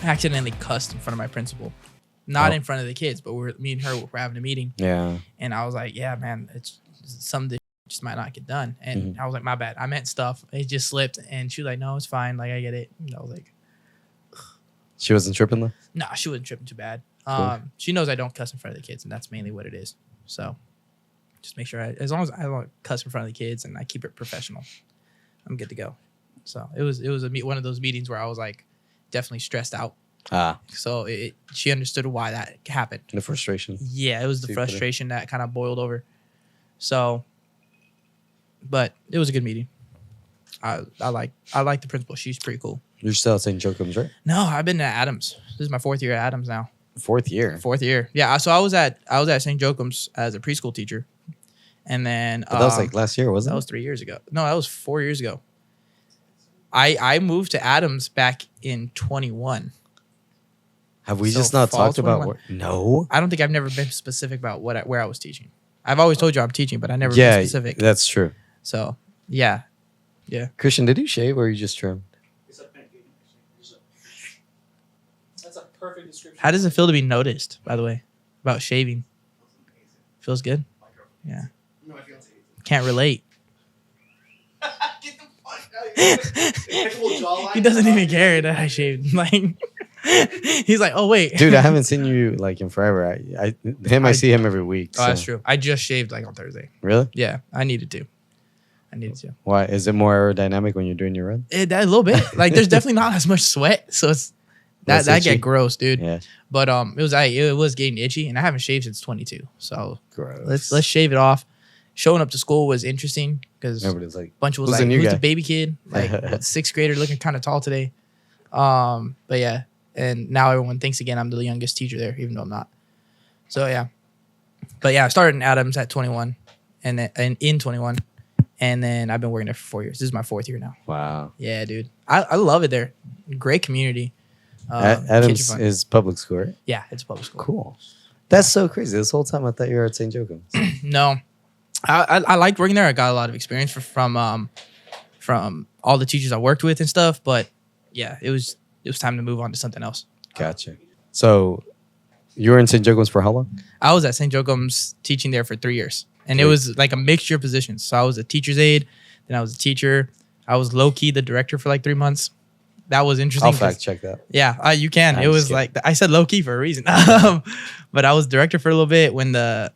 accidentally cussed in front of my principal. Not in front of the kids, but me and her were having a meeting. Yeah. And I was like, yeah, man, it's some of this just might not get done. And I was like, my bad. I meant stuff. It just slipped. And she was like, no, it's fine. Like, I get it. And I was like, ugh. She wasn't tripping though? No, she wasn't tripping too bad. Cool. She knows I don't cuss in front of the kids, and that's mainly what it is. So just make sure as long as I don't cuss in front of the kids and I keep it professional, I'm good to go. So it was one of those meetings where I was like definitely stressed out. So she understood why that happened. The frustration. Yeah, it was the frustration that kind of boiled over. So, but it was a good meeting. I like the principal. She's pretty cool. You're still at St. Joachim's, right? No, I've been at Adams. This is my 4th year at Adams now. 4th year. 4th year. Yeah. So I was at St. Joachim's as a preschool teacher, and then But that was like last year, wasn't it? That was 3 years ago. No, that was 4 years ago. I moved to Adams back in 21. Have we just not talked about what? No. I don't think I've never been specific about where I was teaching. I've always told you I'm teaching, but I never been specific. That's true. So yeah. Christian, did you shave or you just trim? That's a perfect description. How does it feel to be noticed, by the way, about shaving? Feels good? Yeah. No, my fiance hates it. Can't relate. Get the fuck out. He doesn't even care that I shaved. Like, he's like, oh, wait. Dude, I haven't seen you like in forever. I see him every week. Oh, that's true. I just shaved like on Thursday. Really? Yeah, I needed to. Why? Is it more aerodynamic when you're doing your run? A little bit. Like, there's definitely not as much sweat, so it's that get gross, dude. Yeah. But it was getting itchy, and I haven't shaved since 22. So gross. Let's shave it off. Showing up to school was interesting because everybody's like, bunch was like, who's the baby kid? Like 6th grader looking kind of tall today. But yeah, and now everyone thinks again I'm the youngest teacher there, even though I'm not. So yeah, but yeah, I started in Adams at 21, and in 21, and then I've been working there for 4 years. This is my 4th year now. Wow. Yeah, dude, I love it there. Great community. Adams is public school, right? Yeah, it's a public school. Cool. That's so crazy. This whole time I thought you were at St. Joachim's. No. I liked working there. I got a lot of experience from all the teachers I worked with and stuff. But yeah, it was time to move on to something else. Gotcha. So you were in St. Joachim's for how long? I was at St. Joachim's teaching there for 3 years, and it was like a mixture of positions. So I was a teacher's aide, then I was a teacher. I was low key the director for like 3 months. That was interesting. I'll fact check that. Yeah, you can. It was like I said low key for a reason. But I was director for a little bit when the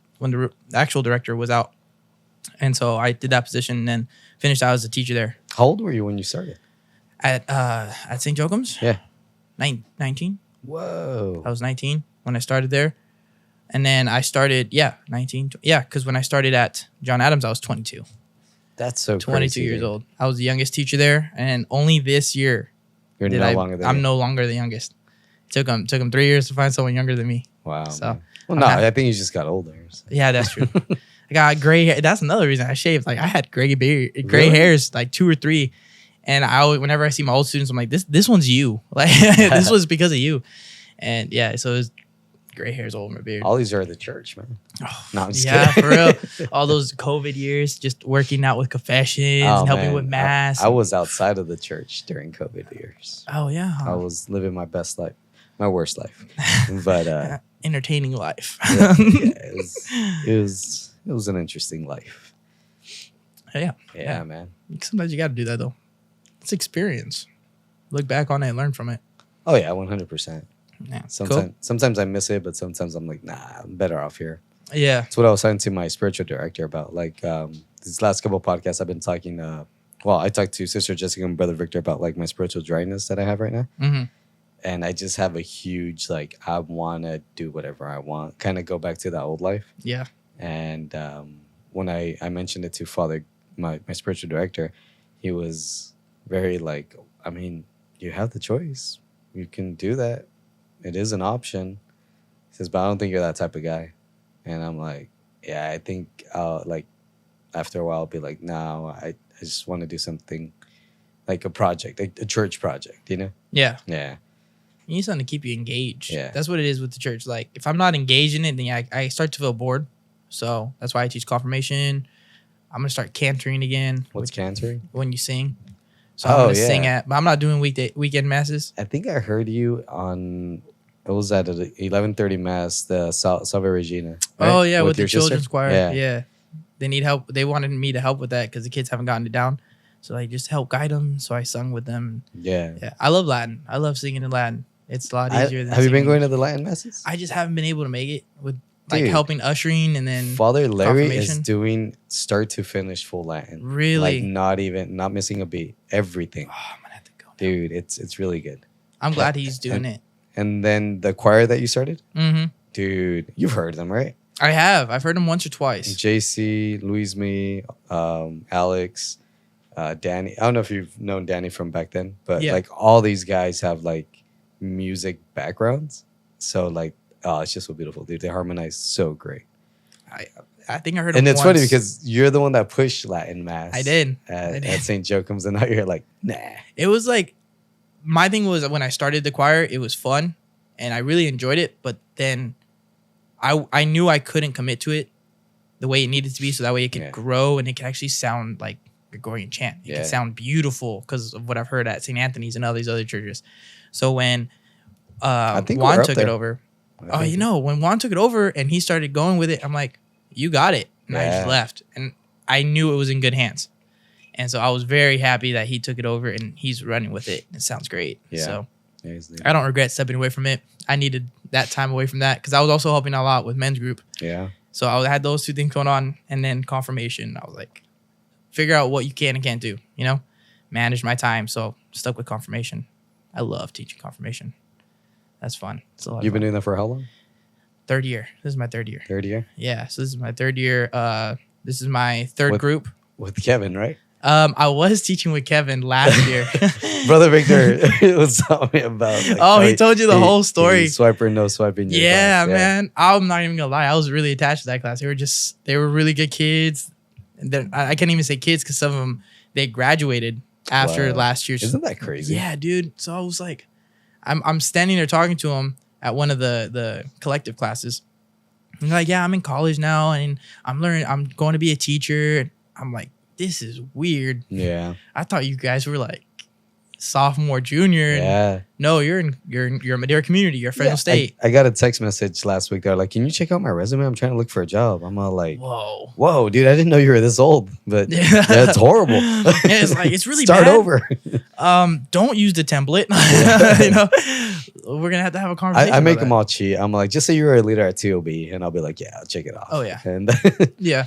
actual director was out. And so I did that position and then finished out as a teacher there. How old were you when you started? At St. Joachim's? Yeah. 19. Whoa. I was 19 when I started there. And then I started, 19. Yeah, because when I started at John Adams, I was 22. That's so 22 years old. I was the youngest teacher there. And only this year I'm no longer the youngest. Took them 3 years to find someone younger than me. Wow. So, well, no, I think you just got older. So. Yeah, that's true. I got gray hair. That's another reason I shaved. Like I had gray hairs, like 2 or 3. And whenever I see my old students, I'm like, this one's you. Like this was because of you. And yeah, so it was gray hairs all over my beard. All these are the church, man. Oh, no, I'm just kidding. For real. All those COVID years, just working out with confessions and helping with mass. I was outside of the church during COVID years. Oh yeah. I was living my best life, my worst life, but entertaining life. It was an interesting life. Yeah, man. Sometimes you got to do that though. It's experience. Look back on it and learn from it. Oh yeah, 100%. Yeah, sometimes I miss it, but sometimes I'm like, nah, I'm better off here. Yeah, that's what I was talking to my spiritual director about. Like these last couple of podcasts, I've been talking. I talked to Sister Jessica and Brother Victor about like my spiritual dryness that I have right now. Mm-hmm. And I just have a huge like I want to do whatever I want, kind of go back to that old life. Yeah. And when I mentioned it to Father, my spiritual director, he was very like, I mean, you have the choice. You can do that. It is an option. He says, but I don't think you're that type of guy. And I'm like, yeah, I think like after a while I'll be like, no, I just want to do something like a project, like a church project, you know? Yeah. Yeah. You need something to keep you engaged. Yeah. That's what it is with the church. Like, if I'm not engaged in it, then I start to feel bored. So that's why I teach confirmation. I'm going to start cantering again. What's cantering? When you sing. So I'm Oh, gonna sing yeah. at, but I'm not doing weekend masses. I think I heard you on. It was at an 11:30 mass, the Salve Regina. Oh yeah, with the your sister? children's choir. Yeah. Yeah, they need help. They wanted me to help with that because the kids haven't gotten it down. So I just help guide them. So I sung with them. Yeah. Yeah, I love Latin. I love singing in Latin. It's a lot easier than. Have you been singing. going to the Latin masses? I just haven't been able to make it with like Dude. helping ushering and then Father Larry is confirmation. doing start to finish full Latin. Really? Like not missing a beat. Everything. Oh, I'm gonna have to go. Now. Dude, it's really good. I'm glad he's doing it. And then the choir that you started? Mm-hmm. Dude, you've heard them, right? I have. I've heard him once or twice. JC, Louise Me, Alex, Danny. I don't know if you've known Danny from back then, but Yeah. like all these guys have like music backgrounds. So like, oh, it's just so beautiful, dude. They harmonize so great. I think I heard him And it's once. funny because you're the one that pushed Latin mass. I did. At St. Joachim's, and now you're like, nah. It was like, my thing was when I started the choir, it was fun and I really enjoyed it. But then I knew I couldn't commit to it the way it needed to be. So that way it could grow and it could actually sound like Gregorian chant. It could sound beautiful because of what I've heard at St. Anthony's and all these other churches. So when I think we're Juan up took there. it over. When Juan took it over and he started going with it, I'm like, you got it. And I just left. And I knew it was in good hands. And so I was very happy that he took it over and he's running with it. It sounds great. Yeah. So Yeah, I don't regret stepping away from it. I needed that time away from that because I was also helping out a lot with men's group. yeah. So I had those two things going on. And then confirmation, I was like, figure out what you can and can't do, manage my time. So stuck with confirmation. I love teaching confirmation. That's fun. It's a lot of You've been fun. doing that for how long? Third year. This is my third year. Third year? Yeah. So this is my third year. This is my third With- group. With Kevin, right? I was teaching with Kevin last year. Brother Victor was telling me about. Like, Oh, he told you the whole story. Swiper, no swiping. your Yeah, class. man. I'm not even gonna lie. I was really attached to that class. They were really good kids. And then I can't even say kids because some of them they graduated after Wow. last year's. Isn't that crazy? Yeah, dude. So I was like, I'm standing there talking to him at one of the collective classes. And they're like, yeah, I'm in college now and I'm going to be a teacher. I'm like, this is weird. Yeah. I thought you guys were like sophomore, junior. And Yeah. no, you're in Madera community. You're Fresno State. I got a text message last week. They're like, "Can you check out my resume? I'm trying to look for a job." I'm all like, Whoa. dude, I didn't know you were this old." But Yeah. yeah, it's horrible. It's like it's really Start bad. over. Don't use the template. We're gonna have to have a conversation. I make about them that. all cheat. I'm like, just say you were a leader at TOB, and I'll be like, "Yeah, I'll check it off." Oh, yeah. And Yeah,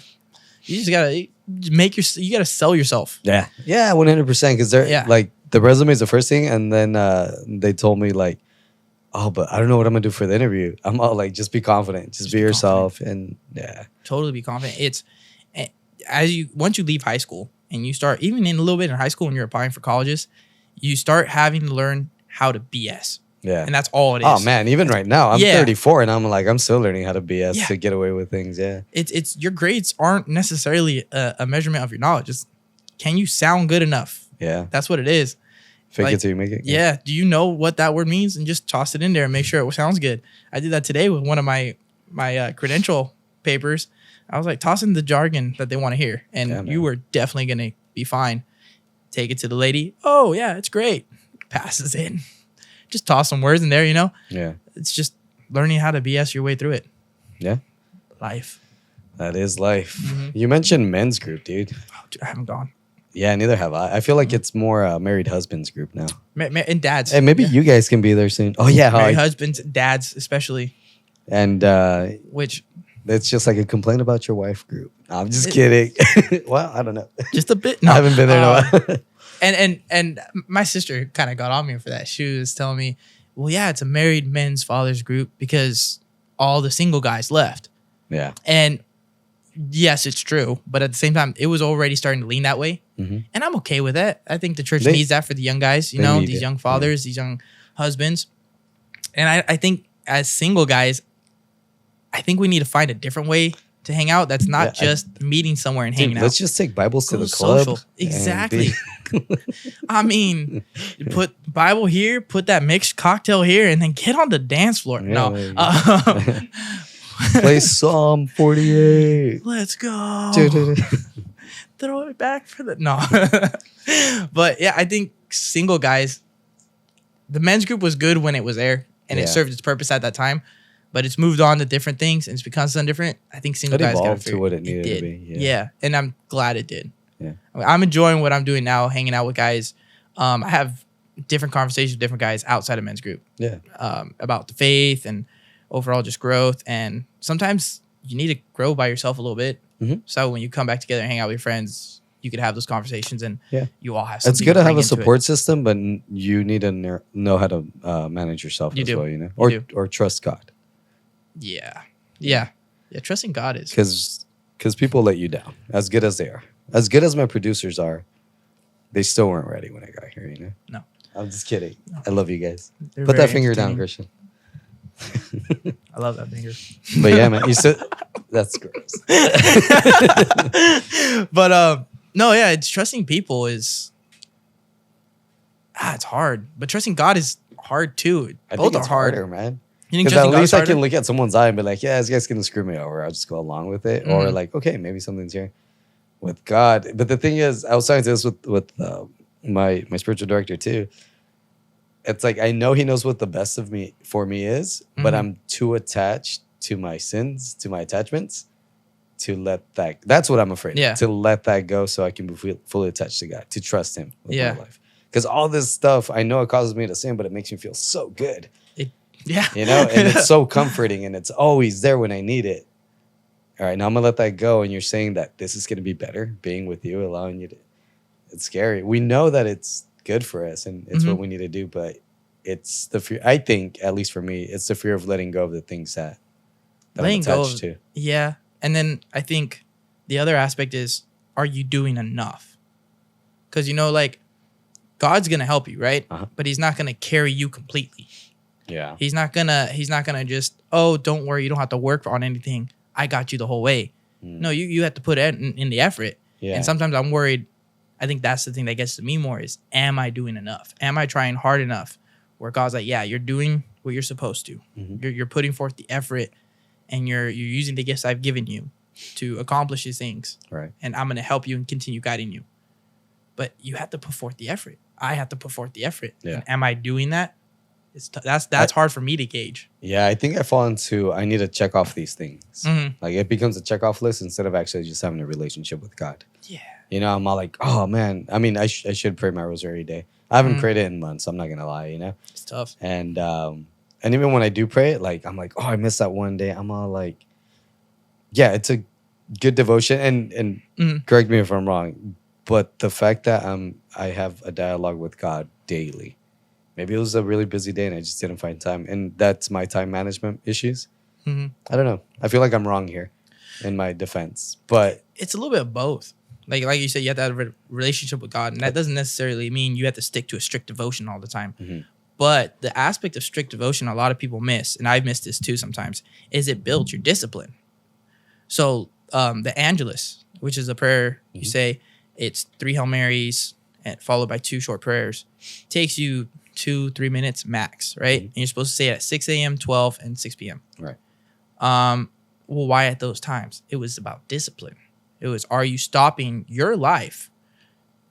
you just gotta you gotta sell yourself. yeah, 100%. Because they're like the resume is the first thing, and then they told me like, "Oh, but I don't know what I'm gonna do for the interview." I'm all like, "Just be confident. Just be yourself." And yeah, Totally be confident. It's once you leave high school and you start even in a little bit in high school when you're applying for colleges, you start having to learn how to BS. yeah. And that's all it is. Oh man, even right now, I'm Yeah. 34, and I'm still learning how to BS Yeah. to get away with things. Yeah, It's your grades aren't necessarily a measurement of your knowledge. It's can you sound good enough? yeah. That's what it is. Fake Like, it till you make it. Yeah. Do you know what that word means? And just toss it in there and make sure it sounds good. I did that today with one of my credential papers. I was like tossing the jargon that they want to hear, and Yeah, man. you were definitely gonna be fine. Take it to the lady. Oh yeah, it's great. Passes in. Just toss some words in there. Yeah, It's just learning how to BS your way through it. yeah. Life. That is life. Mhm. You mentioned men's group, dude. Oh, dude, I haven't gone. Yeah, neither have I. I feel like it's more married husbands group now. And dads. Hey, maybe Yeah. you guys can be there soon. Oh yeah, Married hi. husbands, dads, especially. And Which it's just like a complain about your wife group. I'm just It- kidding. Well, I don't know. just a bit. I haven't been there in a while. And my sister kind of got on me for that. She was telling me, well, yeah, it's a married men's fathers group because all the single guys left. Yeah. And yes, it's true. But at the same time, it was already starting to lean that way. Mhm. And I'm okay with that. I think the church They- needs that for the young guys, they need these it, young fathers, these young husbands. And I think as single guys, I think we need to find a different way to hang out. That's not Yeah, just meeting somewhere and Dude, hanging out. let's just take Bibles to Go the club. social. and Exactly. be- I mean, you put Bible here, put that mixed cocktail here, and then get on the dance floor. Yeah, No. there you go. Play Psalm 48. Let's go. Dude. throw it back for the no. But yeah, I think single guys, the men's group was good when it was there and it served its purpose at that time. But it's moved on to different things and it's become something different. I think single guys evolved to what it needed to be. Yeah, and I'm glad it did. Yeah, I mean, I'm enjoying what I'm doing now, hanging out with guys. I have different conversations with different guys outside of men's group. Yeah, about the faith and overall just growth. And sometimes you need to grow by yourself a little bit. Mhm. So when you come back together and hang out with your friends, you could have those conversations and you all have it's something. good to have bring a into support system, but you need to know how to manage yourself You as do. well. You know, You or trust God. Yeah. Yeah. Trusting God is. Because people let you down, as good as they are. As good as my producers are, they still weren't ready when I got here, you know? No. I'm just kidding. I love you guys. They're Put very that finger down, entertaining. Christian. I love that finger. But yeah, man, you said that's gross. But no, yeah, it's trusting people is it's hard. But trusting God is hard too. I Both think are it's hard. harder, man. You think Because at trusting God is least I harder? can look at someone's eye and be like, yeah, this guy's going to screw me over. I'll just go along with it. Or Mhm. like, okay, maybe something's here with God. But the thing is, I was talking to this with my spiritual director too. It's like, I know he knows what the best of me for me is, but Mhm. I'm too attached to my sins, to my attachments, to let that, that's what I'm afraid Yeah. of, to let that go so I can be fully attached to God, to trust him with Yeah. my life. Because all this stuff, I know it causes me to sin, but it makes me feel so good. Yeah. You know, and it's so comforting and it's always there when I need it. All right, now I'm gonna let that go. And you're saying that this is gonna be better, being with you, allowing you to, it's scary. We know that it's good for us and it's what we need to do, but it's the fear. I think, at least for me, it's the fear of letting go of the things that I'm Letting go attached of- to. Yeah. And then I think the other aspect is, are you doing enough? Because, like, God's going to help you, right? Uh-huh. But he's not going to carry you completely. Yeah. He's not gonna just, oh, don't worry, you don't have to work on anything. I got you the whole way. No, you have to put in the effort. Yeah. And sometimes I'm worried. I think that's the thing that gets to me more is, am I doing enough? Am I trying hard enough? Where God's like, yeah, you're doing what you're supposed to. Mhm. You're putting forth the effort, and you're using the gifts I've given you to accomplish these things. Right. And I'm gonna help you and continue guiding you. But you have to put forth the effort. I have to put forth the effort. Yeah. And am I doing that? That's hard for me to gauge. Yeah, I think I fall into, I need to check off these things. Mhm. Like it becomes a check off list instead of actually just having a relationship with God. Yeah. You know, I'm all like, oh man. I mean, I should pray my rosary every day. I haven't prayed it in months. I'm not gonna lie, you know. It's tough. And even when I do pray it, like I'm like, oh, I missed that one day. I'm all like, yeah, it's a good devotion. And correct me if I'm wrong, but the fact that I have a dialogue with God daily. Maybe it was a really busy day and I just didn't find time, and that's my time management issues. Mhm. I don't know. I feel like I'm wrong here in my defense, but It's a little bit of both. Like you said, you have to have a relationship with God, and that doesn't necessarily mean you have to stick to a strict devotion all the time. Mhm. But the aspect of strict devotion a lot of people miss, and I've missed this too sometimes, is it builds your discipline. So the Angelus, which is a prayer you say, it's 3 Hail Marys and followed by 2 short prayers, takes you 2-3 minutes max, right? And you're supposed to say it at 6 a.m., 12, and 6 p.m. right. Well, why at those times? It was about discipline. It was, are you stopping your life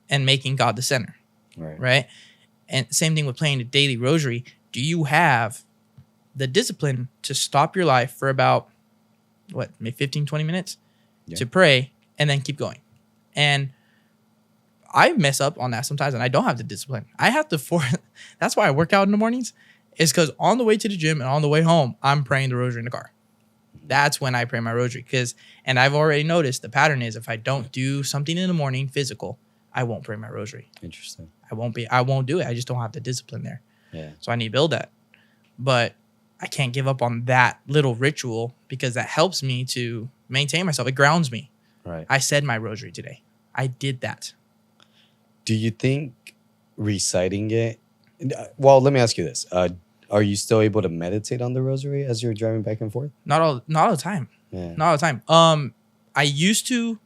and making God the center, Right. right? And same thing with playing the daily rosary. Do you have the discipline to stop your life for about, maybe 15, 20 minutes to pray and then keep going? And I mess up on that sometimes, and I don't have the discipline. I have to that's why I work out in the mornings, is because on the way to the gym and on the way home, I'm praying the rosary in the car. That's when I pray my rosary. And I've already noticed the pattern is, if I don't do something in the morning physical, I won't pray my rosary. Interesting. I won't do it. I just don't have the discipline there. Yeah. So I need to build that. But I can't give up on that little ritual, because that helps me to maintain myself. It grounds me. Right. I said my rosary today. I did that. Do you think reciting it? Well, let me ask you this: are you still able to meditate on the rosary as you're driving back and forth? Not all the time. Yeah. Not all the time. I used to,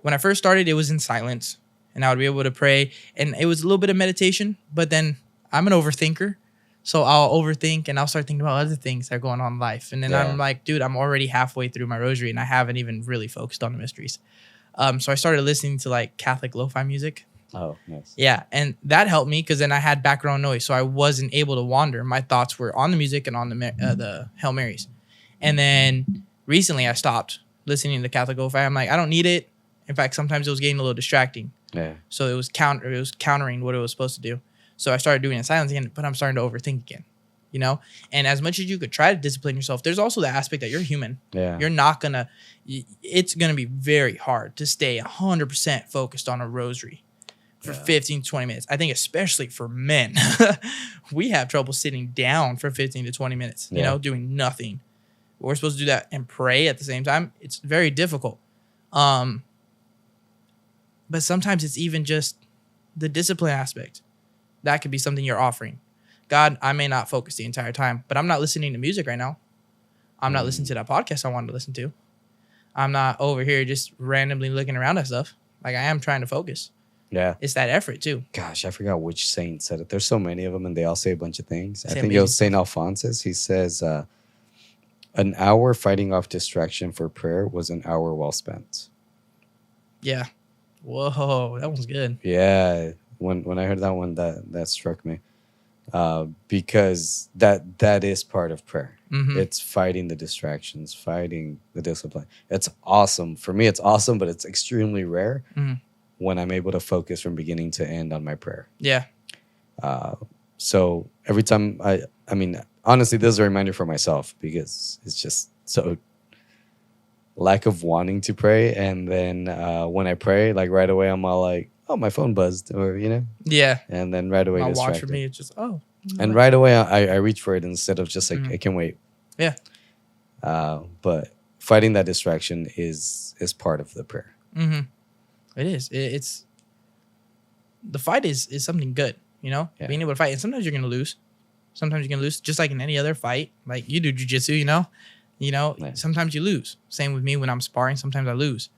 when I first started, it was in silence, and I would be able to pray, and it was a little bit of meditation. But then I'm an overthinker, so I'll overthink and I'll start thinking about other things that are going on in life, and then Yeah. I'm like, dude, I'm already halfway through my rosary, and I haven't even really focused on the mysteries. So I started listening to like Catholic lo-fi music. Oh, nice. Yeah, and that helped me because then I had background noise, so I wasn't able to wander. My thoughts were on the music and on the Hail Marys. And then recently I stopped listening to Catholic lo-fi. I'm like, I don't need it. In fact, sometimes it was getting a little distracting. Yeah. So it was countering what it was supposed to do. So I started doing it in silence again, but I'm starting to overthink again. You know? And as much as you could try to discipline yourself, there's also the aspect that you're human. Yeah. You're not gonna. It's gonna be very hard to stay 100% focused on a rosary for 15 to 20 minutes. I think especially for men, we have trouble sitting down for 15 to 20 minutes, you know, doing nothing. We're supposed to do that and pray at the same time. It's very difficult. But sometimes it's even just the discipline aspect. That could be something you're offering. God, I may not focus the entire time, but I'm not listening to music right now. I'm not listening to that podcast I wanted to listen to. I'm not over here just randomly looking around at stuff. Like I am trying to focus. Yeah. It's that effort too. Gosh, I forgot which saint said it. There's so many of them, and they all say a bunch of things. I think it amazing was Saint Alphonsus. He says, "An hour fighting off distraction for prayer was an hour well spent." Yeah. Whoa, that one's good. Yeah. When I heard that one, that struck me, because that is part of prayer. Mhm. It's fighting the distractions, fighting the discipline. It's awesome for me. It's awesome, but it's extremely rare Mhm. when I'm able to focus from beginning to end on my prayer. Yeah. So every time I mean, honestly, this is a reminder for myself because it's just so lack of wanting to pray. And then when I pray, like right away, I'm all like, oh, my phone buzzed, or, you know, Yeah. and then right away My watch distracted. for me, it's just, oh. And right away, I reach for it instead of just like, I can wait. Yeah. But fighting that distraction is part of the prayer. Mm-hmm. It is. It's the fight is something good, you know, being able to fight. And sometimes you're going to lose. Sometimes you're going to lose, just like in any other fight. Like you do jiu-jitsu, you know, sometimes you lose. Same with me when I'm sparring. Sometimes I lose.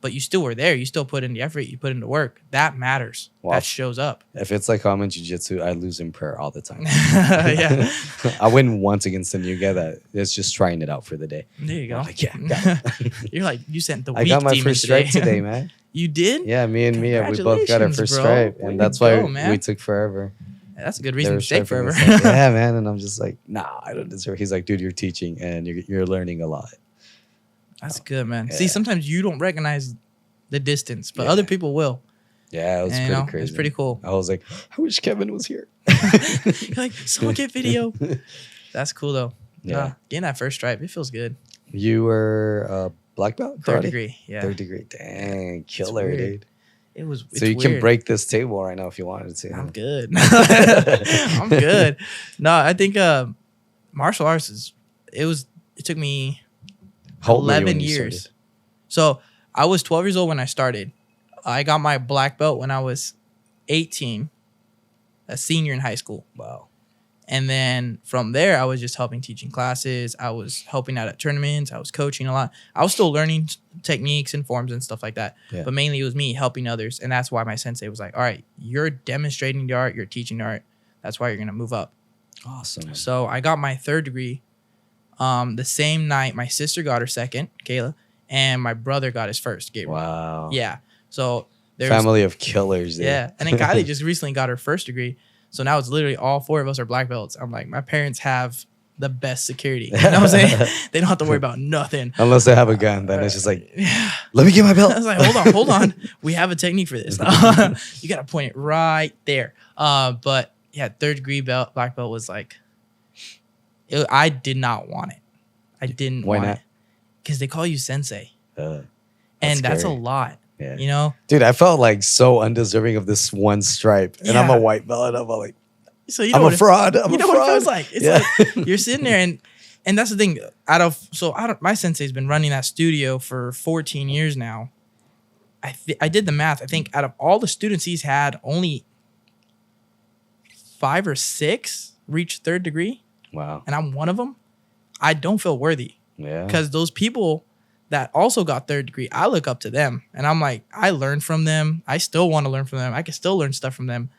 But you still were there. You still put in the effort. You put in the work. That matters. Wow. That shows up. If it's like how I'm in jiu-jitsu, I lose in prayer all the time. Yeah. I win once against a new guy that is just trying it out for the day. There you go. I'm like, yeah, got it. You're like, you sent the I weak got my demon first stripe today. today, man. You did? Yeah, me and Mia, we both got our first Congratulations, bro. stripe, Way and to that's why go, man. we took forever. That's a good They reason were to take striping forever. us like, yeah, man, and I'm just like, nah, I don't deserve. He's like, dude, you're teaching and you're learning a lot. That's good, man. Yeah. See, sometimes you don't recognize the distance, but Yeah. other people will. Yeah, it was And, pretty you know, crazy. It's pretty cool. I was like, I wish Kevin was here. You're like, someone get video. That's cool though. Yeah. Nah, getting that first stripe, it feels good. You were black belt? Third karate? degree. Yeah. Third degree. Dang, killer, weird. dude. It was. So you can break this table right now if you wanted to. I'm good. I'm good. No, I think martial arts is. It took me How old were you 11 when you years. started? So I was 12 years old when I started. I got my black belt when I was 18, a senior in high school. Wow. And then from there, I was just helping teaching classes. I was helping out at tournaments. I was coaching a lot. I was still learning techniques and forms and stuff like that. Yeah. But mainly it was me helping others. And that's why my sensei was like, all right, you're demonstrating the art. You're teaching the art. That's why you're going to move up. Awesome. So I got my third degree the same night. My sister got her second, Kayla, and my brother got his first, Gabriel. Wow. Yeah. So there's Family of killers. Dude. yeah. And then Kylie just recently got her first degree. So now it's literally all four of us are black belts. I'm like, my parents have the best security. You know what I'm saying? They don't have to worry about nothing. Unless they have a gun, then it's just like, Yeah. let me get my belt. I was like, hold on. We have a technique for this. You got to point it right there. But yeah, third degree belt, black belt was like, I did not want it. I didn't Why want not? it. Because they call you sensei. That's And that's a scary. lot. Yeah. You know? Dude, I felt like so undeserving of this one stripe. And I'm Yeah. a white belt. And I'm all like, So you I'm know a fraud. I'm you a know fraud. what it feels like. It's Yeah. like you're sitting there and that's the thing. My sensei's been running that studio for 14 years now. I did the math. I think out of all the students he's had, only 5 or 6 reached third degree, Wow. and I'm one of them. I don't feel worthy Yeah. because those people that also got third degree, I look up to them, and I'm like, I learn from them. I still want to learn from them. I can still learn stuff from them.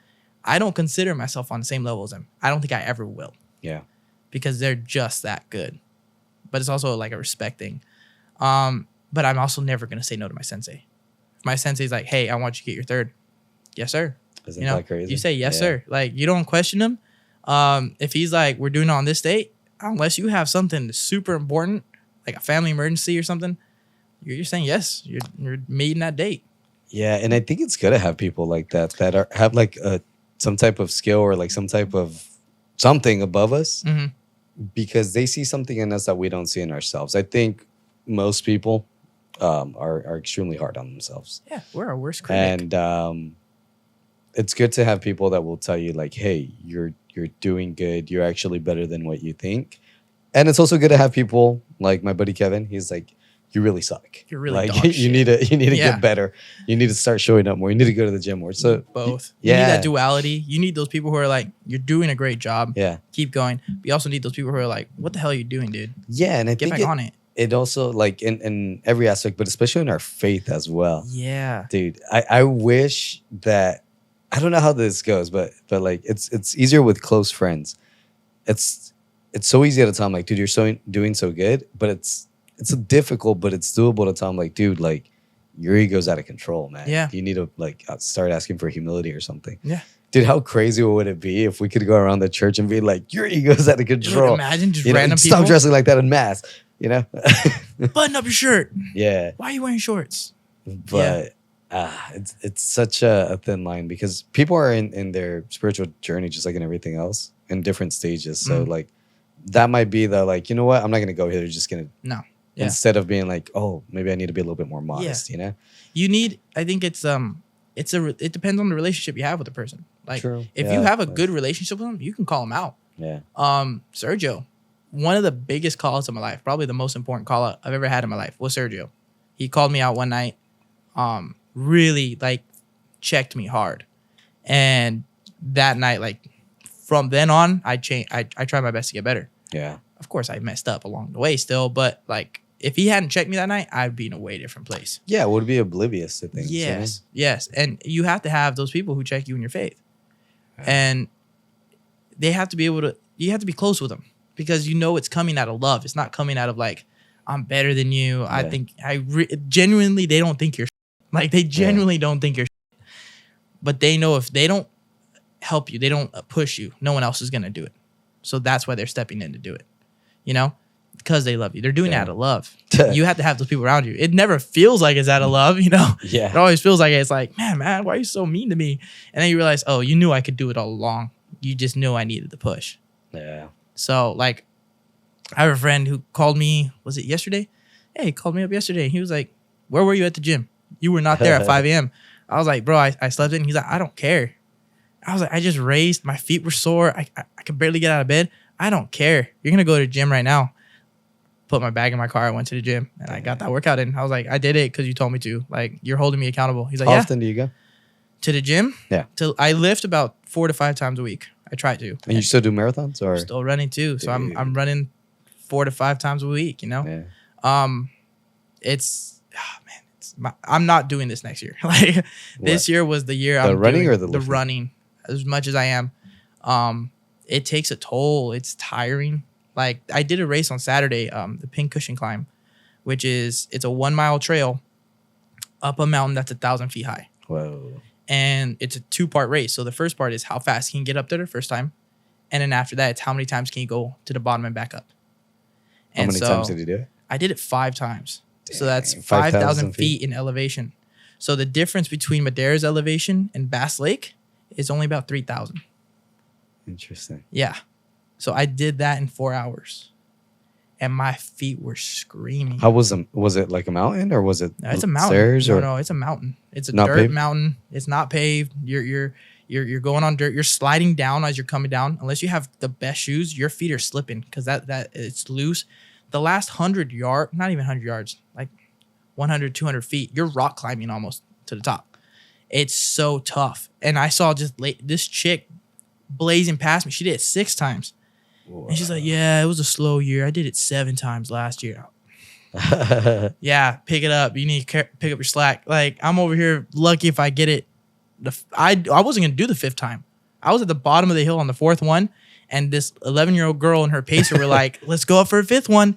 I don't consider myself on the same level as them. I don't think I ever will. Yeah. Because they're just that good. But it's also like a respect thing. But I'm also never going to say no to my sensei. my sensei's like, hey, I want you to get your third. Yes, sir. Isn't You know, that crazy? you say yes, Yeah. sir. Like, you don't question him. If he's like, we're doing it on this date, unless you have something super important, like a family emergency or something, you're saying yes. You're meeting that date. Yeah, and I think it's good to have people like that have like some type of skill or like some type of something above us, Mm-hmm. because they see something in us that we don't see in ourselves. I think most people are extremely hard on themselves, Yeah, we're our worst critic. and it's good to have people that will tell you like, "Hey, you're doing good. You're actually better than what you think." And it's also good to have people like my buddy Kevin. He's like, "You really suck. You're really like dog you shit." need to Yeah. get better. You need to start showing up more. You need to go to the gym more." So Both. yeah, You need that duality. You need those people who are like, you're doing a great job. yeah, Keep going. But you also need those people who are like, what the hell are you doing, dude? yeah. And I Get think back on it. it also like in every aspect, but especially in our faith as well. Yeah. Dude, I wish that I don't know how this goes, but like it's easier with close friends. It's so easy to tell them like, dude, you're doing so good, but it's so difficult, but it's doable to tell them like, dude, like your ego's out of control, man. Yeah. You need to like start asking for humility or something. Yeah. Dude, how crazy would it be if we could go around the church and be like, your ego's out of Dude, control? imagine just You know, random stop people. dressing like that in mass, you know? Button up your shirt. Yeah. Why are you wearing shorts? But it's such a thin line because people are in their spiritual journey just like in everything else in different stages. So like that might be the like, you know what, I'm not gonna go here. They're just gonna No. Yeah. instead of being like, oh, maybe I need to be a little bit more modest, you know? You need, I think it depends on the relationship you have with the person. Like True. if Yeah, you have a like- good relationship with them, you can call them out. Yeah. Sergio, one of the biggest call outs of my life, probably the most important call out I've ever had in my life was Sergio. He called me out one night, really like checked me hard. And that night, like from then on, I changed. I tried my best to get better. Yeah. Of course, I messed up along the way still, but like if he hadn't checked me that night, I'd be in a way different place. Yeah, would be oblivious to things. you know? Yes. And you have to have those people who check you in your faith. And they have to be able to, you have to be close with them because you know it's coming out of love. It's not coming out of like, I'm better than you. I think genuinely, they don't think you're like, they genuinely don't think you're but they know if they don't help you, they don't push you, no one else is going to do it. So that's why they're stepping in to do it, you know, because they love you. They're doing it out of love. You have to have those people around you. It never feels like it's out of love, you know? Yeah. It always feels like it's like, man, why are you so mean to me? And then you realize, oh, you knew I could do it all along. You just knew I needed the push. Yeah. So like, I have a friend who called me, was it yesterday? Hey, he called me up yesterday. He was like, where were you at the gym? You were not there at 5 a.m. I was like, bro, I slept in. He's like, I don't care. I was like, I just raised. My feet were sore. I could barely get out of bed. I don't care. You're going to go to the gym right now. Put my bag in my car. I went to the gym and I got that workout in. I was like, I did it because you told me to. Like, you're holding me accountable. He's like, How yeah. often do you go? To the gym? Yeah. I lift about 4 to 5 times a week. I try to. And you still do marathons or? Still running too. So I'm running 4 to 5 times a week, you know? Yeah. I'm not doing this next year. Like this year was the year I'm running doing or the lifting? running as much as I am. It takes a toll. It's tiring. Like I did a race on Saturday, the Pink Cushion Climb, which it's a 1 mile trail up a mountain that's 1,000 feet high. Whoa. And it's a 2-part race. So the first part is how fast can you get up there the first time. And then after that, it's how many times can you go to the bottom and back up. How many times did you do it? I did it 5 times. So that's Dang, 5,000 feet in elevation. So the difference between Madera's elevation and Bass Lake is only about 3,000. Interesting. Yeah. So I did that in 4 hours. And my feet were screaming. How was it like a mountain or was it No, it's a mountain. stairs or No, it's a mountain. It's a Not dirt paved? mountain. It's not paved. You're going on dirt. You're sliding down as you're coming down. Unless you have the best shoes, your feet are slipping because that it's loose. The last 100 yards, not even 100 yards, like 100, 200 feet, you're rock climbing almost to the top. It's so tough. And I saw this chick blazing past me. She did it 6 times. Whoa. And she's like, yeah, it was a slow year. I did it 7 times last year. Yeah, pick it up. You need to pick up your slack. Like, I'm over here lucky if I get it. I wasn't going to do the 5th time. I was at the bottom of the hill on the 4th one. And this 11-year-old girl and her pacer were like, let's go up for a 5th one.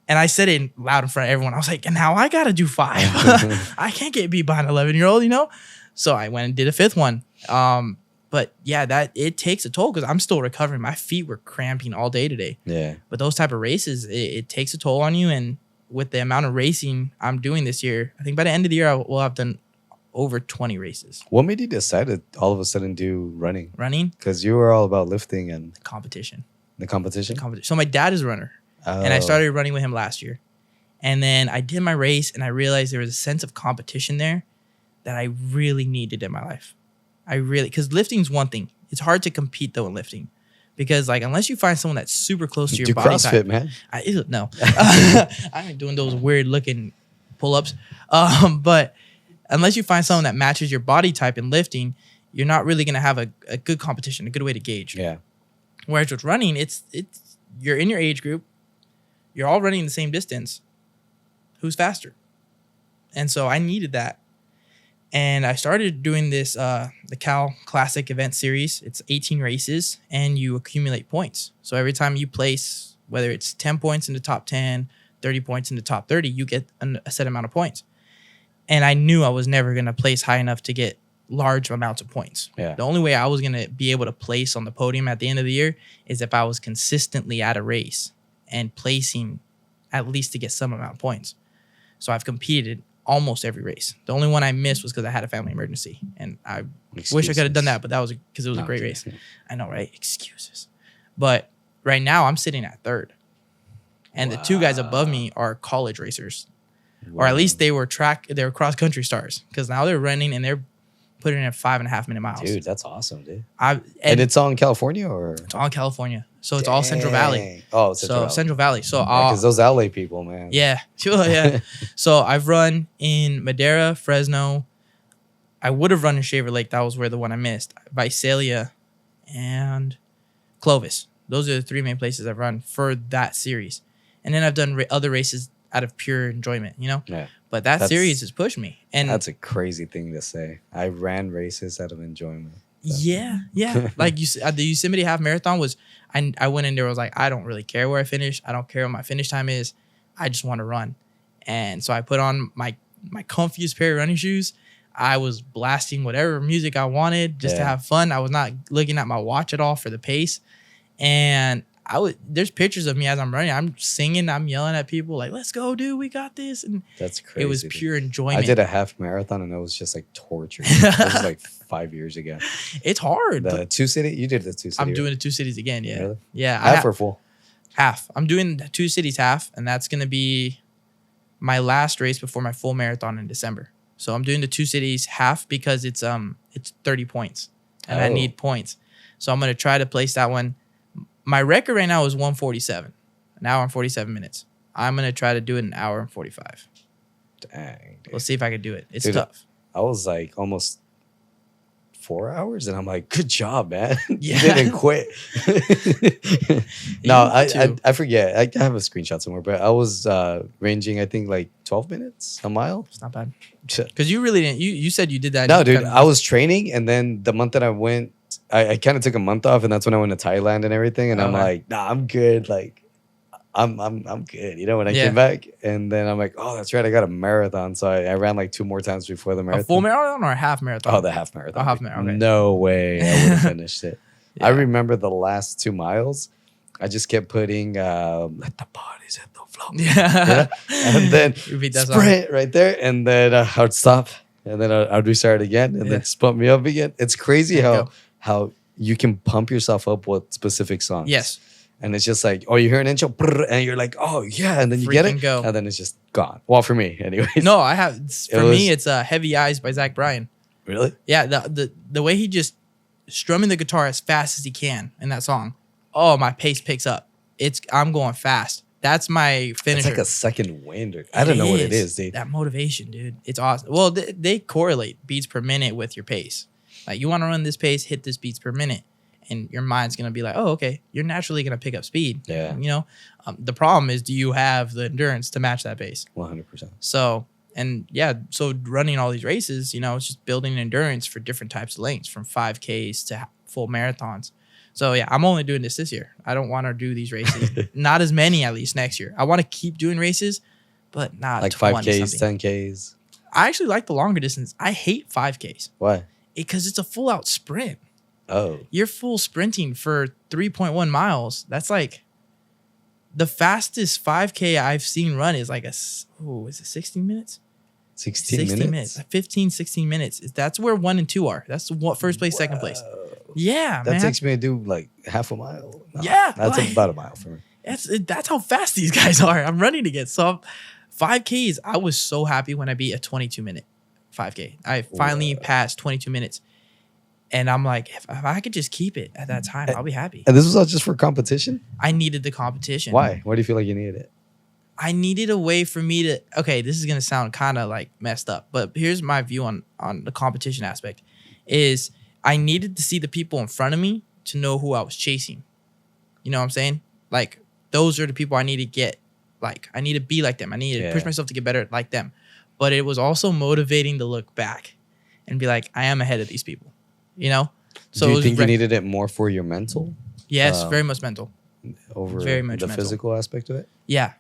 And I said it loud in front of everyone. I was like, and now I got to do 5. I can't get beat by an 11-year-old, you know? So I went and did a 5th one. But yeah, it takes a toll because I'm still recovering. My feet were cramping all day today. Yeah. But those type of races, it takes a toll on you. And with the amount of racing I'm doing this year, I think by the end of the year, I will have done over 20 races. What made you decide to all of a sudden do running? Running? Because you were all about lifting and Competition. the competition. So my dad is a runner. And I started running with him last year. And then I did my race and I realized there was a sense of competition there that I really needed in my life. Because lifting's one thing. It's hard to compete though in lifting. Because like unless you find someone that's super close to your body CrossFit, type. man. No. I ain't doing those weird looking pull-ups. But unless you find someone that matches your body type in lifting, you're not really gonna have a good competition, a good way to gauge. Yeah. Whereas with running, it's you're in your age group, you're all running the same distance. Who's faster? And so I needed that. And I started doing this, the Cal Classic event series. It's 18 races and you accumulate points. So every time you place, whether it's 10 points in the top 10, 30 points in the top 30, you get a set amount of points. And I knew I was never going to place high enough to get large amounts of points. Yeah. The only way I was going to be able to place on the podium at the end of the year is if I was consistently at a race and placing at least to get some amount of points. So I've competed almost every race. The only one I missed was because I had a family emergency. And I wish I could have done that, but that was because it was a great race. I know, right? Excuses. But right now I'm sitting at 3rd. And the 2 guys above me are college racers. Or at least they were cross-country stars. Because now they're running and they're putting in 5.5 minute miles. Dude, that's awesome, dude. And it's all in California or? It's all in California. So it's all Central Valley. Oh, Central Valley. Central Valley. So because those LA people, man. Yeah. Sure, yeah. So I've run in Madera, Fresno. I would have run in Shaver Lake. That was where the one I missed. Visalia and Clovis. Those are the 3 main places I've run for that series. And then I've done other races out of pure enjoyment, you know? Yeah. But that series has pushed me. And that's a crazy thing to say. I ran races out of enjoyment. Yeah. Like the Yosemite half marathon was, I went in there, was like, I don't really care where I finish. I don't care what my finish time is. I just want to run. And so I put on my comfiest pair of running shoes. I was blasting whatever music I wanted just to have fun. I was not looking at my watch at all for the pace. And there's pictures of me as I'm running. I'm singing, I'm yelling at people like, let's go, dude, we got this. And that's crazy. It was pure enjoyment. I did a half marathon and it was just like torture. It was like 5 years ago. It's hard. The 2 city? You did the 2 city. I'm doing the 2 cities again, yeah. Really? Yeah. Half or full? Half. I'm doing the 2 cities half, and that's going to be my last race before my full marathon in December. So I'm doing the 2 cities half because it's 30 points, and I need points. So I'm going to try to place that one. My record right now is 1:47, an hour and 47 minutes. I'm going to try to do it in an hour and 45. Dang, dude. Let's see if I can do it. It's Dude, tough. I was like almost 4 hours, and I'm like, good job, man. Yeah. You didn't quit. No, I forget. I have a screenshot somewhere, but I was ranging, I think, like 12 minutes a mile. It's not bad. Because you really didn't. You said you did that. No, dude. I was training, and then the month that I went, I kind of took a month off, and that's when I went to Thailand and everything. And I'm like, nah, I'm good. Like, I'm good. You know, when I came back, and then I'm like, oh, that's right, I got a marathon. So I ran like 2 more times before the marathon. A full marathon or a half marathon? Oh, the half marathon. A half marathon. Okay. No way I would have finished it. I remember the last 2 miles. I just kept putting let the bodies hit the floor. Yeah. And then sprint right there. And then I would stop. And then I'd restart again. And then just pump me up again. It's crazy how you can pump yourself up with specific songs. Yes. And it's just like, oh, you hear an intro, and you're like, oh, yeah. And then you get it. Go. And then it's just gone. Well, for me, anyways. No, I have. For me, it's Heavy Eyes by Zach Bryan. Really? Yeah. The way he just strumming the guitar as fast as he can in that song. Oh, my pace picks up. I'm going fast. That's my finisher. It's like a second wind. I don't know what it is, dude. That motivation, dude. It's awesome. Well, they correlate beats per minute with your pace. Like, you want to run this pace, hit this beats per minute. And your mind's going to be like, oh, okay, you're naturally going to pick up speed. Yeah. You know, the problem is, do you have the endurance to match that pace? 100%. So running all these races, you know, it's just building endurance for different types of lengths, from 5Ks to full marathons. So yeah, I'm only doing this year. I don't want to do these races. Not as many, at least next year. I want to keep doing races, but not Like 20 5Ks, something. 10Ks. I actually like the longer distance. I hate 5Ks Why? because it's a full out sprint. Oh, You're full sprinting for 3.1 miles. That's like the fastest 5K I've seen run is like is it 16 minutes? 16 minutes? 15, 16 minutes. That's where 1 and 2 are. That's what first place, second place. Yeah, That man. takes me to do like half a mile. No, Yeah, that's like- about a mile for me. That's how fast these guys are. I'm running against. So 5Ks, I was so happy when I beat a 22-minute 5K. I finally passed 22 minutes. And I'm like, if I could just keep it at that time, I'll be happy. And this was all just for competition? I needed the competition. Why? Why do you feel like you needed it? I needed a way for me to, okay, this is going to sound kind of like messed up, but here's my view on the competition aspect is I needed to see the people in front of me to know who I was chasing. You know what I'm saying? Like, those are the people I need to get, like, I need to be like them. I need to push myself to get better like them. But it was also motivating to look back and be like, I am ahead of these people, you know? So do you think you needed it more for your mental? Yes, very much mental. Over Very much the mental. physical aspect of it? Yeah.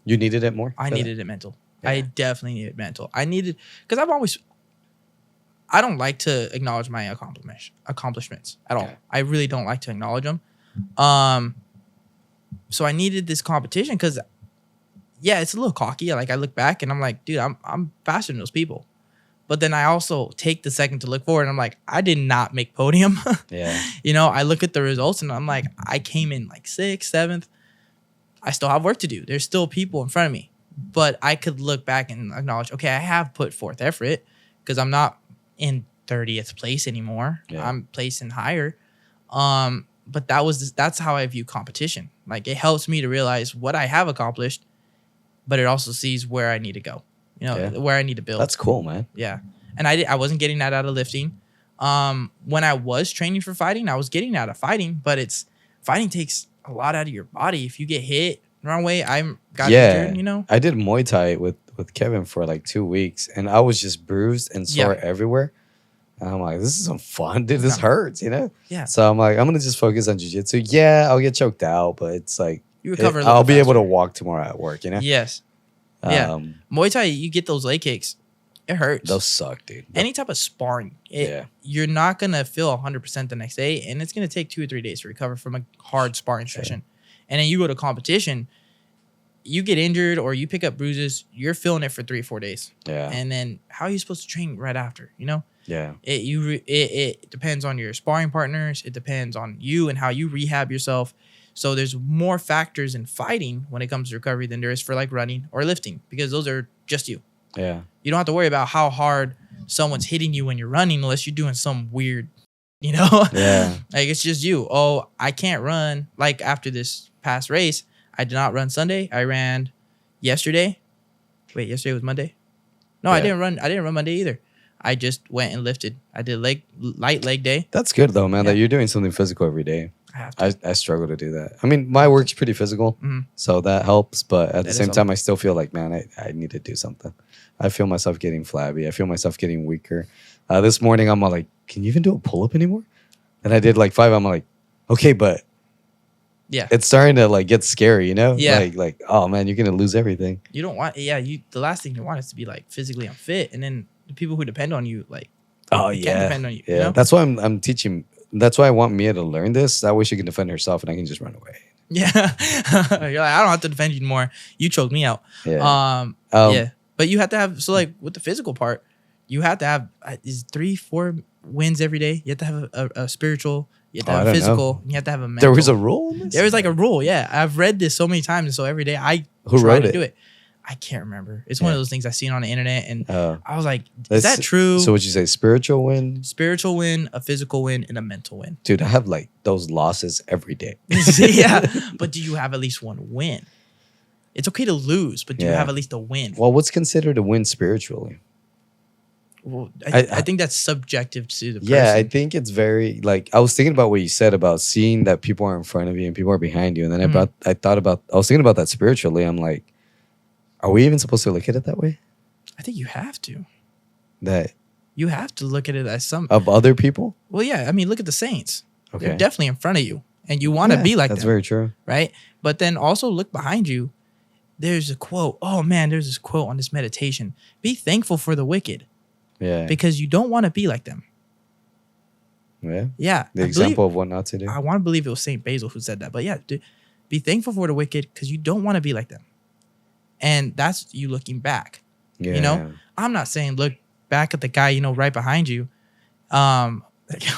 You needed it more? I for needed it mental. Yeah. I definitely needed mental. I needed, because I don't like to acknowledge my accomplishments at all. Okay. I really don't like to acknowledge them. So I needed this competition because, yeah, it's a little cocky. Like I look back and I'm like, dude, I'm faster than those people. But then I also take the second to look forward and I'm like, I did not make podium. Yeah. You know, I look at the results and I'm like, I came in like 6th, 7th. I still have work to do. There's still people in front of me. But I could look back and acknowledge, okay, I have put forth effort because I'm not in 30th place anymore. Yeah. I'm placing higher. But that's how I view competition. Like it helps me to realize what I have accomplished, but it also sees where I need to go. You know, where I need to build. That's cool, man. Yeah. And I wasn't getting that out of lifting. When I was training for fighting, I was getting out of fighting, but fighting takes a lot out of your body. If you get hit the wrong way, got injured, you know? I did Muay Thai with Kevin for like 2 weeks and I was just bruised and sore everywhere. And I'm like, this is some fun, dude. This hurts, you know? Yeah. So I'm like, I'm going to just focus on jiu-jitsu. Yeah, I'll get choked out, but it's like, You recover a little I'll be able faster. to walk tomorrow at work, you know? Yes. Yeah. Muay Thai, you get those leg kicks. It hurts. Those suck, dude. Any type of sparring, Yeah. you're not going to feel 100% the next day, and it's going to take 2 or 3 days to recover from a hard sparring session. And then you go to competition, you get injured or you pick up bruises, you're feeling it for 3 or 4 days. Yeah. And then how are you supposed to train right after, you know? Yeah. It depends on your sparring partners. It depends on you and how you rehab yourself. So there's more factors in fighting when it comes to recovery than there is for like running or lifting because those are just you. Yeah. You don't have to worry about how hard someone's hitting you when you're running unless you're doing some weird, you know? Yeah. Like it's just you. Oh, I can't run. Like after this past race, I did not run Sunday. I ran yesterday. Wait, yesterday was Monday? No, I didn't run. I didn't run Monday either. I just went and lifted. I did light leg day. That's good though, man, that you're doing something physical every day. I have to. I struggle to do that. I mean, my work's pretty physical, so that helps. But at the same time, I still feel like, man, I need to do something. I feel myself getting flabby. I feel myself getting weaker. This morning, I'm all like, can you even do a pull-up anymore? And I did like 5. I'm like, okay, but Yeah. it's starting to like get scary, you know? Yeah. Like, oh man, you're gonna lose everything. You don't want, the last thing you want is to be like physically unfit. And then the people who depend on you, like, Oh they yeah, can't depend on you. yeah. You know? That's why I'm teaching. That's why I want Mia to learn this. That way she can defend herself, and I can just run away. Yeah. You're like, I don't have to defend you anymore. You choked me out. Yeah. Yeah. But you have to have, so like with the physical part, you have to have is 3-4 wins every day. You have to have a spiritual, you have to have a physical, and you have to have a mental. There was a rule in this? There was like a rule, yeah. I've read this so many times, and so every day I Who try wrote to it? do it. I can't remember. It's one of those things I've seen on the internet, and I was like, That's- is that true? So would you say spiritual win? Spiritual win, a physical win, and a mental win. Dude, I have like those losses every day. Yeah, but do you have at least one win? It's okay to lose, but do you Yeah. have at least a win? Well, what's considered a win spiritually? Well, I think that's subjective to the person. Yeah, I think it's very like I was thinking about what you said about seeing that people are in front of you and people are behind you, and then I was thinking about that spiritually. I'm like, are we even supposed to look at it that way? I think you have to. That You have to look at it as some. of other people? Well, yeah. I mean, look at the Saints. Okay. They're definitely in front of you, and you want to be like that's them, very true. right? But then also look behind you. There's a quote. Oh man, there's this quote on this meditation. Be thankful for the wicked, Yeah. because you don't want to be like them. Yeah. Yeah. The example of what not to do. I want to believe it was Saint Basil who said that. But yeah, be thankful for the wicked because you don't want to be like them. And that's you looking back. Yeah. You know, I'm not saying look back at the guy, right behind you.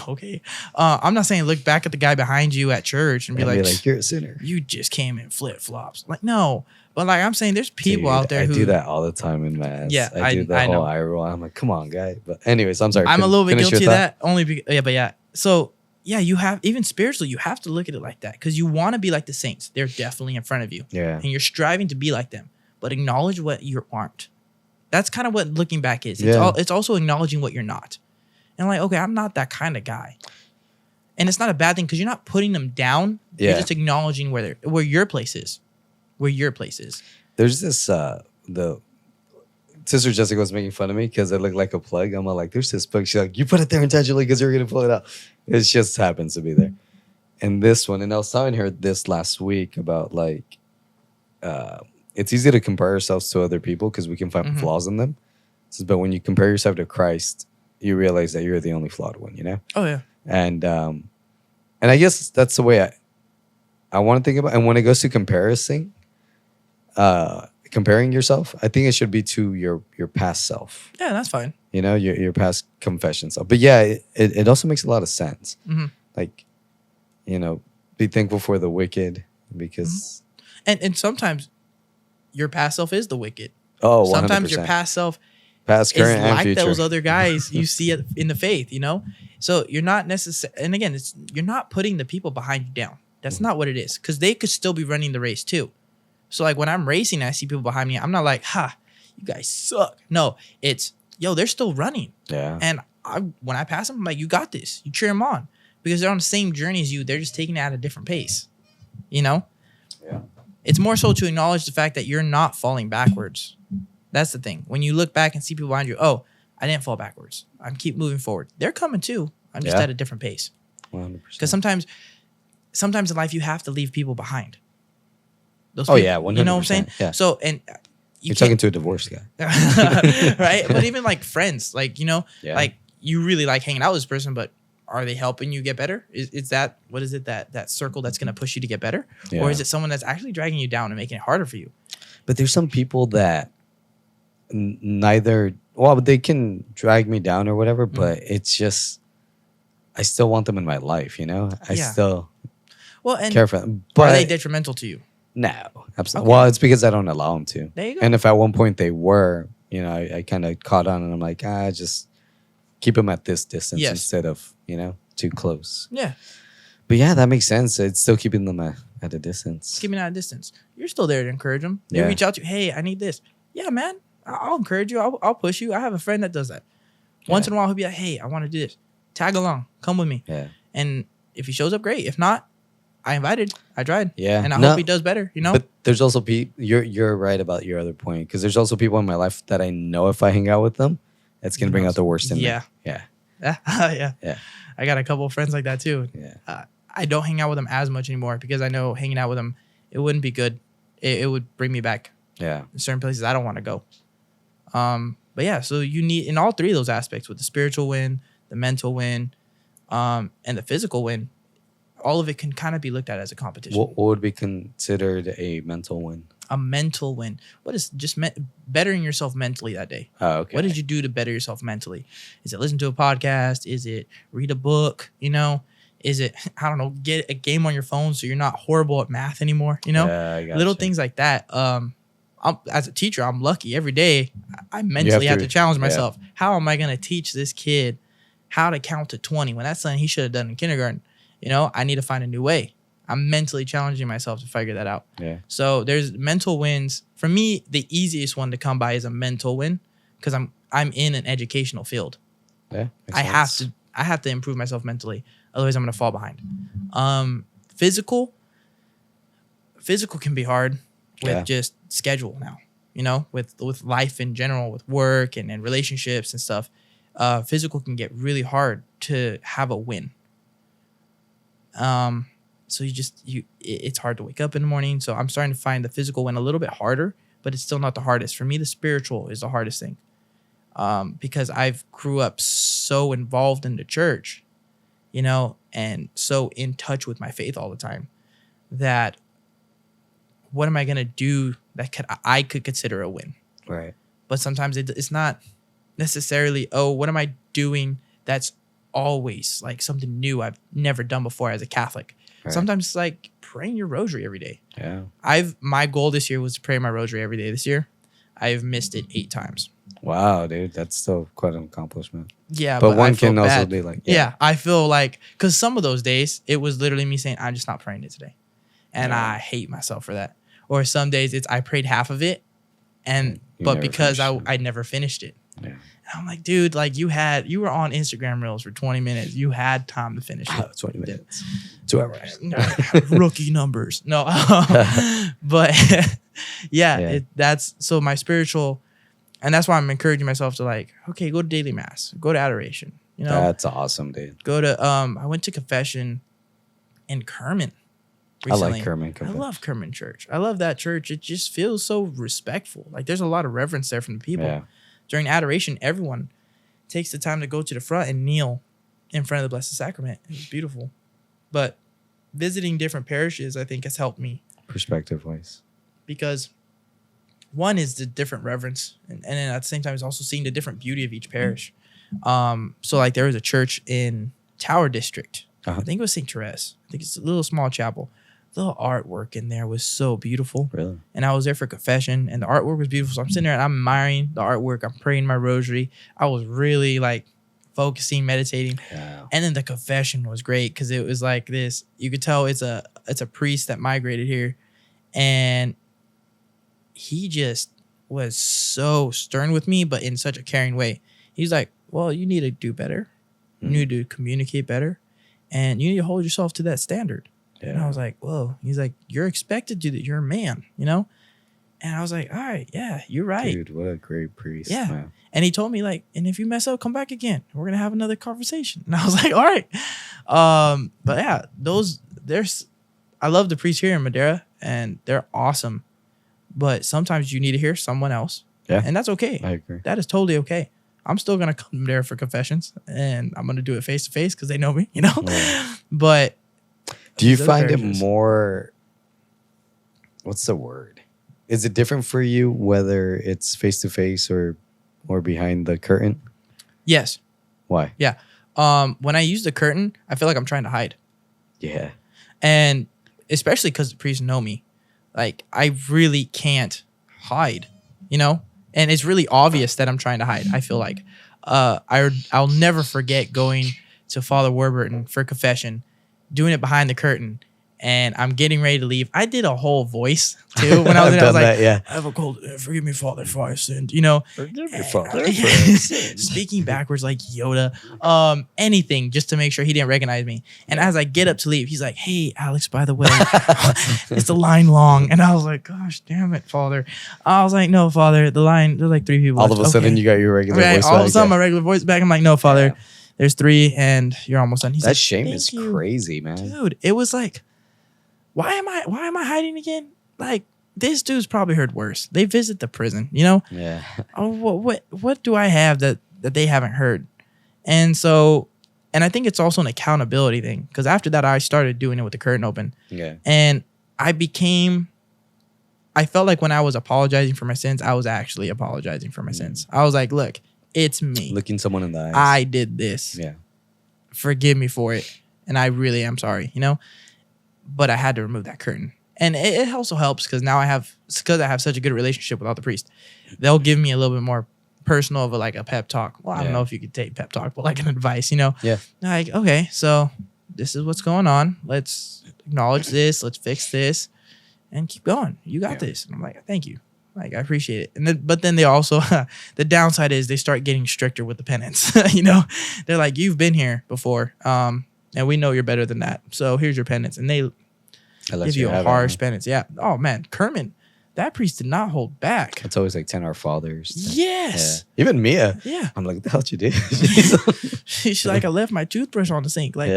Okay. I'm not saying look back at the guy behind you at church and be like, you're a sinner. you just came in flip flops. Like, no. But like I'm saying, there's people out there I who do that all the time in mass. Yeah, I do the I whole know. eye roll. I'm like, come on, guy. But anyways, I'm sorry. I'm a little bit Finish your guilty of thought. that. Only because, but yeah. So yeah, you have, even spiritually, you have to look at it like that because you want to be like the saints. They're definitely in front of you. Yeah. And you're striving to be like them, but acknowledge what you aren't. That's kind of what looking back is. Yeah. It's also acknowledging what you're not. And like, okay, I'm not that kind of guy. And it's not a bad thing because you're not putting them down. Yeah. You're just acknowledging where your place is. Where your place is. There's this the Sister Jessica was making fun of me because I look like a plug. I'm all like, there's this book. She's like, you put it there intentionally because you're gonna pull it out. It just happens to be there. And this one, and I was telling her this last week about like it's easy to compare ourselves to other people because we can find flaws in them. But when you compare yourself to Christ, you realize that you're the only flawed one, Oh yeah. And I guess that's the way I want to think about it. And when it goes to comparing yourself, I think it should be to your past self. Yeah, that's fine. Your past confession self. But yeah, it also makes a lot of sense. Mm-hmm. Like, be thankful for the wicked because and sometimes your past self is the wicked. 100%. Sometimes your past self past, is current, and like future. those other guys you see it in the faith, So you're not necessarily, and again, you're not putting the people behind you down. That's not what it is, because they could still be running the race too. So like when I'm racing, and I see people behind me, I'm not like, you guys suck. No, it's they're still running. Yeah. And when I pass them, I'm like, you got this. You cheer them on because they're on the same journey as you. They're just taking it at a different pace. Yeah. It's more so to acknowledge the fact that you're not falling backwards. That's the thing. When you look back and see people behind you, oh, I didn't fall backwards. I keep moving forward. They're coming too. I'm just at a different pace. 100%. Because sometimes in life you have to leave people behind. Those 100%. You know what I'm saying? Yeah. So, and you're talking to a divorced guy. right? But even like friends, like, Yeah. like you really like hanging out with this person, but are they helping you get better? Is that, what is it, that circle that's going to push you to get better? Yeah. Or is it someone that's actually dragging you down and making it harder for you? But there's some people that they can drag me down or whatever, but it's just, I still want them in my life, I still and care for them. are But they detrimental to you? no, absolutely. Okay. Well, it's because I don't allow them to. There you go. And if at one point they were, I kind of caught on and I'm like, just keep them at this distance instead of, too close. Yeah. But yeah, that makes sense. It's still keeping them at a distance. Keeping at a distance. You're still there to encourage them. They Yeah. reach out to you. Hey, I need this. Yeah, man. I'll encourage you. I'll push you. I have a friend that does that. Once in a while, he'll be like, hey, I want to do this. Tag along. Come with me. Yeah. And if he shows up, great. If not, I invited. I tried. Yeah. And I hope he does better, But there's also you're right about your other point, because there's also people in my life that I know if I hang out with them, it's going to bring out the worst in me. Yeah. Yeah. Yeah. Yeah. I got a couple of friends like that too. Yeah. I don't hang out with them as much anymore because I know hanging out with them, it wouldn't be good. It would bring me back Yeah. in certain places I don't want to go. But yeah, so you need, in all three of those aspects, with the spiritual win, the mental win, and the physical win, all of it can kind of be looked at as a competition. What would be considered a mental win? A mental win. What is just bettering yourself mentally that day? Oh, okay. What did you do to better yourself mentally? Is it listen to a podcast? Is it read a book? Is it, I don't know, get a game on your phone so you're not horrible at math anymore? Yeah, I gotcha. Little things like that. As a teacher, I'm lucky. Every day, I mentally have to challenge myself. Yeah. How am I going to teach this kid how to count to 20 when that's something he should have done in kindergarten? I need to find a new way. I'm mentally challenging myself to figure that out. Yeah. So there's mental wins. For me, the easiest one to come by is a mental win because I'm in an educational field. Yeah. I have to improve myself mentally. Otherwise, I'm going to fall behind. Physical can be hard with just schedule now, with life in general, with work and relationships and stuff. Physical can get really hard to have a win. So it's hard to wake up in the morning. So I'm starting to find the physical win a little bit harder, but it's still not the hardest. For me, the spiritual is the hardest thing. Because I've grew up so involved in the church, you know, and so in touch with my faith all the time that what am I going to do that I could consider a win? Right. But sometimes it's not necessarily, oh, what am I doing that's always like something new I've never done before as a Catholic. Right. Sometimes it's like praying your rosary every day. Yeah. My goal this year was to pray my rosary every day this year. I've missed it 8 times. Wow, dude. That's still quite an accomplishment. Yeah. But one I feel can also bad. be like, yeah, I feel like, because some of those days, it was literally me saying, I'm just not praying it today. And I hate myself for that. Or some days it's I prayed half of it, but because I never finished it. Yeah. And I'm like, dude, like you were on Instagram Reels for 20 minutes. You had time to finish it. 20 minutes. 2 hours. Rookie numbers. No. But yeah. That's so my spiritual, and that's why I'm encouraging myself to like, okay, go to daily mass, go to adoration. You know, that's awesome, dude. Go to I went to confession in Kerman recently. I like Kerman. I love Kerman Church. I love that church. It just feels so respectful. Like there's a lot of reverence there from the people. Yeah. During adoration, everyone takes the time to go to the front and kneel in front of the Blessed Sacrament. It's beautiful. But visiting different parishes, I think, has helped me. Perspective-wise. Because one is the different reverence. And then at the same time, it's also seeing the different beauty of each parish. So like there was a church in Tower District. I think it was St. Therese. I think it's a little small chapel. The artwork in there was so beautiful. Really? And I was there for confession, and the artwork was beautiful. So I'm sitting there and I'm admiring the artwork. I'm praying my rosary. I was really like focusing, meditating. Yeah. And then the confession was great because it was like this. You could tell it's a priest that migrated here, and he just was so stern with me, but in such a caring way. He's like, well, you need to do better. You need to communicate better, and you need to hold yourself to that standard. Yeah. And I was like, whoa. He's like, you're expected to do that. You're a man, you know? And I was like, all right, yeah, you're right. Dude, what a great priest. Yeah. Man. And he told me, like, and if you mess up, come back again. We're going to have another conversation. And I was like, all right. But yeah, I love the priests here in Madeira, and they're awesome. But sometimes you need to hear someone else. Yeah. And that's okay. I agree. That is totally okay. I'm still going to come there for confessions, and I'm going to do it face to face because they know me, you know? Yeah. But do you find it more, what's the word? Is it different for you whether it's face to face or behind the curtain? Yes. Why? Yeah. When I use the curtain, I feel like I'm trying to hide. Yeah. And especially because the priests know me. Like, I really can't hide, you know? And it's really obvious that I'm trying to hide, I feel like. I'll never forget going to Father Warburton for confession, doing it behind the curtain, and I'm getting ready to leave. I did a whole voice too when I was there. I was like, that, yeah. I have a cold. Forgive me, Father, for I sinned. You know, forgive me, Father. Speaking backwards like Yoda, anything just to make sure he didn't recognize me. And as I get up to leave, he's like, "Hey, Alex, by the way, it's the line long." And I was like, "Gosh, damn it, Father!" I was like, "No, Father, the line. There's like 3 people." All of a sudden, you got your regular voice. All of a sudden, my regular voice back. I'm like, "No, Father." Yeah. There's 3 and you're almost done. He's that like, shame is crazy, man. Dude, it was like, why am I hiding again? Like, this dude's probably heard worse. They visit the prison, you know? Yeah. Oh, what do I have that they haven't heard? And so, and I think it's also an accountability thing. Because after that, I started doing it with the curtain open. Yeah. And I felt like when I was apologizing for my sins, I was actually apologizing for my sins. I was like, look, it's me. Looking someone in the eyes. I did this. Yeah. Forgive me for it. And I really am sorry, you know? But I had to remove that curtain. And it also helps because now I have such a good relationship with all the priests. They'll give me a little bit more personal of a pep talk. Well, I don't know if you could take pep talk, but like an advice, you know? Yeah. Like, okay, so this is what's going on. Let's acknowledge this. Let's fix this and keep going. You got this. And I'm like, thank you. Like, I appreciate it. But then they also, the downside is they start getting stricter with the penance. You know, they're like, you've been here before. And we know you're better than that. So here's your penance. And they give you a harsh penance. Yeah. Oh man, Kerman, that priest did not hold back. It's always like 10 Our Fathers. Yes. Yeah. Even Mia. Yeah. I'm like, what the hell you do? She's like, I left my toothbrush on the sink. Like,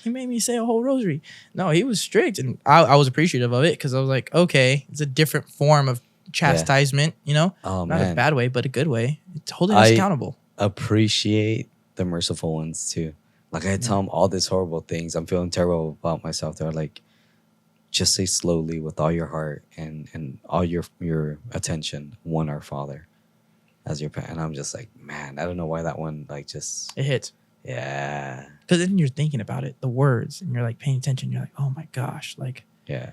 he made me say a whole rosary. No, he was strict, and I was appreciative of it because I was like, okay, it's a different form of chastisement, you know? Oh, Not man. a bad way, but a good way. It's holding us accountable. Appreciate the merciful ones too. Like I tell them all these horrible things. I'm feeling terrible about myself. They're like, just say slowly with all your heart and all your attention, one Our Father as your parent. And I'm just like, man, I don't know why that one like just It hits. yeah. Because then you're thinking about it, the words, and you're like paying attention. You're like, oh my gosh. Like, Yeah.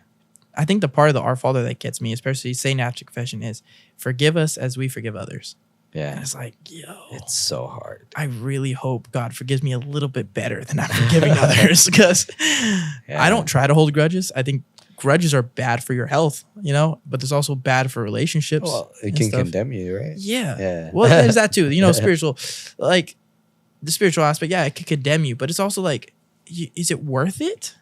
I think the part of the Our Father that gets me, especially saying after confession, is forgive us as we forgive others. And Yeah. it's like, yo, It's so hard. I really hope God forgives me a little bit better than I'm forgiving others, because I don't try to hold grudges. I think grudges are bad for your health, you know, but there's also bad for relationships. Well, it and can stuff. condemn you, right? Yeah. Yeah. Well, there's that too. You know, spiritual, like the spiritual aspect. Yeah, it could condemn you, but it's also like, is it worth it?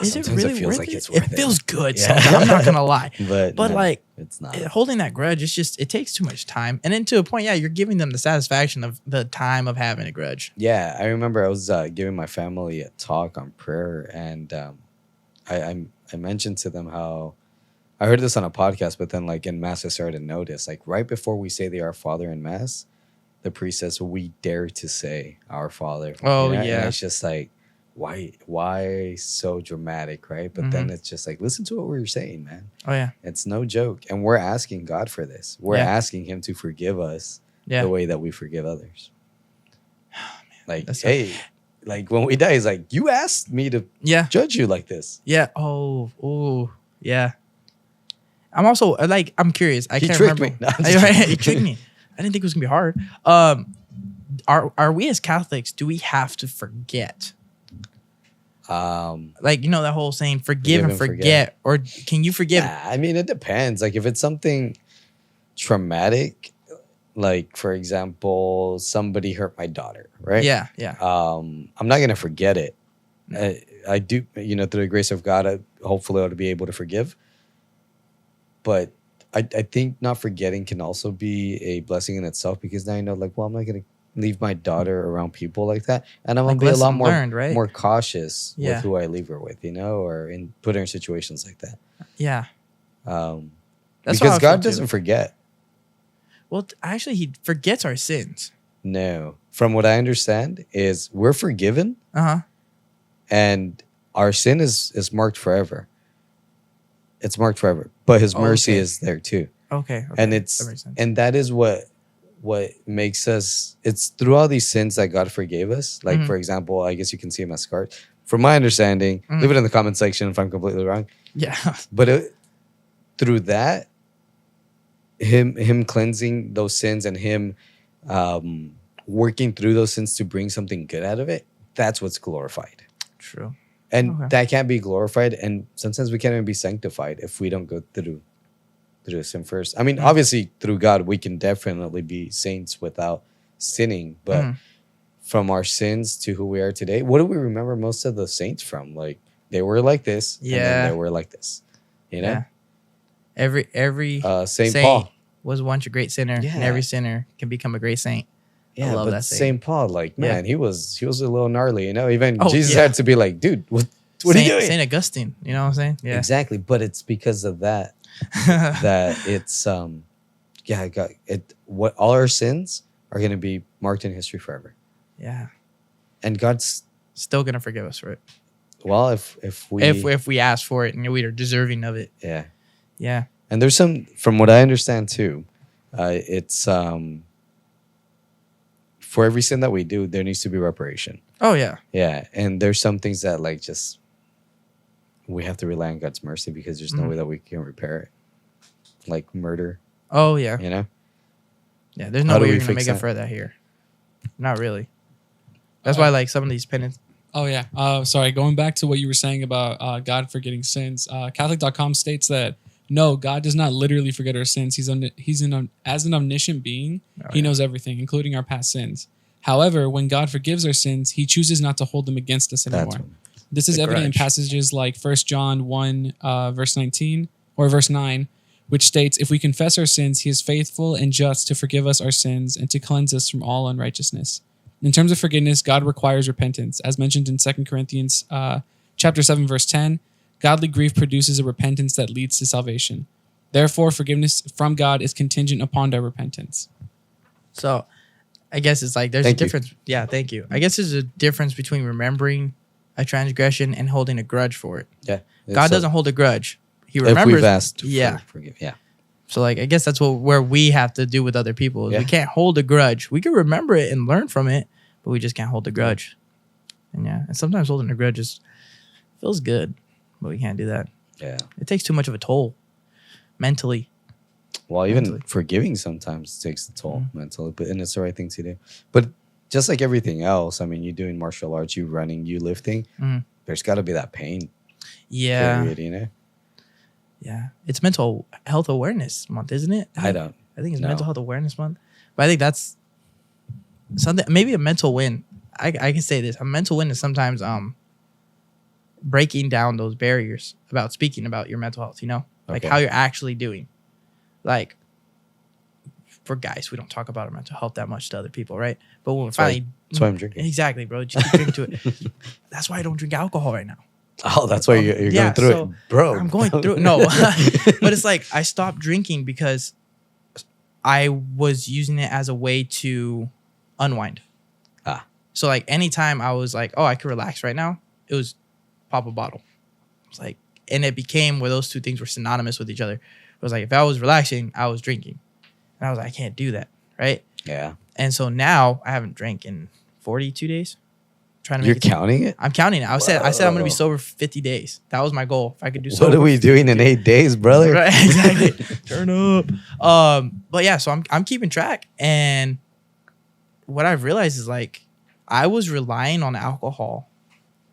Is it Sometimes really feels worth like it? it's worth It feels good. Yeah. Sometimes, I'm not gonna lie. But But no, like, it's not. holding that grudge, it's just, it takes too much time. And then to a point, yeah, you're giving them the satisfaction of the time of having a grudge. Yeah, I remember I was giving my family a talk on prayer, and I mentioned to them how I heard this on a podcast, but then like in mass I started to notice, like right before we say the Our Father in mass, the priest says, "We dare to say Our Father." Oh, And yeah. it's just like, why so dramatic, right? But then it's just like, listen to what we're saying, man. Oh yeah. It's no joke, and we're asking God for this. We're Yeah. asking Him to forgive us Yeah. the way that we forgive others. Like, That's hey, like when we die, he's like, you asked me to Yeah. judge you like this. Yeah. Oh, yeah. I'm also like, I'm curious. I He can't tricked remember. me. No, I'm just He tricked me. I didn't think it was gonna be hard. Are we as Catholics, do we have to forget? Like, you know, that whole saying, forgive and forget. Or can you forgive? I mean, it depends. Like if it's something traumatic, like for example, somebody hurt my daughter, right? Yeah. Yeah. I'm not gonna forget it. I do, you know, through the grace of God, hopefully I'll be able to forgive. But I think not forgetting can also be a blessing in itself, because now you know, like, well, I'm not gonna leave my daughter around people like that, and I'm Like gonna be a lot lesson more learned, right? more cautious Yeah. with who I leave her with, you know, or put her in situations like that. Yeah. That's Because how I feel God too. doesn't forget. Well, actually, he forgets our sins. No, from what I understand, is we're forgiven, and our sin is marked forever. It's marked forever, but His mercy Okay. is there too. Okay. And that it's makes sense. and that is what makes us. It's through all these sins that God forgave us. Like for example, I guess you can see Him as scars. From my understanding, leave it in the comment section if I'm completely wrong. Yeah. But through that, him cleansing those sins and Him working through those sins to bring something good out of it, that's what's glorified. True. And Okay. that can't be glorified. And sometimes we can't even be sanctified if we don't go through sin first. I mean, obviously, through God, we can definitely be saints without sinning. But from our sins to who we are today, what do we remember most of the saints from? Like, they were like this, and Yeah. then they were like this. You know? Yeah. Every St. saint Paul. was once a great sinner, Yeah. and every sinner can become a great saint. Yeah, love but that saying. St. Paul, like, Yeah. man, he was a little gnarly, you know? Even Oh, Jesus yeah. had to be like, dude, what are you doing? Saint Augustine, you know what I'm saying? Yeah. Exactly. But it's because of that that it's God, what all our sins are going to be marked in history forever. Yeah. And God's, Still gonna forgive us for it well, if we if we ask for it and we are deserving of it. yeah. Yeah. And there's some, from what I understand too, it's for every sin that we do, there needs to be reparation. Oh yeah. Yeah. And there's some things that like just we have to rely on God's mercy, because there's no way that we can repair it. Like murder, Oh yeah. you know? Yeah. There's How no do way we you're gonna fix make up that? for that here. Not really. That's why like some of these penance. Oh, yeah. Sorry, going back to what you were saying about God forgetting sins. Catholic.com states that, no, God does not literally forget our sins. He's as an omniscient being, He knows everything, including our past sins. However, when God forgives our sins, He chooses not to hold them against us anymore. That's This is The evident in grudge. passages like 1 John 1, verse 19, or verse 9, which states, "If we confess our sins, he is faithful and just to forgive us our sins and to cleanse us from all unrighteousness." In terms of forgiveness, God requires repentance. As mentioned in 2 Corinthians chapter 7, verse 10, godly grief produces a repentance that leads to salvation. Therefore, forgiveness from God is contingent upon our repentance. So I guess it's like there's Thank a you. difference. Yeah, thank you. I guess there's a difference between remembering a transgression and holding a grudge for it. Yeah. God doesn't hold a grudge. He If remembers. we've asked Yeah. for forgive. Yeah. So like I guess that's where we have to do with other people. Is Yeah. We can't hold a grudge. We can remember it and learn from it, but we just can't hold a grudge. And and sometimes holding a grudge just feels good, but we can't do that. Yeah. It takes too much of a toll mentally. Well, even Mentally. forgiving sometimes takes a toll mentally, and it's the right thing to do. But just like everything else, I mean, you doing martial arts, you running, you lifting, Mhm. there's got to be that pain. Yeah. Period, you know? Yeah. It's mental health awareness month, isn't it? I don't. I think it's No. mental health awareness month. But I think that's something, maybe a mental win. I can say this. A mental win is sometimes breaking down those barriers about speaking about your mental health, like Okay. how you're actually doing. Like for guys, we don't talk about our mental health that much to other people, right? But when we why- finally That's why I'm drinking. exactly, bro, just keep drinking to it. That's why I don't drink alcohol right now. Oh, that's why you're Yeah, going through so it, bro. I'm going through it. No, but it's like I stopped drinking because I was using it as a way to unwind. Ah. So like anytime I was like, oh, I could relax right now, it was pop a bottle. It's like, and it became where those two things were synonymous with each other. It was like if I was relaxing, I was drinking, and I was like, I can't do that, right? Yeah. And so now I haven't drank in 42 days. Trying to You're make it. counting it? I'm counting it. I said I'm gonna be Whoa. sober for 50 days. That was my goal. If I could do What sober are we for doing in 8 days, brother? Right, exactly. Turn up. But yeah, so I'm keeping track, and what I've realized is like I was relying on alcohol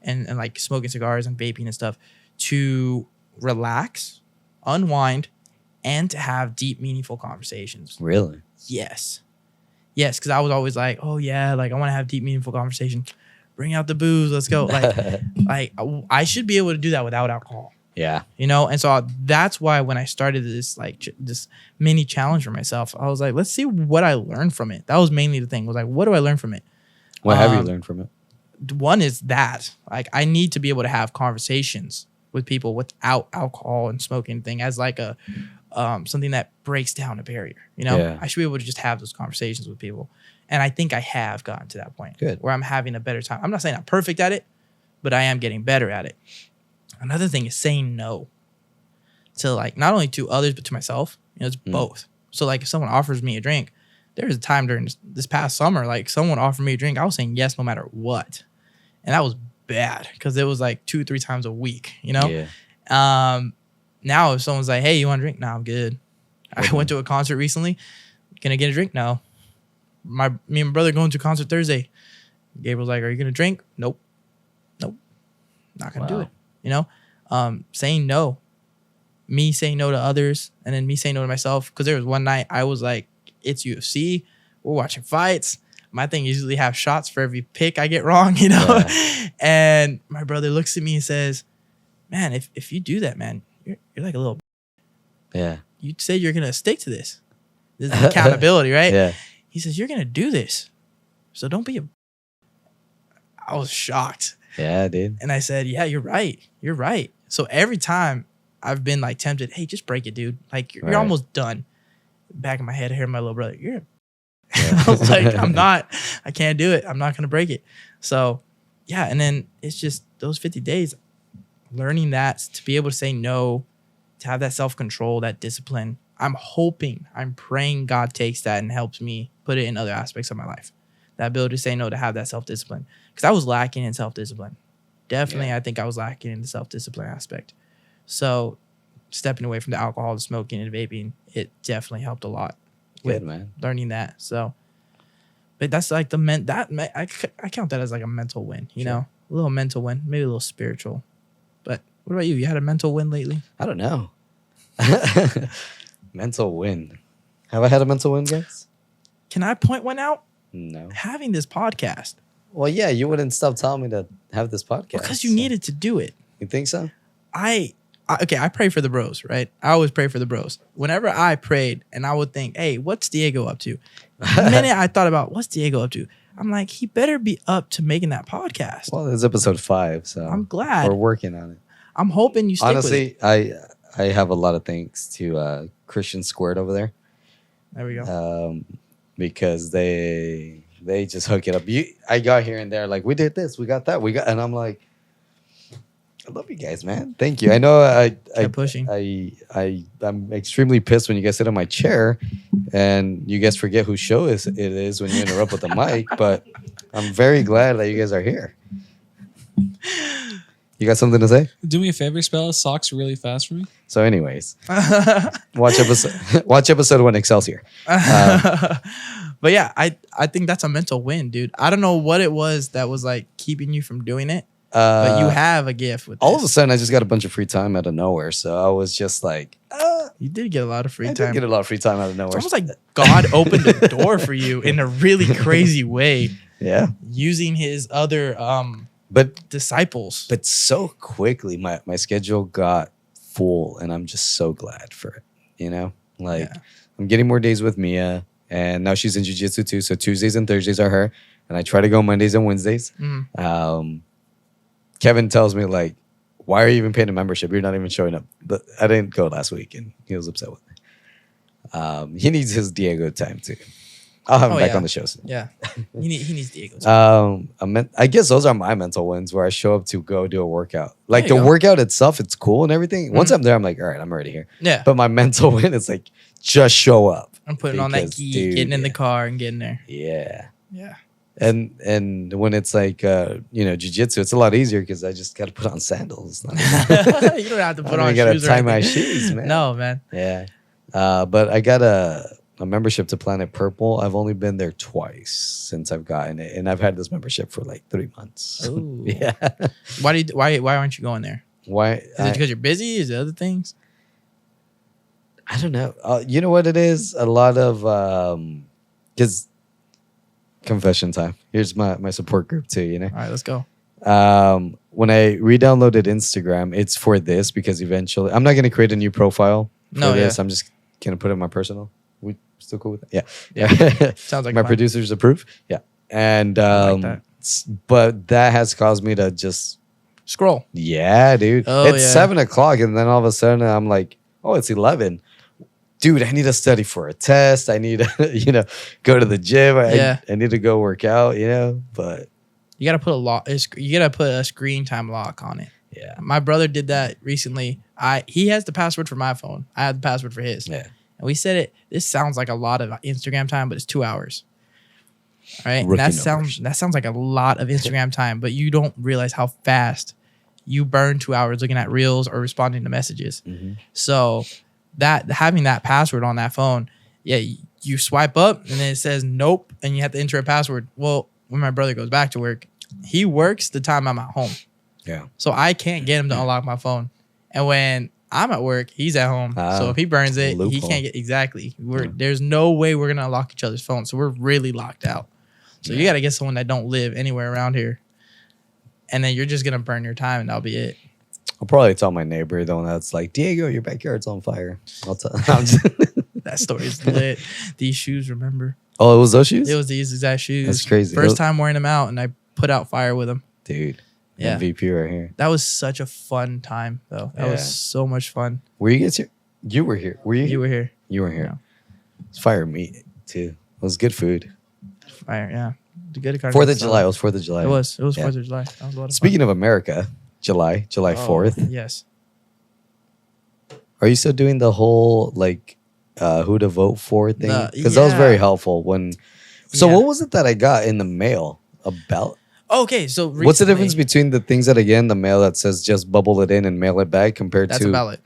and like smoking cigars and vaping and stuff to relax, unwind, and to have deep, meaningful conversations. Really? Yes, because I was always like, oh yeah, like I want to have deep, meaningful conversation. Bring out the booze, let's go. Like I should be able to do that without alcohol. Yeah. And so that's why when I started this like this mini challenge for myself, I was like, let's see what I learned from it. That was mainly the thing. Was like, what do I learn from it? What have you learned from it? One is that like I need to be able to have conversations with people without alcohol and smoking thing as like a something that breaks down a barrier. Yeah. I should be able to just have those conversations with people, and I think I have gotten to that point. Good. Where I'm having a better time. I'm not saying I'm perfect at it, but I am getting better at it. Another thing is saying no to like not only to others but to myself. It's both. So like if someone offers me a drink, there was a time during this past summer, like someone offered me a drink, I was saying yes no matter what, and that was bad because it was like 2-3 times a week. Yeah. Now if someone's like, hey, you want a drink? No, I'm good. I went to a concert recently. Gonna get a drink? No. Me and my brother going to a concert Thursday. Gabriel's like, are you gonna drink? Nope. Not gonna do Wow. it. Saying no. Me saying no to others and then me saying no to myself. Because there was one night I was like, it's UFC. We're watching fights. My thing usually have shots for every pick I get wrong, Yeah. And my brother looks at me and says, man, if you do that, man, you're like a little. Yeah. You said you're gonna stick to this. This is accountability, right? Yeah. He says you're gonna do this, so don't be a. I was shocked, Yeah, dude. and I said, "Yeah, you're right. You're right." So every time I've been like tempted, hey, just break it, dude. Like you're Right. almost done. Back in my head, I hear my little brother, you're. Yeah. I was like, I'm not. I can't do it. I'm not gonna break it. So, yeah, and then it's just those 50 days, learning that to be able to say no, to have that self-control, that discipline. I'm praying God takes that and helps me put it in other aspects of my life. That ability to say no, to have that self-discipline. Because I was lacking in self-discipline. Definitely, Yeah. I think I was lacking in the self-discipline aspect. So stepping away from the alcohol, the smoking, and vaping, it definitely helped a lot with Good, man. learning that. So, but that's like I count that as like a mental win, you Sure. know, a little mental win, maybe a little spiritual. But what about you? You had a mental win lately? I don't know. Mental win. Have I had a mental win, guys? Can I point one out? No. Having this podcast Well, yeah, you wouldn't stop telling me to have this podcast. because you so- needed to do it. You think so? I I pray for the bros, right? I always pray for the bros. Whenever I prayed, and I would think, hey, what's Diego up to? The minute I thought about what's Diego up to, I'm like, he better be up to making that podcast. Well, it's episode 5, so I'm glad. we're working on it. I'm hoping you stick with it. Honestly, I have a lot of thanks to Christian Squared over there. There we go. Because they just hook it up. I got here and there like, we did this, we got that, and I'm like, I love you guys, man. Thank you. I know Kept pushing. I'm extremely pissed when you guys sit on my chair and you guys forget whose show it is when you interrupt with the mic, but I'm very glad that you guys are here. You got something to say? Do me a favor, spell socks really fast for me. So anyways, watch episode 1 Excelsior. But yeah, I think that's a mental win, dude. I don't know what it was that was like keeping you from doing it. But you have a gift with this. All of a sudden, I just got a bunch of free time out of nowhere. So I was just like, you did get a lot of free I time. did get a lot of free time out of nowhere. It's almost like God opened a door for you in a really crazy way. Yeah. Using his other disciples. But so quickly, my schedule got full, and I'm just so glad for it. You know? Like, I'm getting more days with Mia, and now she's in jiu-jitsu too. So Tuesdays and Thursdays are her, and I try to go Mondays and Wednesdays. Kevin tells me, like, why are you even paying a membership? You're not even showing up. But I didn't go last week, and he was upset with me. He needs his Diego time, too. I'll have him back on the show soon. Yeah. He needs Diego time. I guess those are my mental wins where I show up to go do a workout. Like, the workout itself, it's cool and everything. Once I'm there, I'm like, all right, I'm already here. Yeah. But my mental win is, like, just show up. I'm putting on that gi, getting in the car and getting there. Yeah. Yeah. And when it's like jiu-jitsu, it's a lot easier because I just got to put on sandals. You don't have to put on shoes. I got to tie my shoes, man. No, man. Yeah. But I got a membership to Planet Purple. I've only been there twice since I've gotten it, and I've had this membership for like 3 months. Ooh. Yeah. Why aren't you going there? Why? Is it because you're busy? Is it other things? I don't know. You know what it is? A lot of because confession time. Here's my support group too. You know. All right, let's go. When I re-downloaded Instagram, it's for this because eventually I'm not going to create a new profile for this. I'm just going to put it in my personal. We still cool with that? Yeah. Sounds like my producers approve. Yeah. And like that. But that has caused me to just scroll. Yeah, dude. Oh, it's 7:00, and then all of a sudden I'm like, oh, it's 11. Dude, I need to study for a test. I need to, go to the gym. I need to go work out, but you got to put a screen time lock on it. Yeah. My brother did that recently. He has the password for my phone. I have the password for his. Yeah. And we said it. This sounds like a lot of Instagram time, but it's 2 hours. All right. And that sounds like a lot of Instagram time, but you don't realize how fast you burn 2 hours looking at reels or responding to messages. Mm-hmm. So having that password on that phone, you swipe up and then it says nope, and you have to enter a password. Well, when my brother goes back to work, he works the time I'm at home. Yeah. So I can't get him to unlock my phone. And when I'm at work, he's at home. So if he burns it, he can't get There's no way we're gonna unlock each other's phones. So we're really locked out. So you gotta get someone that don't live anywhere around here. And then you're just gonna burn your time and that'll be it. I'll probably tell my neighbor the one that's like, Diego, your backyard's on fire. I'll tell. That story's lit. These shoes, remember? Oh, it was those shoes? It was these exact shoes. That's crazy. First time wearing them out, and I put out fire with them. Dude, yeah. MVP right here. That was such a fun time, though. That was so much fun. Were you guys here? You were here. Were you? You were here. You were here. Yeah. It's fire meat too. It was good food. Fire, yeah. Good 4th of July. It was 4th of July. It was 4th of July. That was a lot of Speaking of America, July 4th. Yes. Are you still doing the whole who to vote for thing? Because that was very helpful when. So what was it that I got in the mail? A ballot? Okay, so recently, what's the difference between the things that I get in the mail that says just bubble it in and mail it back compared that's to a ballot?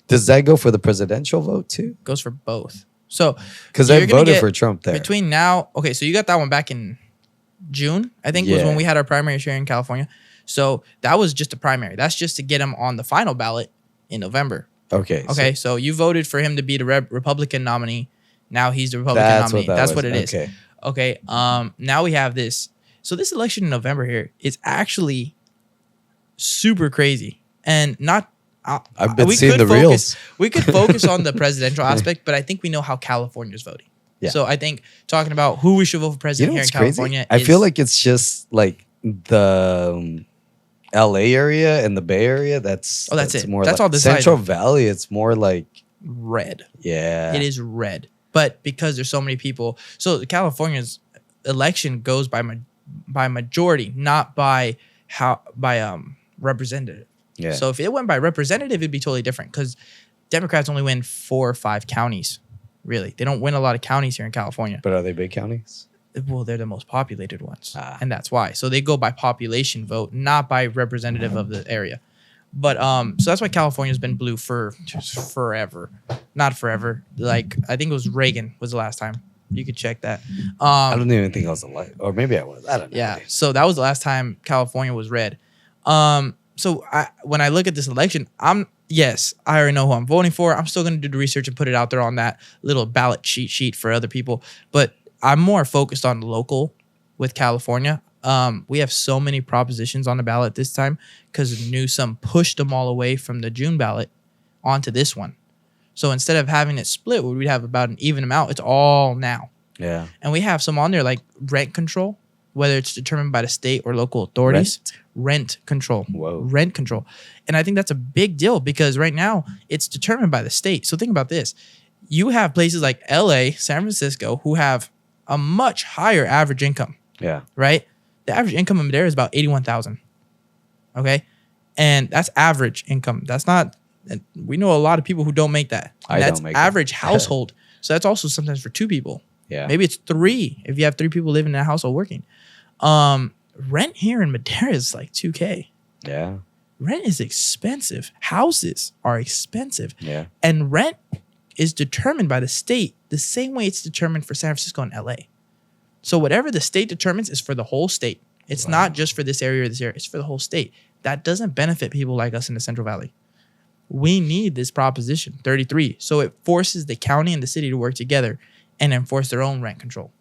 Does that go for the presidential vote too? Goes for both. So because I voted for Trump there. Between now, okay, so you got that one back in June, I think was when we had our primaries here in California. So that was just a primary. That's just to get him on the final ballot in November. Okay. So you voted for him to be the Republican nominee. Now he's the Republican nominee. That's what it is. Okay. Now we have this. So this election in November here is actually super crazy. And not I've been we seeing could the reels. We could focus on the presidential aspect, but I think we know how California's voting. Yeah. So I think talking about who we should vote for You president know here what's in crazy? California. I feel like it's just like the LA area and the Bay Area. That's it. More That's like all decided. Central Valley. It's more like red. yeah. It is red. But because there's so many people, so California's election goes by majority, not by representative. Yeah. So if it went by representative, it'd be totally different because Democrats only win 4 or 5 counties. Really, they don't win a lot of counties here in California. But are they big counties? Well, they're the most populated ones, and that's why. So they go by population vote, not by representative of the area. But so that's why California's been blue for just forever, not forever. Like I think it was Reagan was the last time. You could check that. I don't even think I was alive, or maybe I was. I don't know. Yeah. So that was the last time California was red. So when I look at this election, I already know who I'm voting for. I'm still going to do the research and put it out there on that little ballot cheat sheet for other people. But I'm more focused on local with California. We have so many propositions on the ballot this time because Newsom pushed them all away from the June ballot onto this one. So instead of having it split, where we'd have about an even amount, it's all now. Yeah. And we have some on there like rent control, whether it's determined by the state or local authorities. Rent control. Whoa. Rent control. And I think that's a big deal because right now it's determined by the state. So think about this. You have places like LA, San Francisco, who have a much higher average income. Yeah. Right? The average income in Madera is about $81,000. Okay? And that's average income. That's not, we know a lot of people who don't make that. And that's average household. So that's also sometimes for 2 people. Yeah. Maybe it's 3 if you have 3 people living in a household working. Rent here in Madera is like $2,000. Yeah. Rent is expensive. Houses are expensive. Yeah. And rent is determined by the state the same way it's determined for San Francisco and LA. So whatever the state determines is for the whole state. It's not just for this area or this area. It's for the whole state. That doesn't benefit people like us in the Central Valley. We need this Proposition 33. So it forces the county and the city to work together and enforce their own rent control.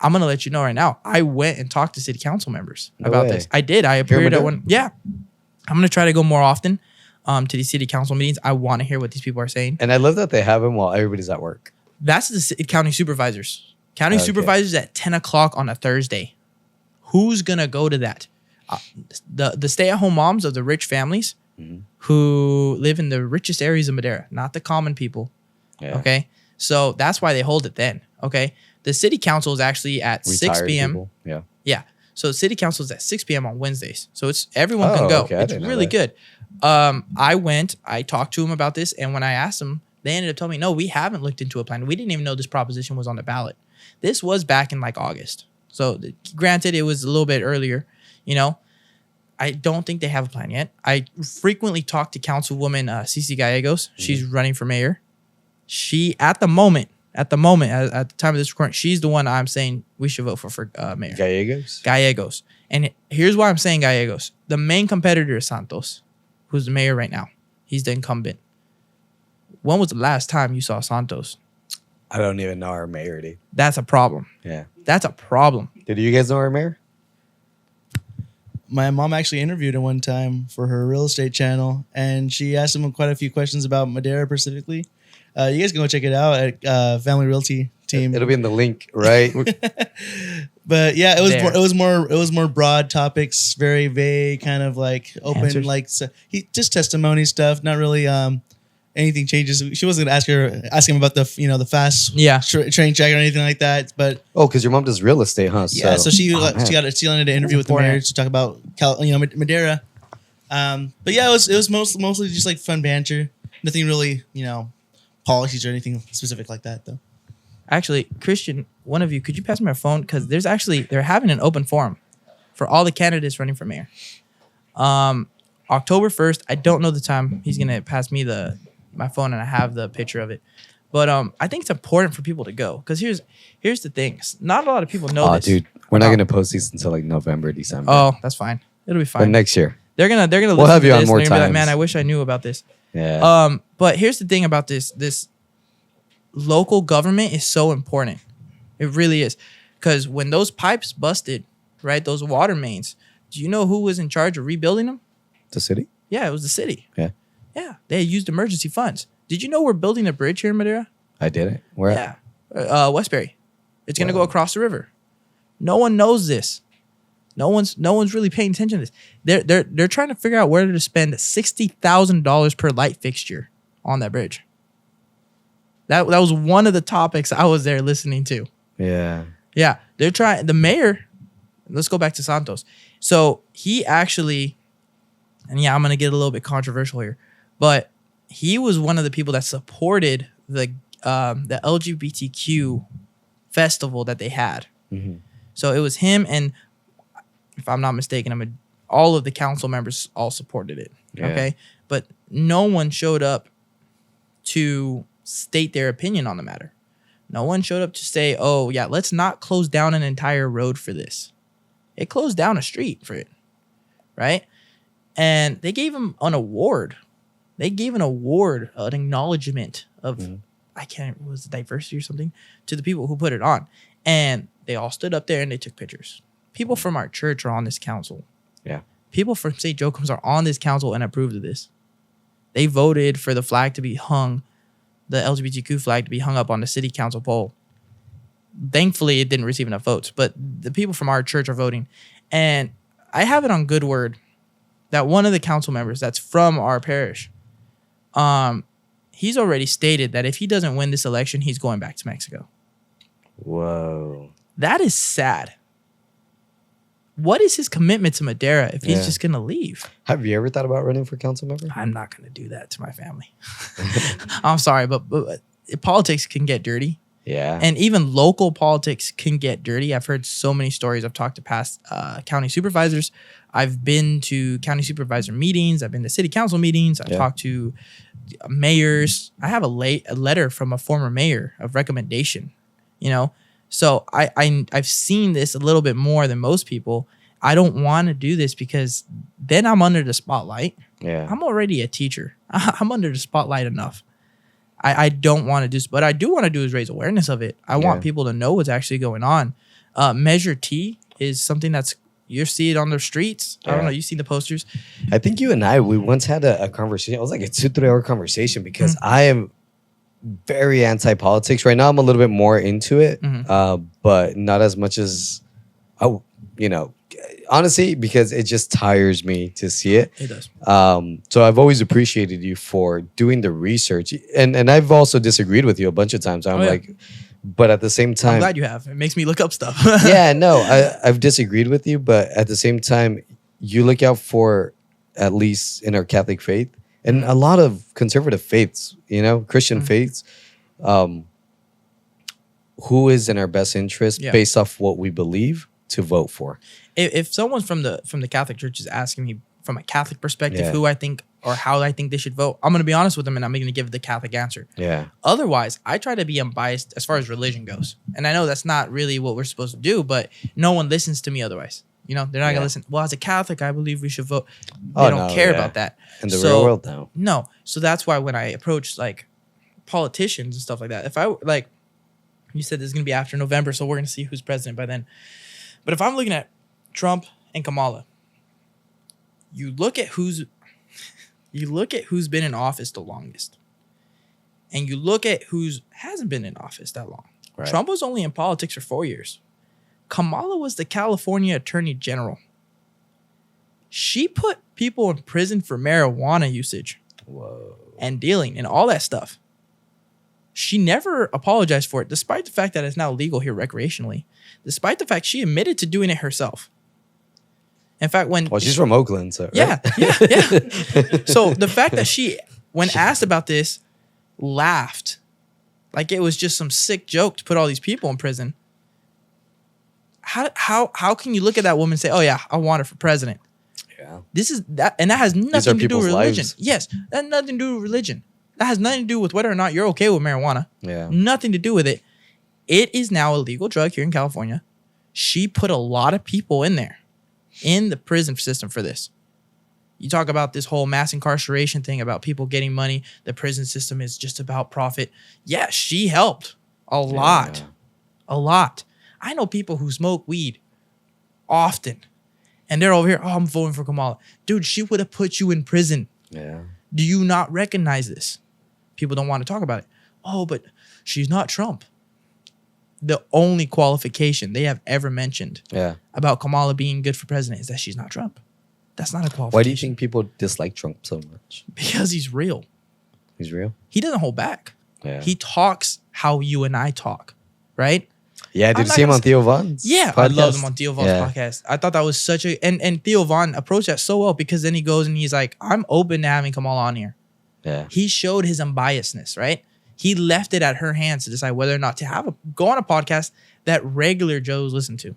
I'm going to let you know right now. I went and talked to city council members about this. I did. I appeared at one. Yeah. I'm going to try to go more often to these city council meetings. I want to hear what these people are saying. And I love that they have them while everybody's at work. That's the county supervisors. County supervisors at 10 o'clock on a Thursday. Who's going to go to that? The stay-at-home moms of the rich families who live in the richest areas of Madera, not the common people. Yeah. Okay? So that's why they hold it then. Okay? The city council is actually at 6 p.m. People. Yeah. Yeah. So city council is at 6 p.m. on Wednesdays. So it's everyone can go. Okay. It's really good. I talked to them about this, and when I asked them, they ended up telling me, no, we haven't looked into a plan. We didn't even know this proposition was on the ballot. This was back in like August. So granted, it was a little bit earlier, you know. I don't think they have a plan yet. I frequently talk to Councilwoman Cici Gallegos. She's running for mayor. She, at the moment, at the time of this recording, she's the one I'm saying we should vote for mayor. Gallegos. And here's why I'm saying Gallegos. The main competitor is Santos, who's the mayor right now. He's the incumbent. When was the last time you saw Santos? I don't even know our mayor, dude. That's a problem. Yeah. That's a problem. Did you guys know our mayor? My mom actually interviewed him one time for her real estate channel, and she asked him quite a few questions about Madera specifically. You guys can go check it out at Family Realty Team. It'll be in the link, right? But yeah, it was more broad topics, very vague, kind of like open, answers. like just testimony stuff. Not really anything changes. She wasn't gonna ask him about the fast train check or anything like that. But because your mom does real estate, huh? Yeah, so she landed an interview with the mayor to talk about Madera. But yeah, it was mostly just like fun banter. Nothing really policies or anything specific like that though. Actually, Christian, one of you, could you pass me my phone? Because they're having an open forum for all the candidates running for mayor. October 1st, I don't know the time. He's going to pass me my phone and I have the picture of it. But I think it's important for people to go. Because here's the thing. Not a lot of people know this. Dude, we're not going to post these until like November, December. Oh, that's fine. It'll be fine. But next year. They're gonna listen we'll have you to on this more and they're gonna be like, times. man, I wish I knew about this. Yeah. But here's the thing about this local government is so important. It really is. Because when those pipes busted, right, those water mains, do you know who was in charge of rebuilding them? The city? Yeah, it was the city. Yeah. Yeah, they used emergency funds. Did you know we're building a bridge here in Madera? I didn't. Where? Yeah, Westbury. It's gonna go across the river. No one knows this. No one's really paying attention to this. They're trying to figure out where to spend $60,000 per light fixture on that bridge. That was one of the topics I was there listening to. Yeah. Yeah, they're trying. The mayor. Let's go back to Santos. So he actually, and yeah, I'm gonna get a little bit controversial here, but he was one of the people that supported the LGBTQ festival that they had. Mm-hmm. So it was him, and if I'm not mistaken, all of the council members all supported it. Yeah. Okay, but no one showed up to state their opinion on the matter. No one showed up to say, "Oh yeah, let's not close down an entire road for this." It closed down a street for it, right? And they gave him an award. They gave an award, an acknowledgement of was it diversity or something, to the people who put it on. And they all stood up there and they took pictures. People from our church are on this council. Yeah. People from St. Joachim's are on this council and approved of this. They voted for the flag to be hung, the LGBTQ flag to be hung up on the city council pole. Thankfully, it didn't receive enough votes, but the people from our church are voting. And I have it on good word that one of the council members that's from our parish, he's already stated that if he doesn't win this election, he's going back to Mexico. Whoa. That is sad. What is his commitment to Madera if he's just going to leave? Have you ever thought about running for council member? I'm not going to do that to my family. I'm sorry, but politics can get dirty. Yeah. And even local politics can get dirty. I've heard so many stories. I've talked to past county supervisors. I've been to county supervisor meetings. I've been to city council meetings. I've talked to mayors. I have a letter from a former mayor of recommendation, you know? So I've seen this a little bit more than most people. I don't want to do this because then I'm under the spotlight. Yeah. I'm already a teacher. I'm under the spotlight enough. I don't want to do this. What I do want to do is raise awareness of it. I want people to know what's actually going on. Measure T is something that's, you see it on the streets. I don't know. You've seen the posters. I think you and we once had a conversation. It was like a 2-3 hour conversation because I am very anti-politics. Right now, I'm a little bit more into it, but not as much as, honestly, because it just tires me to see it. It does. So I've always appreciated you for doing the research. And I've also disagreed with you a bunch of times. I'm like, but at the same time, I'm glad you have. It makes me look up stuff. yeah, no, I've disagreed with you, but at the same time, you look out for, at least in our Catholic faith, and a lot of conservative faiths, Christian faiths, who is in our best interest based off what we believe to vote for. If someone from the Catholic Church is asking me from a Catholic perspective who I think or how I think they should vote, I'm going to be honest with them and I'm going to give the Catholic answer. Yeah. Otherwise, I try to be unbiased as far as religion goes. And I know that's not really what we're supposed to do, but no one listens to me otherwise. They're not going to listen. Well, as a Catholic, I believe we should vote. They don't care about that. In the real world, no. No. So that's why when I approach like politicians and stuff like that, if I like, you said this is going to be after November, so we're going to see who's president by then. But if I'm looking at Trump and Kamala, you look at who's been in office the longest, and you look at who's hasn't been in office that long. Right. Trump was only in politics for 4 years. Kamala was the California Attorney General. She put people in prison for marijuana usage. Whoa. And dealing and all that stuff. She never apologized for it, despite the fact that it's now legal here recreationally. Despite the fact she admitted to doing it herself. In fact, she's from Oakland, so yeah. So the fact that she, when asked about this, laughed like it was just some sick joke to put all these people in prison. How can you look at that woman and say, "Oh yeah, I want her for president"? Yeah. This is that, and that has nothing to do with religion. Lives. Yes, that has nothing to do with religion. That has nothing to do with whether or not you're okay with marijuana. Yeah. Nothing to do with it. It is now a legal drug here in California. She put a lot of people in there, in the prison system for this. You talk about this whole mass incarceration thing about people getting money. The prison system is just about profit. Yeah, she helped a lot. Yeah. A lot. I know people who smoke weed often. And they're over here, "Oh, I'm voting for Kamala." Dude, she would have put you in prison. Yeah. Do you not recognize this? People don't want to talk about it. Oh, but she's not Trump. The only qualification they have ever mentioned about Kamala being good for president is that she's not Trump. That's not a qualification. Why do you think people dislike Trump so much? Because he's real. He's real? He doesn't hold back. Yeah. He talks how you and I talk, right? Yeah, did you see him on Theo Von's podcast? I love him on Theo Von's podcast. I thought that was such a... And Theo Von approached that so well because then he goes and he's like, I'm open to having Kamala on here. Yeah. He showed his unbiasedness, right? He left it at her hands to decide whether or not to go on a podcast that regular Joes listen to.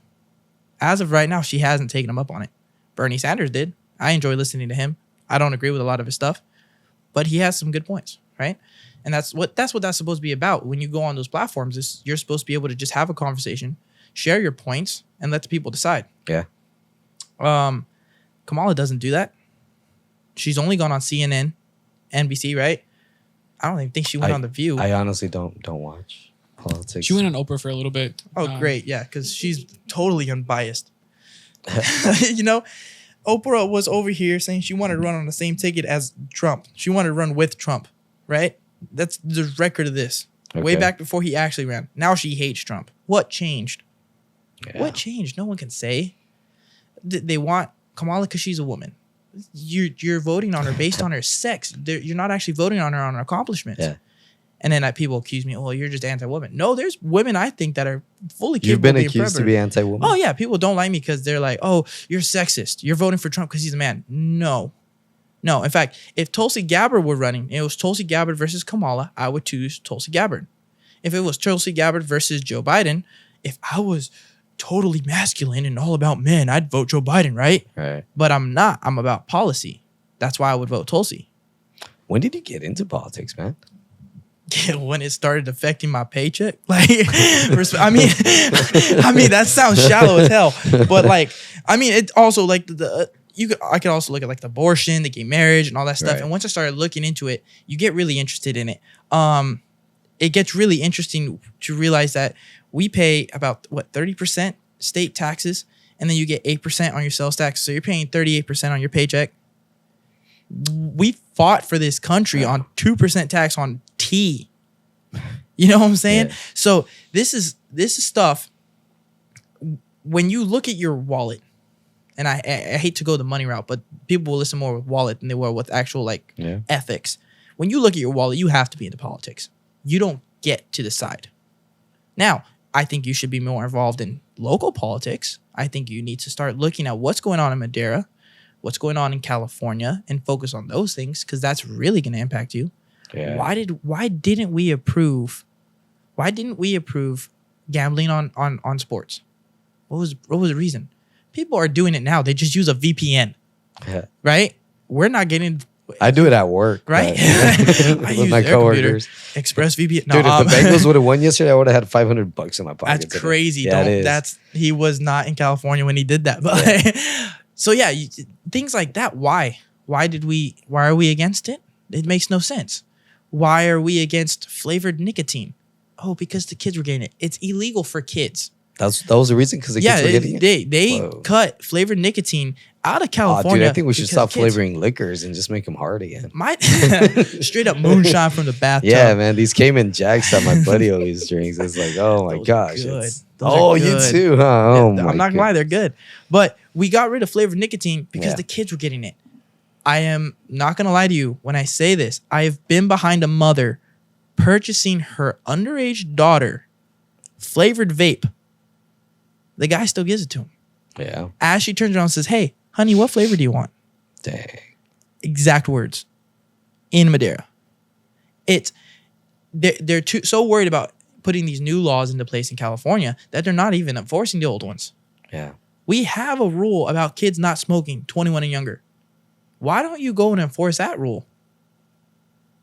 As of right now, she hasn't taken him up on it. Bernie Sanders did. I enjoy listening to him. I don't agree with a lot of his stuff, but he has some good points, right? And that's what that's supposed to be about. When you go on those platforms, you're supposed to be able to just have a conversation, share your points, and let the people decide. Yeah. Kamala doesn't do that. She's only gone on CNN, NBC, right? I don't even think she went on The View. I honestly don't watch politics. She went on Oprah for a little bit. Oh, great. Yeah, because she's totally unbiased. You know, Oprah was over here saying she wanted to run on the same ticket as Trump. She wanted to run with Trump, right? That's the record of this. Okay. Way back before he actually ran. Now she hates Trump. What changed? Yeah. What changed? No one can say. They want Kamala because she's a woman. You're voting on her based on her sex. You're not actually voting on her on her accomplishments. Yeah. And then people accuse me, oh, you're just anti-woman. No, there's women I think that are fully capable of being You've been accused to be anti-woman? Oh, yeah. People don't like me because they're like, oh, you're sexist. You're voting for Trump because he's a man. No. In fact, if Tulsi Gabbard were running, it was Tulsi Gabbard versus Kamala, I would choose Tulsi Gabbard. If it was Tulsi Gabbard versus Joe Biden, if I was totally masculine and all about men, I'd vote Joe Biden, right? Right. But I'm not. I'm about policy. That's why I would vote Tulsi. When did you get into politics, man? When it started affecting my paycheck. Like, I mean, that sounds shallow as hell. But like, I mean, it also like I could also look at like the abortion, the gay marriage, and all that stuff. Right. And once I started looking into it, you get really interested in it. It gets really interesting to realize that we pay about 30% state taxes, and then you get 8% on your sales tax. So you're paying 38% on your paycheck. We fought for this country on 2% tax on tea. You know what I'm saying? Yeah. So this is stuff. When you look at your wallet, and I hate to go the money route, but people will listen more with wallet than they will with actual ethics. When you look at your wallet, you have to be into politics. You don't get to decide. Now, I think you should be more involved in local politics. I think you need to start looking at what's going on in Madera, what's going on in California, and focus on those things because that's really going to impact you. Yeah. Why didn't we approve gambling on sports? What was the reason? People are doing it now. They just use a VPN. Yeah. Right? We're not getting... I do it at work. Right? With my coworkers. ExpressVPN. No, dude, if the Bengals would have won yesterday, I would have had $500 in my pocket. That's crazy. Yeah, he was not in California when he did that. But so yeah, things like that. Why are we against it? It makes no sense. Why are we against flavored nicotine? Oh, because the kids were getting it. It's illegal for kids. That was the reason because the kids were getting it? They cut flavored nicotine out of California. Dude, I think we should stop flavoring liquors and just make them hard again. Straight up moonshine from the bathtub. Yeah, man. These Cayman Jacks that my buddy always drinks. It's like, oh my gosh. You too, huh? Oh my I'm not gonna lie, they're good. But we got rid of flavored nicotine because the kids were getting it. I am not gonna lie to you when I say this. I've been behind a mother purchasing her underage daughter flavored vape. The guy still gives it to him. Yeah. As she turns around and says, hey, honey, what flavor do you want? Dang. Exact words. In Madera. They're so worried about putting these new laws into place in California that they're not even enforcing the old ones. Yeah. We have a rule about kids not smoking 21 and younger. Why don't you go and enforce that rule?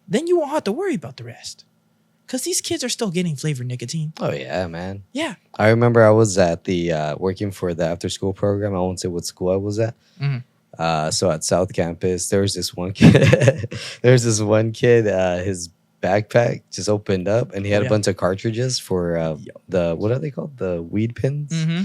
Then you won't have to worry about the rest. Because these kids are still getting flavored nicotine. Oh, yeah, man. Yeah. I remember I was at the working for the after-school program. I won't say what school I was at. Mm-hmm. So at South Campus, there was this one kid. His backpack just opened up, and he had a bunch of cartridges for what are they called? The weed pins? Mm-hmm.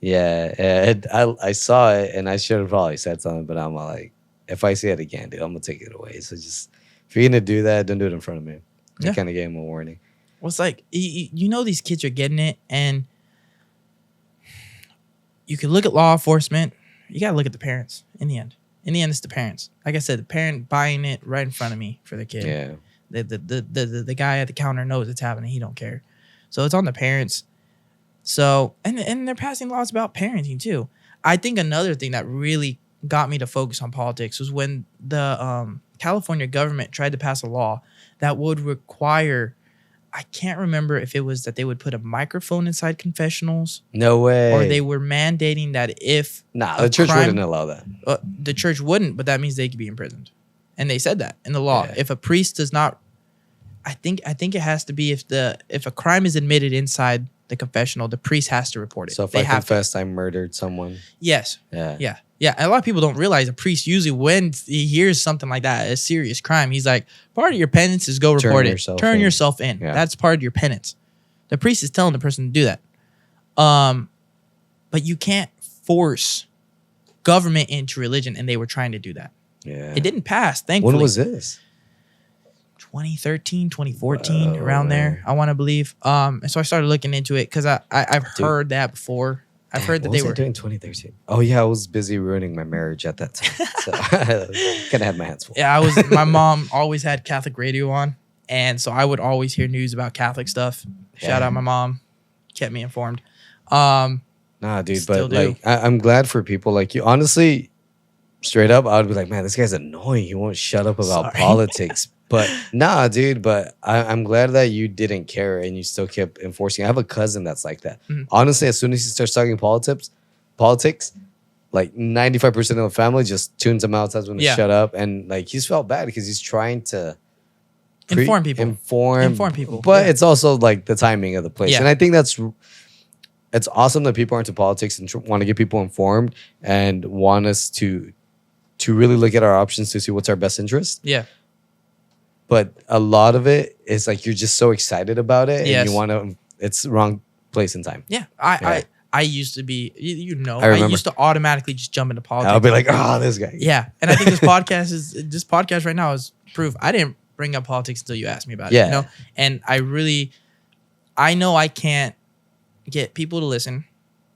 Yeah. And I saw it, and I should have probably said something, but I'm like, if I see it again, dude, I'm gonna take it away. So just if you're gonna do that, don't do it in front of me. I kind of gave him a warning. Well, it's like these kids are getting it, and you can look at law enforcement. You gotta look at the parents. In the end, it's the parents. Like I said, the parent buying it right in front of me for the kid. Yeah. The guy at the counter knows it's happening. He don't care. So it's on the parents. So and they're passing laws about parenting too. I think another thing that really got me to focus on politics was when the California government tried to pass a law that would require, I can't remember if it was that they would put a microphone inside confessionals. No way. Or they were mandating that if the church wouldn't allow that. The church wouldn't, but that means they could be imprisoned. And they said that in the law. Yeah. If a priest does not, I think it has to be if a crime is admitted inside the confessional, the priest has to report it. So if I confessed I murdered someone. Yes. Yeah. Yeah. And a lot of people don't realize a priest usually, when he hears something like that, a serious crime, he's like, part of your penance is go report it. Turn yourself in. Yeah. That's part of your penance. The priest is telling the person to do that. But you can't force government into religion, and they were trying to do that. Yeah. It didn't pass, thankfully. When was this? 2013, 2014, around there, I want to believe. And so I started looking into it because I've heard that before. I've heard that what they was were I doing 2013. Oh yeah, I was busy ruining my marriage at that time, so I kind of had my hands full. Yeah, my mom always had Catholic radio on, and so I would always hear news about Catholic stuff. Shout out my mom, kept me informed. Nah, dude, but like I'm glad for people like you. Honestly, straight up, I would be like, man, this guy's annoying. He won't shut up about politics. But nah, dude, but I'm glad that you didn't care and you still kept enforcing. I have a cousin that's like that. Mm-hmm. Honestly, as soon as he starts talking politics, like 95% of the family just tunes him out, tells him to shut up. And like he's felt bad because he's trying to inform people. But it's also like the timing of the place. And I think it's awesome that people are into politics and want to get people informed and want us to really look at our options to see what's our best interest. Yeah. But a lot of it is like you're just so excited about it, and you want to. It's the wrong place and time. Yeah, I used to be. I used to automatically just jump into politics. I'll be like, oh, this guy. Yeah, and I think this podcast right now is proof. I didn't bring up politics until you asked me about it. You know, and I know I can't get people to listen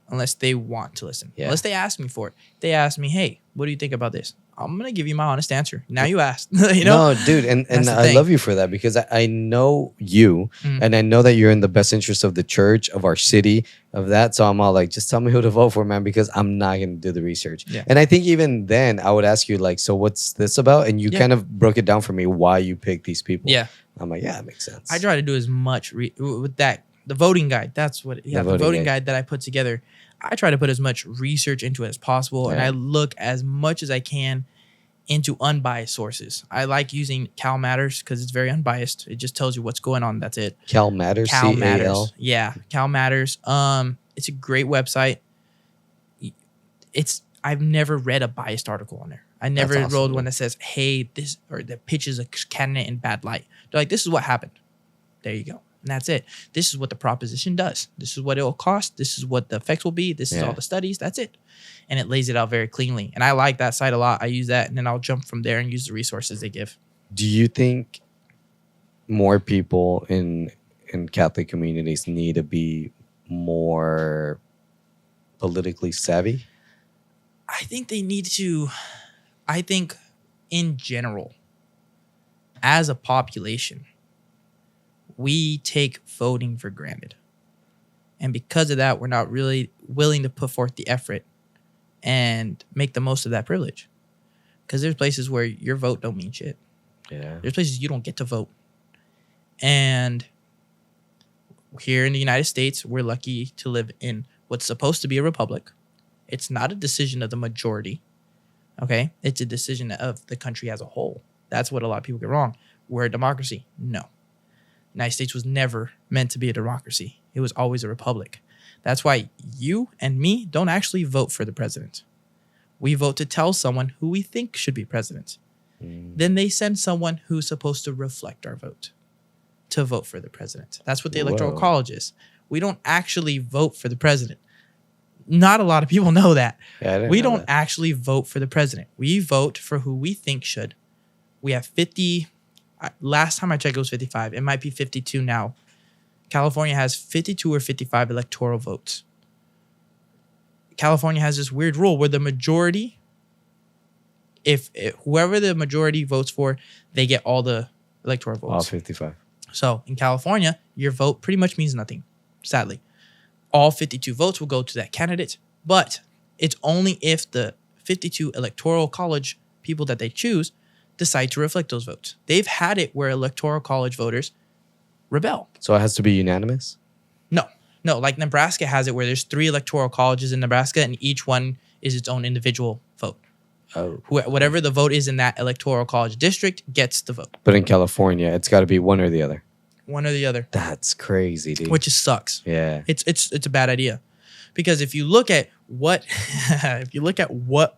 unless they want to listen. Yeah. Unless they ask me for it. They ask me, hey, what do you think about this? I'm going to give you my honest answer. Now you asked. No, dude. And I love you for that because I know you and I know that you're in the best interest of the church, of our city, of that. So I'm all like, just tell me who to vote for, man, because I'm not going to do the research. Yeah. And I think even then I would ask you like, so what's this about? And you kind of broke it down for me why you picked these people. Yeah. I'm like, yeah, it makes sense. I try to do as much with that. The voting guide. That's what. Yeah, the voting guide that I put together. I try to put as much research into it as possible, and I look as much as I can into unbiased sources. I like using Cal Matters because it's very unbiased. It just tells you what's going on. That's it. Cal Matters. Cal Matters. Yeah, Cal Matters. It's a great website. I've never read a biased article on there. I never enrolled one that says, "Hey, this," or that pitches a candidate in bad light. They're like, "This is what happened." There you go. And that's it. This is what the proposition does. This is what it will cost. This is what the effects will be. This is all the studies. That's it. And it lays it out very cleanly. And I like that site a lot. I use that, and then I'll jump from there and use the resources they give. Do you think more people in Catholic communities need to be more politically savvy? I think they need to. I think in general, as a population, we take voting for granted. And because of that, we're not really willing to put forth the effort and make the most of that privilege. Because there's places where your vote don't mean shit. Yeah. There's places you don't get to vote. And here in the United States, we're lucky to live in what's supposed to be a republic. It's not a decision of the majority. Okay? It's a decision of the country as a whole. That's what a lot of people get wrong. We're a democracy. No. The United States was never meant to be a democracy. It was always a republic. That's why you and me don't actually vote for the president. We vote to tell someone who we think should be president. Then they send someone who's supposed to reflect our vote to vote for the president. That's what the Electoral College is. We don't actually vote for the president. not a lot of people know that. Yeah, I didn't We know don't that. actually vote for the president. We vote for who we think should. We have 50. Last time I checked, it was 55. It might be 52 now. California has 52 or 55 electoral votes. California has this weird rule where the majority, if whoever the majority votes for, they get all the electoral votes. All 55. So in California, your vote pretty much means nothing, sadly. All 52 votes will go to that candidate, but it's only if the 52 electoral college people that they choose decide to reflect those votes. They've had it where electoral college voters rebel. So it has to be unanimous? No, like Nebraska has it where there's 3 electoral colleges in Nebraska and each one is its own individual vote. Oh. Whatever the vote is in that electoral college district gets the vote. But in California, it's got to be one or the other. One or the other. That's crazy, dude. Which just sucks. Yeah. It's a bad idea. Because if you look at what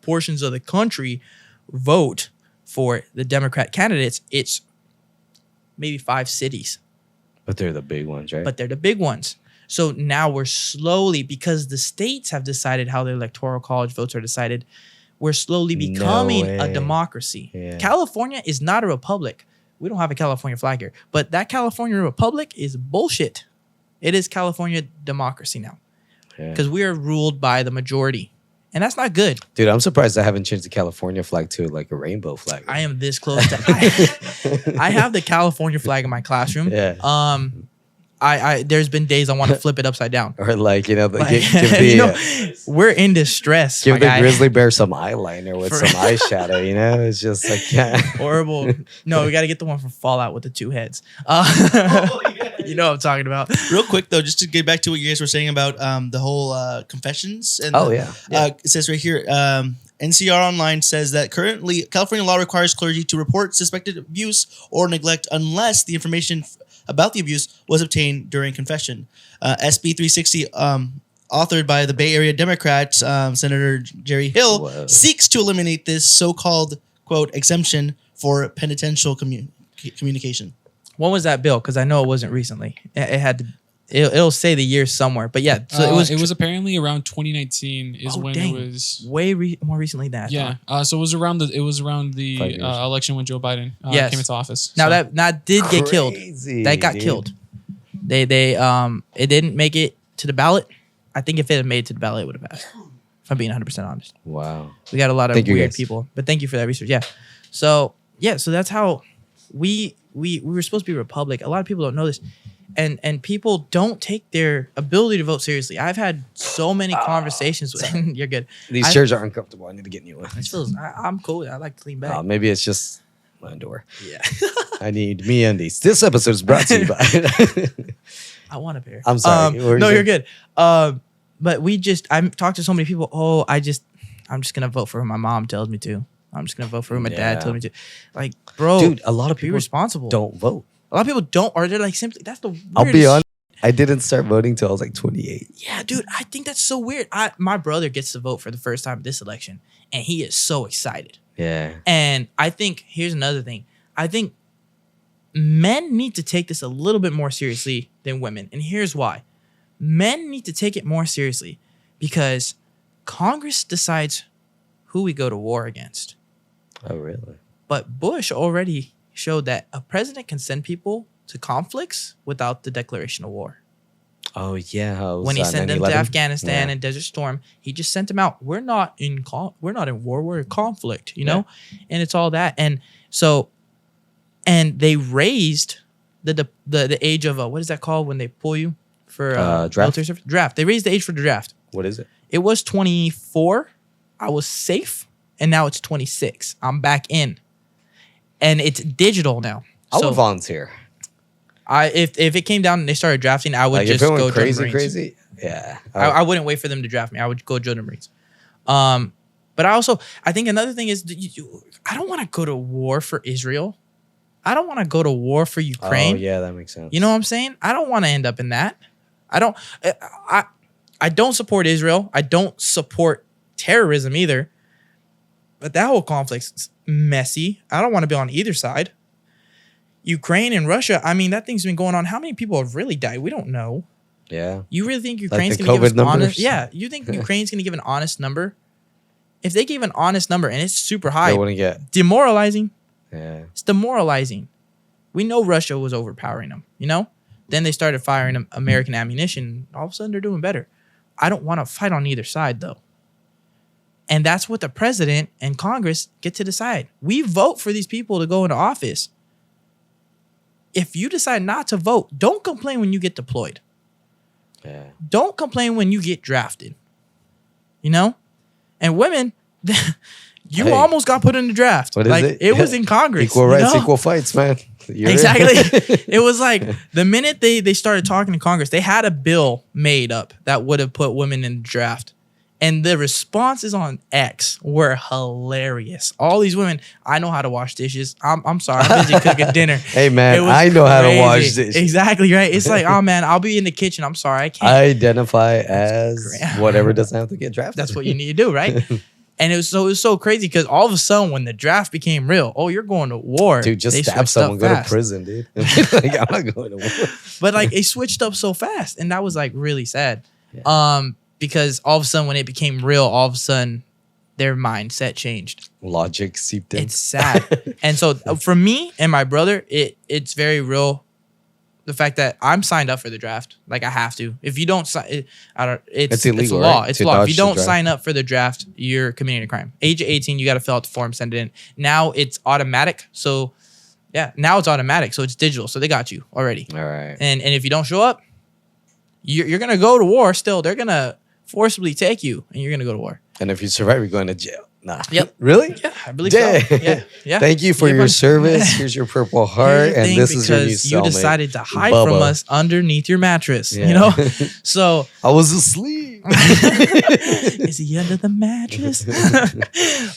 portions of the country vote for the Democrat candidates, it's maybe 5 cities. But they're the big ones, right? But they're the big ones. So now we're slowly, because the states have decided how the electoral college votes are decided, we're slowly becoming a way. democracy. Yeah. California is not a republic. We don't have a California flag here. But that California republic is bullshit. It is California democracy now. Yeah. Because we are ruled by the majority. And that's not good. Dude, I'm surprised I haven't changed the California flag to like a rainbow flag. I am this close to... I have the California flag in my classroom. Yeah. I there's been days I want to flip it upside down. Or like, give Like, the, we're in distress. give my the guy. grizzly bear some eyeliner with For- some eyeshadow, you know? It's just like, yeah. Horrible. No, we got to get the one from Fallout with the 2 heads. You know what I'm talking about. Real quick though, just to get back to what you guys were saying about the whole confessions. And Oh, the- yeah. It says right here, NCR Online says that currently California law requires clergy to report suspected abuse or neglect unless the information about the abuse was obtained during confession. SB 360, authored by the Bay Area Democrat Senator Jerry Hill, Whoa. seeks to eliminate this so-called, quote, exemption for penitential communication. When was that bill? Because I know it wasn't recently. It had to. It'll say the year somewhere, but yeah. So it was apparently around 2019 is when dang. it was. way more recently than I Yeah. thought. So it was around the 5 years. election when Joe Biden Yes. came into office. Now So- that did get killed. Crazy, That got dude. killed. They it didn't make it to the ballot. I think if it had made it to the ballot, it would have passed. If I'm being 100% honest. Wow. We got a lot of Thank you, weird guys. people, but thank you for that research. Yeah. So that's how we were supposed to be a republic. A lot of people don't know this. And people don't take their ability to vote seriously. I've had so many conversations with you're good. These I- chairs are uncomfortable. I need to get new It ones. feels I'm cool. I like to lean back. Maybe it's just my door. Yeah. I need me undies. This episode is brought to you by. I want a pair. I'm sorry. What were you No, saying? you're good. But I've talked to so many people. Oh, I'm just gonna vote for who my mom tells me to. I'm just gonna vote for who my dad Yeah. told me to. Like, bro, Dude, a lot of be people responsible. don't vote. A lot of people don't, or they're like simply. That's the weirdest. I'll be honest. I didn't start voting till I was like 28. Yeah, dude, I think that's so weird. My brother gets to vote for the first time this election, and he is so excited. Yeah. And I think here's another thing. I think men need to take this a little bit more seriously than women, and here's why. Men need to take it more seriously because Congress decides who we go to war against. Oh, really? But Bush already showed that a president can send people to conflicts without the declaration of war. Oh, yeah. How was When he that, sent them to 9/11? Afghanistan Yeah. and Desert Storm, he just sent them out. We're not in war. We're in conflict, you know, and it's all that. And so, and they raised the age of what is that called when they pull you for Draft? military service? Draft. They raised the age for the draft. What is it? It was 24. I was safe, and now it's 26. I'm back in, and it's digital now. I So would volunteer. if it came down and they started drafting, I would Like, just if it go went join the crazy, Marines. crazy. Yeah. I wouldn't wait for them to draft me. I would go join the Marines. But I think another thing is I don't want to go to war for Israel. I don't want to go to war for Ukraine. Oh, yeah, that makes sense. You know what I'm saying? I don't want to end up in that. I don't support Israel. I don't support terrorism either. But that whole conflict's messy. I don't want to be on either side. Ukraine and Russia, I mean, that thing's been going on. How many people have really died? We don't know. Yeah. You really think Like Ukraine's the going to give COVID us honest? numbers? Yeah. You think Ukraine's going to give an honest number? If they gave an honest number and it's super high, They wouldn't get. demoralizing. Yeah. It's demoralizing. We know Russia was overpowering them, you know? Then they started firing American ammunition. All of a sudden, they're doing better. I don't want to fight on either side, though. And that's what the president and Congress get to decide. We vote for these people to go into office. If you decide not to vote, don't complain when you get deployed. Yeah. Don't complain when you get drafted. You know? And women, you Hey. almost got put in the draft. What is like it? was in Congress. Equal you rights, know? equal fights, man. You're Exactly. It was like the minute they started talking to Congress, they had a bill made up that would have put women in the draft. And the responses on X were hilarious. All these women, I know how to wash dishes. I'm sorry, I'm busy cooking dinner. Hey, man, It was I know how to wash crazy. dishes. Exactly, right? It's like, oh, man, I'll be in the kitchen. I'm sorry, I can't. I identify as great. whatever doesn't have to get drafted. That's what you need to do, right? And it was so crazy because all of a sudden when the draft became real, oh, you're going to war. Dude, just they stab switched someone, up go to fast. prison, dude. Like, I'm not going to war. But like it switched up so fast, and that was like really sad. Yeah. Because all of a sudden when it became real, all of a sudden their mindset changed. Logic seeped in. It's sad. And so for me and my brother, it's very real. The fact that I'm signed up for the draft, like I have to. If you don't sign, it's illegal, it's a law. right? It's To law. If you dodge the don't draft. sign up for the draft, you're committing a crime. Age of 18, you got to fill out the form, send it in. Now it's automatic. So yeah, now it's automatic. So it's digital. So they got you already. All right. And if you don't show up, you're gonna go to war. Still, they're gonna forcibly take you, and you're gonna go to war. And if you survive, you're going to jail. Nah. Yep. Really? Yeah, I believe Dang. so. Yeah. Thank you for Yeah, your but- service. Here's your Purple Heart, Here's the and thing, this is your new because you cellmate. decided to hide Bubba. from us underneath your mattress. Yeah. You know, so I was asleep. is he under the mattress?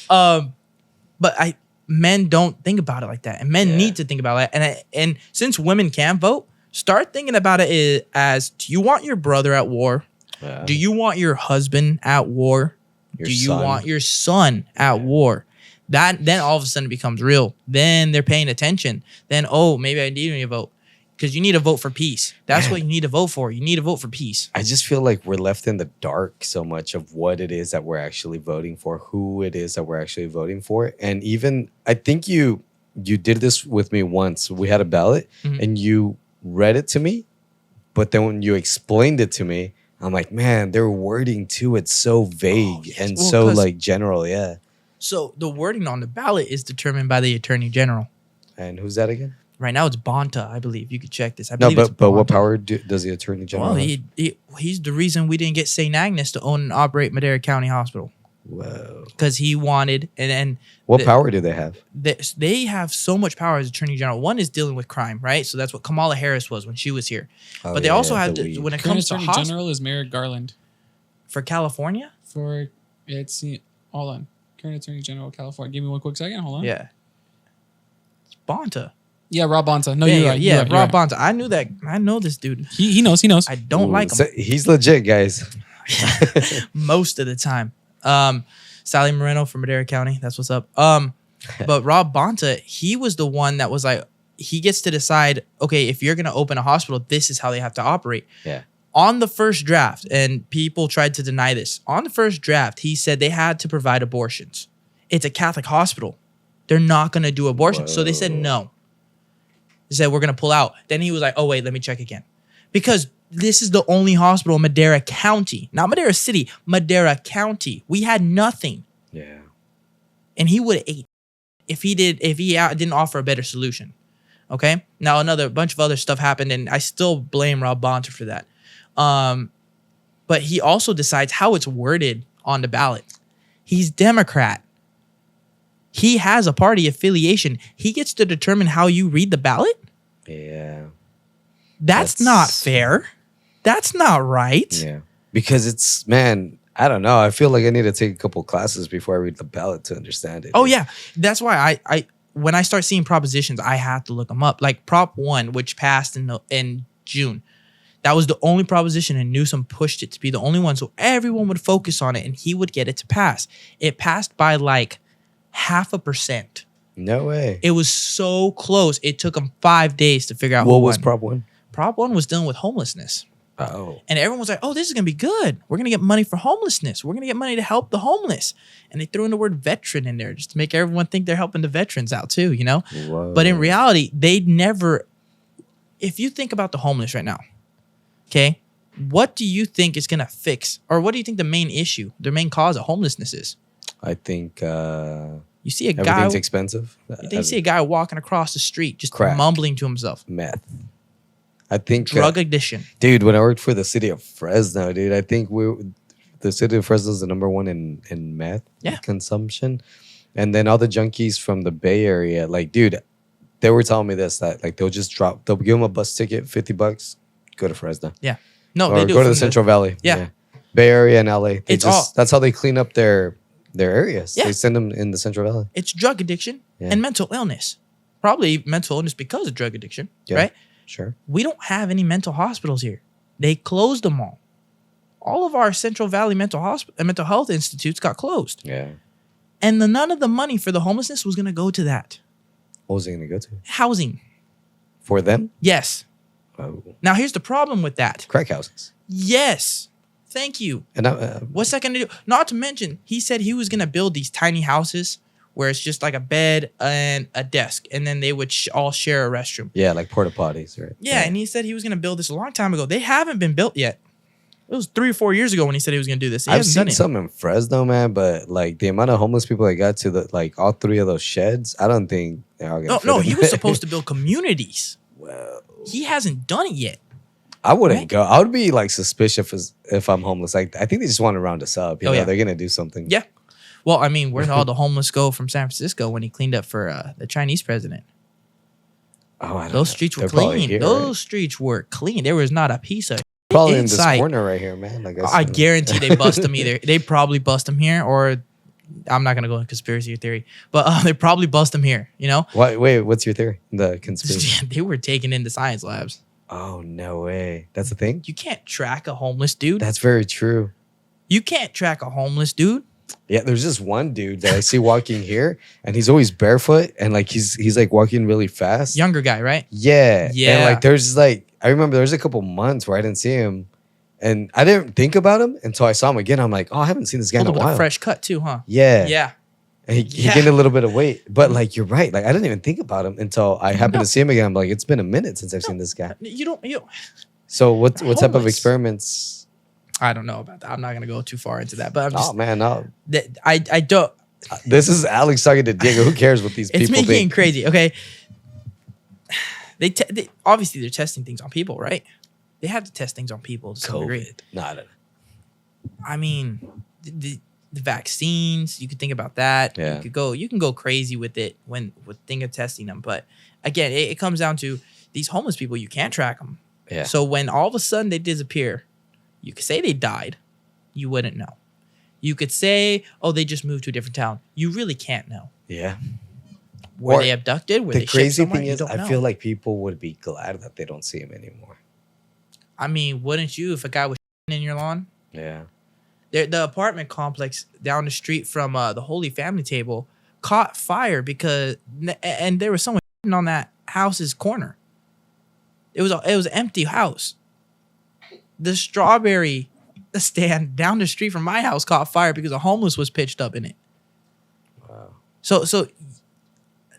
But men don't think about it like that, and men Yeah. need to think about it. And since women can vote, start thinking about it as: do you want your brother at war? Yeah. Do you want your husband at war? Your Do you son. want your son at war? That then all of a sudden it becomes real. Then they're paying attention. Then maybe I need to vote because you need to vote for peace. That's Man. what you need to vote for. You need to vote for peace. I just feel like we're left in the dark so much of what it is that we're actually voting for, who it is that we're actually voting for. And even I think you did this with me once. We had a ballot Mhm. and you read it to me, but then when you explained it to me, I'm like, man, their wording too, it's so vague yes. and Well, so 'cause- like general, yeah. So the wording on the ballot is determined by the Attorney General. And who's that again? Right now it's Bonta, I believe. You could check this. I No, believe it's but what Bonta. power does the Attorney General Well, have? he's the reason we didn't get St. Agnes to own and operate Madera County Hospital Whoa. because he wanted and What the- power do they have? they have so much power as Attorney General. One is dealing with crime, right? So that's what Kamala Harris was when she was here. Oh, But they also yeah, have the to, weed. when it Current comes to Attorney hospitals General is Merrick Garland. for California. For it's hold on. Current Attorney General of California. Give me one quick second. Hold on. Yeah, it's Bonta. Yeah, Rob Bonta. No, yeah, you're yeah, right. yeah, You're right, Rob you're right. Bonta. I knew that. I know this dude. He knows. He knows. I don't Ooh, like him so he's legit, guys. most of the time. Sally Moreno from Madera County. That's what's up. But Rob Bonta, he was the one that was like, he gets to decide, okay, if you're going to open a hospital, this is how they have to operate. Yeah. On the first draft, and people tried to deny this, on the first draft, he said they had to provide abortions. It's a Catholic hospital. They're not going to do abortions. So they said Whoa. no. They said, we're going to pull out. Then he was like, oh, wait, let me check again. Because this is the only hospital in Madera County, not Madera City, Madera County. We had nothing. Yeah. And he would have ate if he didn't offer a better solution. Okay. Now another bunch of other stuff happened, and I still blame Rob Bonta for that. But he also decides how it's worded on the ballot. He's Democrat. He has a party affiliation. He gets to determine how you read the ballot. Yeah. That's not fair. That's not right. Yeah. Because it's, man, I don't know. I feel like I need to take a couple classes before I read the ballot to understand it. Oh yeah, that's why I when I start seeing propositions, I have to look them up. Like Prop 1, which passed in June, that was the only proposition, and Newsom pushed it to be the only one, so everyone would focus on it, and he would get it to pass. It passed by like 0.5%. No way. It was so close. It took him 5 days to figure out What who was won. Prop 1? Prop 1 was dealing with homelessness. Oh. And everyone was like, oh, this is going to be good. We're going to get money for homelessness. We're going to get money to help the homeless. And they threw in the word veteran in there just to make everyone think they're helping the veterans out too, you know? Whoa. But in reality, they'd never, if you think about the homeless right now, okay, what do you think is going to fix, or what do you think the main issue, the main cause of homelessness is? I think You see a guy, everything's expensive. you see a guy walking across the street just Crack. mumbling to himself. Meth. I think Drug addiction. dude, when I worked for the city of Fresno, dude, I think the city of Fresno is the number one in meth consumption. And then all the junkies from the Bay Area, like, dude, they were telling me this, that like they'll give them a bus ticket, $50, go to Fresno. Yeah. No, Or they do. go to from the Central Valley. Yeah. Bay Area and LA. It's That's how they clean up their areas. Yeah. They send them in the Central Valley. It's drug addiction and mental illness. Probably mental illness because of drug addiction, right? Sure. We don't have any mental hospitals here. They closed them all. All of our Central Valley mental health institutes got closed. Yeah. And none of the money for the homelessness was going to go to that. What was it going to go to? Housing. For them? Yes. Oh. Now, here's the problem with that. Crack houses. Yes. Thank you. And What's that going to do? Not to mention, he said he was going to build these tiny houses where it's just like a bed and a desk, and then they would all share a restroom. yeah, like porta potties, right? Yeah, and he said he was going to build this a long time ago. They haven't been built yet. It was 3 or 4 years ago when he said he was going to do this. I've seen some in Fresno, man, but like the amount of homeless people I got to all 3 of those sheds, I don't think they're all gonna fit No, in he there. was supposed to build communities. Well, He hasn't done it yet. I wouldn't Right? go. I would be like suspicious if I'm homeless. Like I think they just want to round us up. You know, yeah. they're gonna do something. Yeah. Well, I mean, where did all the homeless go from San Francisco when he cleaned up for the Chinese president? Oh, I don't Those know. streets were They're probably clean. here, Those right? streets were clean. There was not a piece of Probably in inside. this corner right here, man. Like I guarantee they bust them either. They probably bust them here, or I'm not gonna go into conspiracy theory, but they probably bust them here. You know, Wait, what's your theory? The conspiracy? they were taken into science labs. Oh no way. That's the thing. You can't track a homeless dude. That's very true. You can't track a homeless dude. Yeah, there's this one dude that I see walking here, and he's always barefoot, and like he's like walking really fast. Younger guy, right? Yeah. Yeah. And like there's like I remember there was a couple months where I didn't see him, and I didn't think about him until I saw him again. I'm like, oh, I haven't seen this guy in a With a while. fresh cut too, huh? Yeah. Yeah. And he Yeah. gained a little bit of weight, but like you're right. Like I didn't even think about him until I happened to see him again. I'm like, it's been a minute since I've seen this guy. You don't. So what type of Homeless. experiments? I don't know about that. I'm not gonna go too far into that, but I'm just. Oh man, no. I don't. This is Alex talking to Diego. Who cares what these It's people me getting think? crazy. Okay. They obviously they're testing things on people, right? They have to test things on people to some degree. COVID. No, I don't know. I mean, the vaccines. You could think about that. Yeah. You can go crazy with it with think of testing them, but again, it comes down to these homeless people. You can't track them. Yeah. So when all of a sudden they disappear, you could say they died. You wouldn't know. You could say, oh, they just moved to a different town. You really can't know. Yeah. Were Or they abducted? Were The they shipped crazy somewhere? thing You is, don't I know. feel like people would be glad that they don't see him anymore. I mean, wouldn't you if a guy was in your lawn? Yeah. The apartment complex down the street from the Holy Family Table caught fire because and there was someone on that house's corner. It was an empty house. The strawberry stand down the street from my house caught fire because a homeless was pitched up in it. Wow. So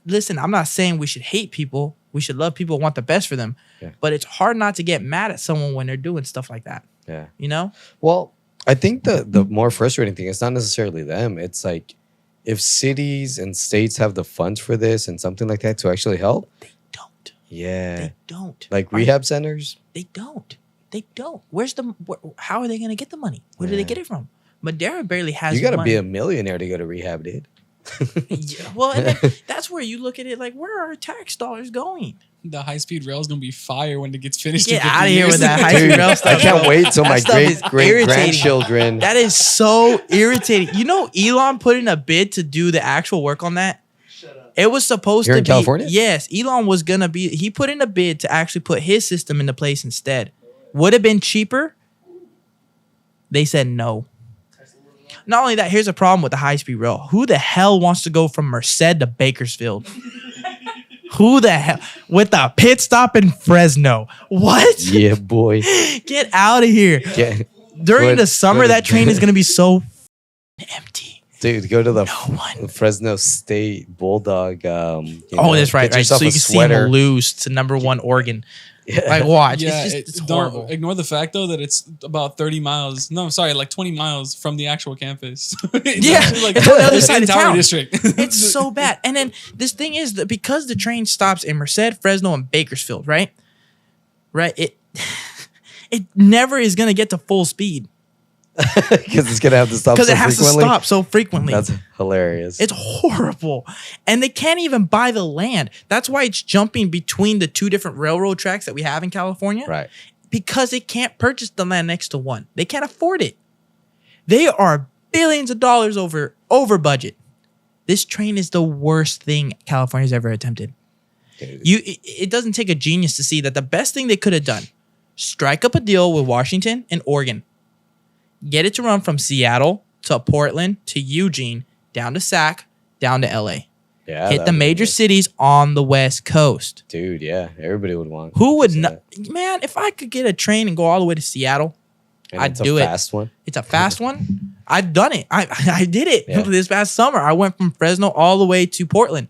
listen, I'm not saying we should hate people. We should love people, want the best for them. Yeah. But it's hard not to get mad at someone when they're doing stuff like that. Yeah. You know? Well, I think the more frustrating thing is not necessarily them. It's like if cities and states have the funds for this and something like that to actually help. They don't. Yeah. They don't. Like rehab centers. They don't. They don't. How are they going to get the money? Where do they Yeah. get it from? Madera barely has You got to money. be a millionaire to go to rehab, dude. Yeah, well, and then that's where you look at it like, where are our tax dollars going? The high-speed rail is gonna be fire when it gets finished. Get in 50 outta here years. with that high-speed Dude, rail I stuff. can't wait till my That stuff is great irritating. grandchildren. That is so irritating. You know, Elon put in a bid to do the actual work on that. It was supposed Here to in be California? Yes, Elon was gonna be. He put in a bid to actually put his system into place instead. Would have been cheaper. They said no. Not only that, here's a problem with the high-speed rail. Who the hell wants to go from Merced to Bakersfield? Who the hell? with a pit stop in Fresno. What? Yeah, boy. Get out of here. During the summer, that train is going to be so empty. Dude, go to the No one. Fresno State Bulldog. That's right. Get yourself So you a can see sweater. him lose to number one Organ. Yeah. Like, watch. Yeah, It's don't horrible. ignore the fact though that it's about 30 miles. No, sorry, like 20 miles from the actual campus. It's Yeah, actually, like it's on the other side of Tower town. District. It's so bad. And then this thing is that because the train stops in Merced, Fresno, and Bakersfield, right? It never is going to get to full speed Because it's gonna have to stop. because So it has frequently. to stop so frequently. That's hilarious. It's horrible. And they can't even buy the land. That's why it's jumping between the two different railroad tracks that we have in California. right. Because they can't purchase the land next to one. They can't afford it. They are billions of dollars over budget. This train is the worst thing California's ever attempted. Dude. It doesn't take a genius to see that the best thing they could have done, strike up a deal with Washington and Oregon. Get it to run from Seattle to Portland to Eugene, down to Sac, down to LA. Yeah. Hit that the would be major nice. cities on the West Coast. Dude, yeah. Everybody would want. Who would to see not? that. Man, if I could get a train and go all the way to Seattle, And I'd it's do a it. fast one. It's a fast one. I've done it. I did it Yeah. this past summer. I went from Fresno all the way to Portland.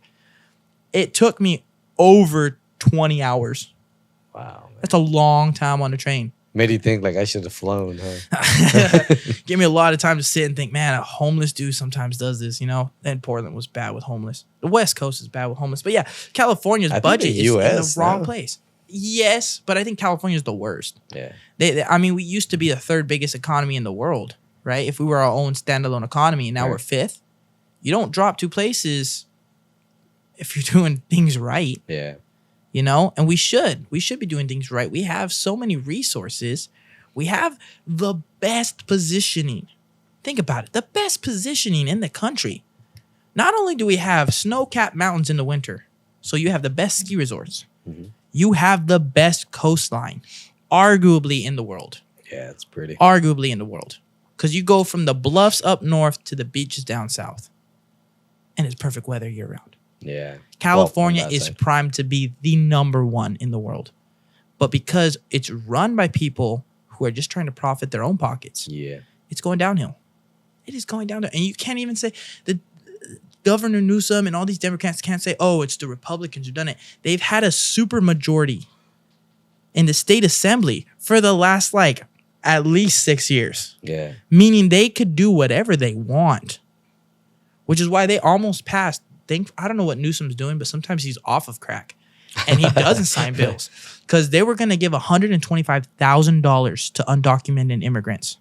It took me over 20 hours. Wow. Man. That's a long time on the train. Made you think like I should have flown, huh? Give me a lot of time to sit and think, man, a homeless dude sometimes does this, you know? And Portland was bad with homeless. The West Coast is bad with homeless. But yeah, California's I think budget the is in the US wrong now. place. Yes, but I think California's the worst. Yeah. I mean, we used to be the third biggest economy in the world, right? If we were our own standalone economy, and now Right. we're fifth. You don't drop two places if you're doing things right, Yeah. you know? And we should be doing things right. We have so many resources. We have the best positioning. Think about it. The best positioning in the country. Not only do we have snow-capped mountains in the winter, so you have the best ski resorts. Mhm. You have the best coastline, arguably in the world. Yeah, it's pretty. Arguably in the world. Because you go from the bluffs up north to the beaches down south. And it's perfect weather year round. Yeah. California Well, on that is side. primed to be the number one in the world. But because it's run by people who are just trying to profit their own pockets, Yeah. it's going downhill. It is going downhill. And you can't even say that Governor Newsom and all these Democrats can't say, oh, it's the Republicans who've done it. They've had a super majority in the state assembly for the last, like, at least 6 years. Yeah. Meaning they could do whatever they want, which is why they almost passed. I don't know what Newsom's doing, but sometimes he's off of crack and he doesn't sign bills because they were going to give $125,000 to undocumented immigrants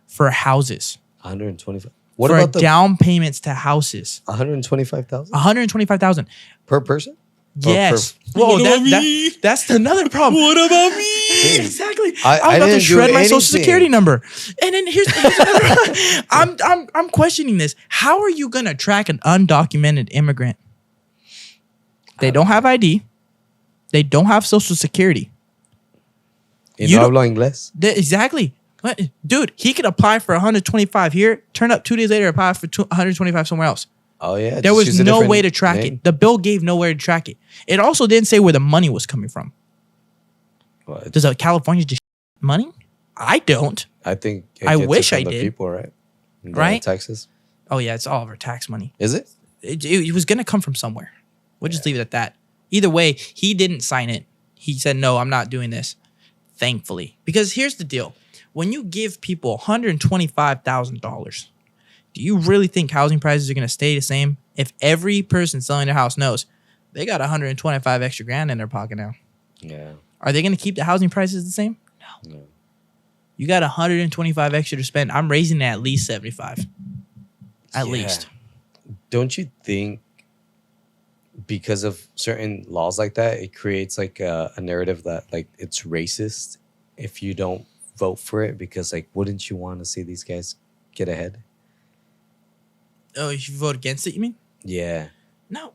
for houses, 125. What for about the down payments to houses. 125,000 $125,000. per person? Yes. per- Whoa, What about me? that's another problem. What about me? Exactly. I I'm about to didn't do shred my social anything. security number. And then here's another I'm questioning this. How are you gonna track an undocumented immigrant? They don't have ID. They don't have social security. You You no don't- hablo inglés? Exactly. What? Dude, he could apply for 125 here, turn up 2 days later, apply for 125 somewhere else. Oh yeah. There just use was a no different way to track name. it. The bill gave no way to track it. It also didn't say where the money was coming from. What? Does California just money? I don't. I think it I gets it wish from I the did. people, right? Down in Right? Texas. Oh yeah, it's all of our tax money. Is it? It was gonna come from somewhere. We'll just leave it at that. Either way, he didn't sign it. He said, no, I'm not doing this. Thankfully. Because here's the deal. When you give people $125,000, do you really think housing prices are going to stay the same if every person selling their house knows they got 125 extra grand in their pocket now? Yeah. Are they going to keep the housing prices the same? No. You got 125 extra to spend. I'm raising it at least 75. At Yeah. least. Don't you think because of certain laws like that, it creates like a narrative that like it's racist if you don't vote for it? Because like, wouldn't you want to see these guys get ahead? Oh, if you vote against it, you mean? Yeah. No.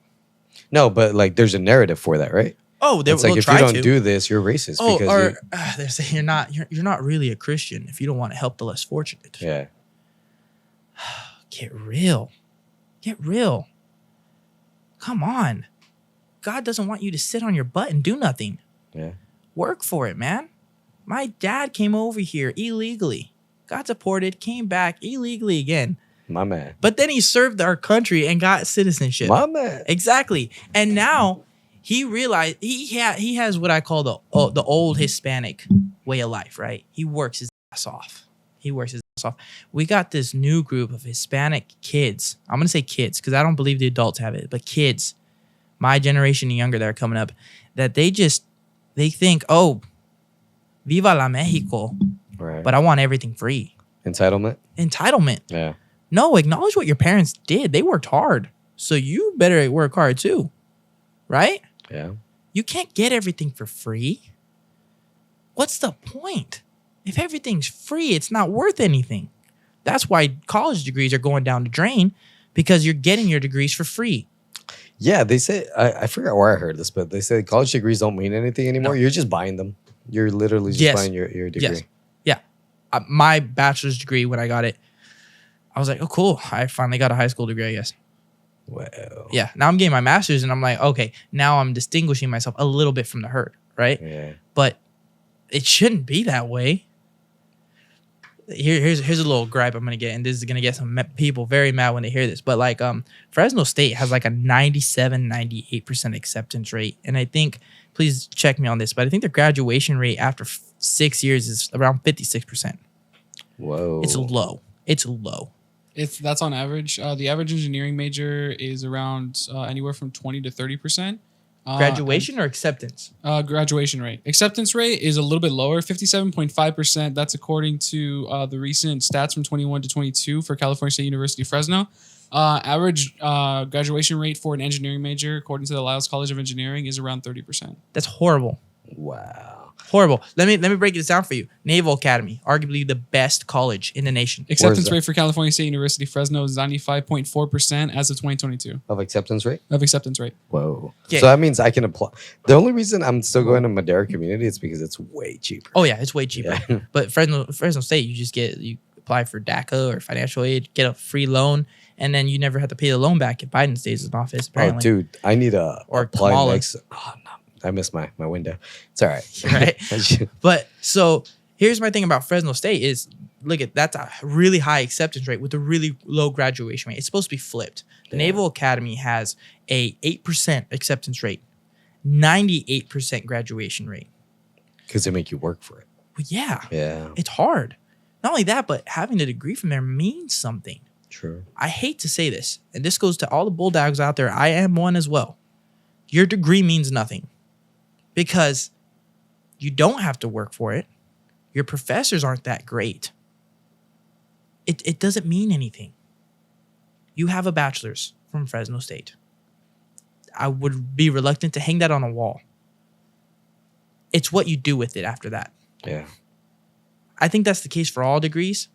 No, but like there's a narrative for that, right? Oh, It's like if you don't do this, you're racist. Oh, because or they're saying you're not really a Christian if you don't want to help the less fortunate. yeah. Get real. Get real. Come on. God doesn't want you to sit on your butt and do nothing. Yeah. Work for it, man. My dad came over here illegally, got deported, came back illegally again. My man. But then he served our country and got citizenship. My man. Exactly. And now he realized he has what I call the old Hispanic way of life, right? He works his ass off. We got this new group of Hispanic kids. I'm going to say kids because I don't believe the adults have it, but kids, my generation and younger that are coming up, that they think, oh, viva la Mexico, Right. but I want everything free. Entitlement. Yeah. No, acknowledge what your parents did. They worked hard. So you better work hard too. Right? Yeah. You can't get everything for free. What's the point? If everything's free, it's not worth anything. That's why college degrees are going down the drain, because you're getting your degrees for free. Yeah, they say, I forgot where I heard this, but they say college degrees don't mean anything anymore. No. You're just buying them. You're literally just buying your degree. Yes. Yeah. My bachelor's degree, when I got it, I was like, oh, cool. I finally got a high school degree, I guess. Wow. Yeah. Now I'm getting my master's and I'm like, okay, now I'm distinguishing myself a little bit from the herd, right? Yeah. But it shouldn't be that way. Here's a little gripe I'm gonna get, and this is gonna get some people very mad when they hear this. But like, Fresno State has like a 98% acceptance rate, and I think, please check me on this, but I think their graduation rate after 6 years is around 56%. Whoa. It's low. That's on average. The average engineering major is around anywhere from 20 to 30%. Graduation or acceptance? Graduation rate. Acceptance rate is a little bit lower, 57.5%. That's according to the recent stats from 21 to 22 for California State University, Fresno. Average graduation rate for an engineering major, according to the Lyles College of Engineering, is around 30%. That's horrible. Wow. Horrible. Let me break this down for you. Naval Academy, arguably the best college in the nation. Acceptance rate for California State University, Fresno is 95.4% as of 2022. Of acceptance rate? Of acceptance rate. Whoa. Yeah. So that means I can apply. The only reason I'm still going to Madera Community is because it's way cheaper. Oh yeah, it's way cheaper. Yeah. But Fresno State, you apply for DACA or financial aid, get a free loan, and then you never have to pay the loan back if Biden stays in office. Apparently. Oh, dude, I need to apply Kamala. next. Oh, no. I missed my window. It's all right. Right. But so here's my thing about Fresno State is, look at that's a really high acceptance rate with a really low graduation rate. It's supposed to be flipped. The Naval Academy has a 8% acceptance rate, 98% graduation rate. Because they make you work for it. Well, yeah. Yeah. It's hard. Not only that, but having a degree from there means something. True. I hate to say this, and this goes to all the bulldogs out there. I am one as well. Your degree means nothing because you don't have to work for it. Your professors aren't that great. It doesn't mean anything. You have a bachelor's from Fresno State. I would be reluctant to hang that on a wall. It's what you do with it after that. Yeah. I think that's the case for all degrees,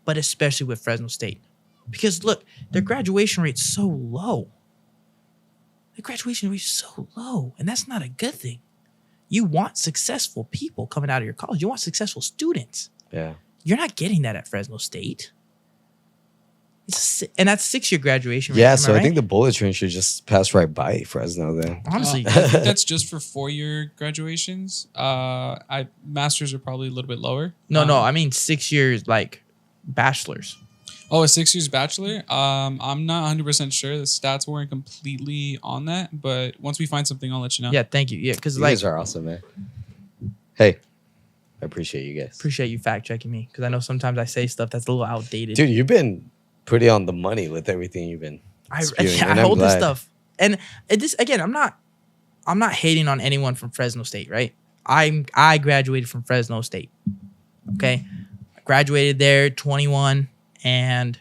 but especially with Fresno State. Because look, their graduation rate's so low. The graduation rate is so low, and that's not a good thing. You want successful people coming out of your college. You want successful students. Yeah. You're not getting that at Fresno State. And that's 6-year graduation rate. Yeah, so I think the bullet train should just pass right by Fresno then. Honestly. I think that's just for 4-year graduations. Masters are probably a little bit lower. No, I mean 6 years, like bachelors. Oh, a 6 years bachelor? I'm not 100% sure. The stats weren't completely on that, but once we find something, I'll let you know. Yeah, thank you. Yeah, because You like guys are awesome, man. Hey, I appreciate you guys. appreciate you fact checking me because I know sometimes I say stuff that's a little outdated. Dude, you've been pretty on the money with everything you've been spewing, I and I'm hold this glad. stuff, and this again. I'm not hating on anyone from Fresno State, right? I graduated from Fresno State. Okay, I graduated there 21 and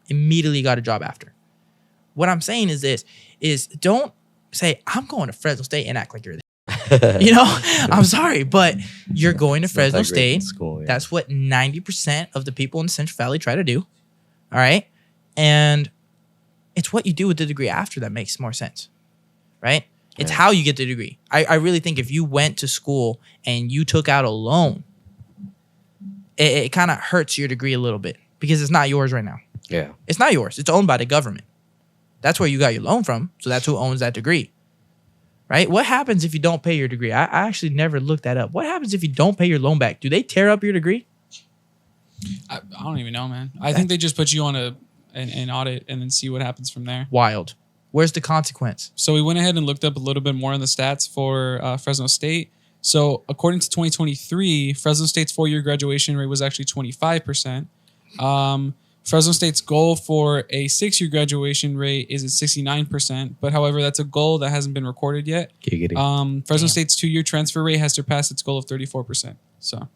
immediately got a job after. What I'm saying is this: don't say I'm going to Fresno State and act like you're there. You know, I'm sorry, but you're going to It's not Fresno that great in State. school, yeah. That's what 90% of the people in the Central Valley try to do. All right. And it's what you do with the degree after that makes more sense. Right? It's Yeah. how you get the degree. I really think if you went to school and you took out a loan, it kind of hurts your degree a little bit because it's not yours right now. Yeah. It's not yours. It's owned by the government. That's where you got your loan from. So that's who owns that degree. right? What happens if you don't pay your degree? I actually never looked that up. What happens if you don't pay your loan back? Do they tear up your degree? I don't even know, man. I think they just put you on an audit and then see what happens from there. Wild. Where's the consequence? So we went ahead and looked up a little bit more on the stats for Fresno State. So according to 2023, Fresno State's 4-year graduation rate was actually 25%. Fresno State's goal for a 6-year graduation rate is at 69%. But however, that's a goal that hasn't been recorded yet. Fresno State's 2-year transfer rate has surpassed its goal of 34%. So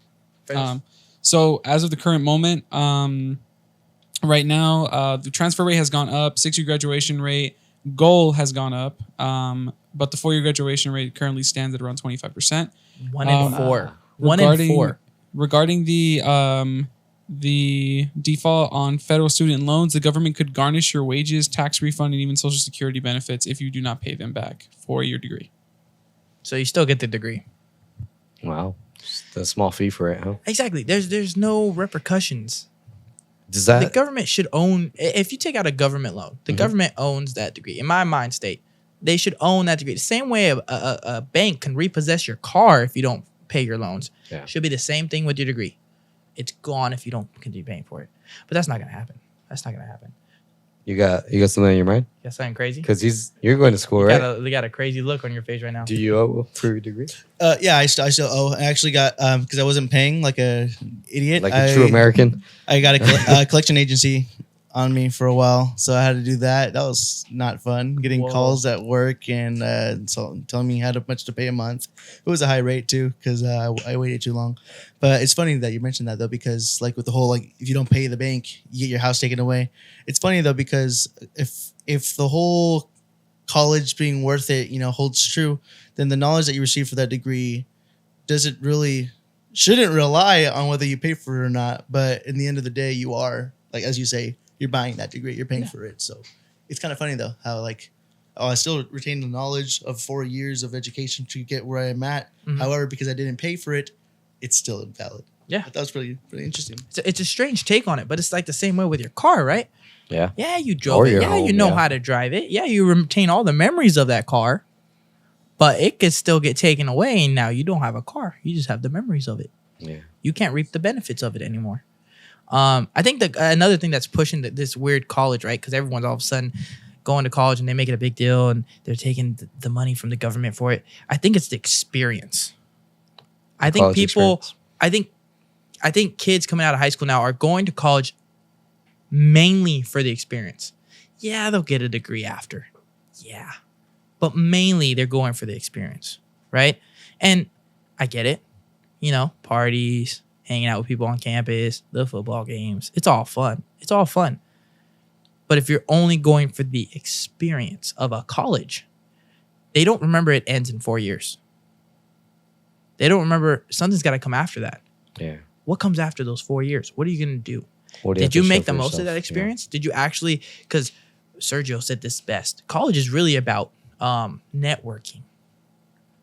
as of the current moment, right now, the transfer rate has gone up, 6-year graduation rate goal has gone up, but the 4-year graduation rate currently stands at around 25%. 1 in 4. 1 in 4. Regarding the default on federal student loans, the government could garnish your wages, tax refund, and even Social Security benefits if you do not pay them back for your degree. So you still get the degree. Wow. Just a small fee for it, huh? Exactly. There's no repercussions. Does that... The government should own... If you take out a government loan, the government owns that degree. In my mind state, they should own that degree. The same way a bank can repossess your car if you don't pay your loans. Yeah. Should be the same thing with your degree. It's gone if you don't continue paying for it. But that's not going to happen. That's not going to happen. You got something on your mind? You got something crazy? Because you're going to school, right? You got a crazy look on your face right now. Do you owe for your degree? Yeah, I still owe. I actually got because I wasn't paying like a idiot. Like a true American? I got a collection agency on me for a while, so I had to do that. That was not fun. Getting calls at work and so telling me how much to pay a month. It was a high rate too because I waited too long. But it's funny that you mentioned that though, because like with the whole like if you don't pay the bank, you get your house taken away. It's funny though because if the whole college being worth it, holds true, then the knowledge that you receive for that degree shouldn't rely on whether you pay for it or not. But in the end of the day, you are, like as you say, you're buying that degree, you're paying for it. So it's kind of funny though how like I still retain the knowledge of 4 years of education to get where I'm at. However, because I didn't pay for it, it's still invalid. Yeah, that was pretty interesting. It's a strange take on it, but it's like the same way with your car, right? Yeah. Yeah, you drove it. Yeah, you know how to drive it. Yeah, you retain all the memories of that car, but it could still get taken away. And now you don't have a car; you just have the memories of it. Yeah, you can't reap the benefits of it anymore. I think another thing that's pushing this weird college, right? Because everyone's all of a sudden going to college and they make it a big deal and they're taking the money from the government for it. I think it's the experience. I think kids coming out of high school now are going to college mainly for the experience. Yeah, they'll get a degree after. Yeah. But mainly they're going for the experience, right? And I get it. Parties, hanging out with people on campus, the football games. It's all fun. But if you're only going for the experience of a college, they don't remember it ends in 4 years. They don't remember something's got to come after that. Yeah. What comes after those 4 years? What are you going to do? Did you make the most of that experience? Yeah. Did you actually, because Sergio said this best, college is really about networking.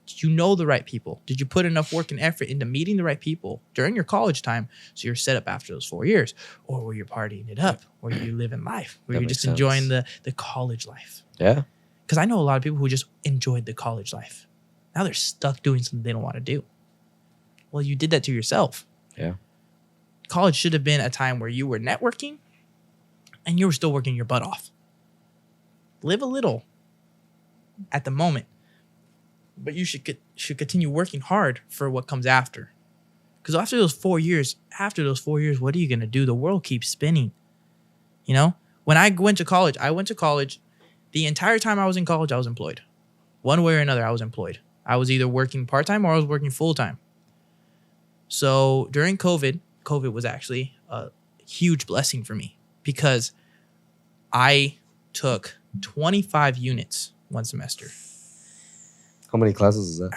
Did you know the right people? Did you put enough work and effort into meeting the right people during your college time so you're set up after those 4 years? Or were you partying it up? Or you living life? Were you just enjoying the college life? Yeah. Because I know a lot of people who just enjoyed the college life. Now they're stuck doing something they don't want to do. Well, you did that to yourself. Yeah. College should have been a time where you were networking and you were still working your butt off. Live a little at the moment. But you should continue working hard for what comes after. Because after those 4 years, what are you going to do? The world keeps spinning. When I went to college, the entire time I was in college, I was employed. One way or another, I was employed. I was either working part-time or I was working full-time. So during COVID was actually a huge blessing for me because I took 25 units one semester. How many classes is that?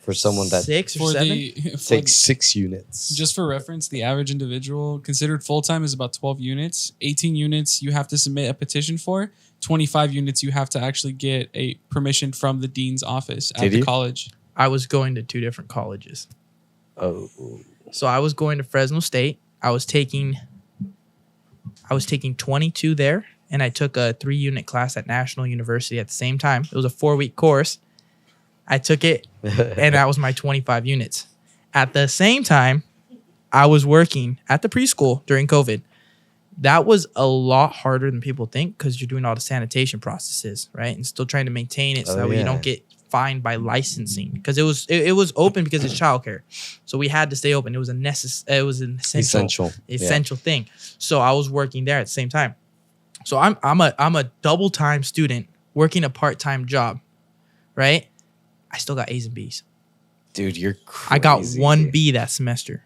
For someone that 6 or 7? Takes 6 units. Just for reference, the average individual considered full-time is about 12 units. 18 units you have to submit a petition for. 25 units you have to actually get a permission from the dean's office at the college. I was going to 2 different colleges. Oh. So I was going to Fresno State. I was taking 22 there, and I took a 3-unit class at National University at the same time. It was a 4-week course. I took it, and that was my 25 units. At the same time, I was working at the preschool during COVID. That was a lot harder than people think because you're doing all the sanitation processes, right? And still trying to maintain it so that way you don't get fined by licensing, because it was open because it's childcare, so we had to stay open. It was an essential thing. So I was working there at the same time. So I'm a double time student working a part-time job, right? I still got A's and B's. Dude, you're crazy. I got 1 B that semester.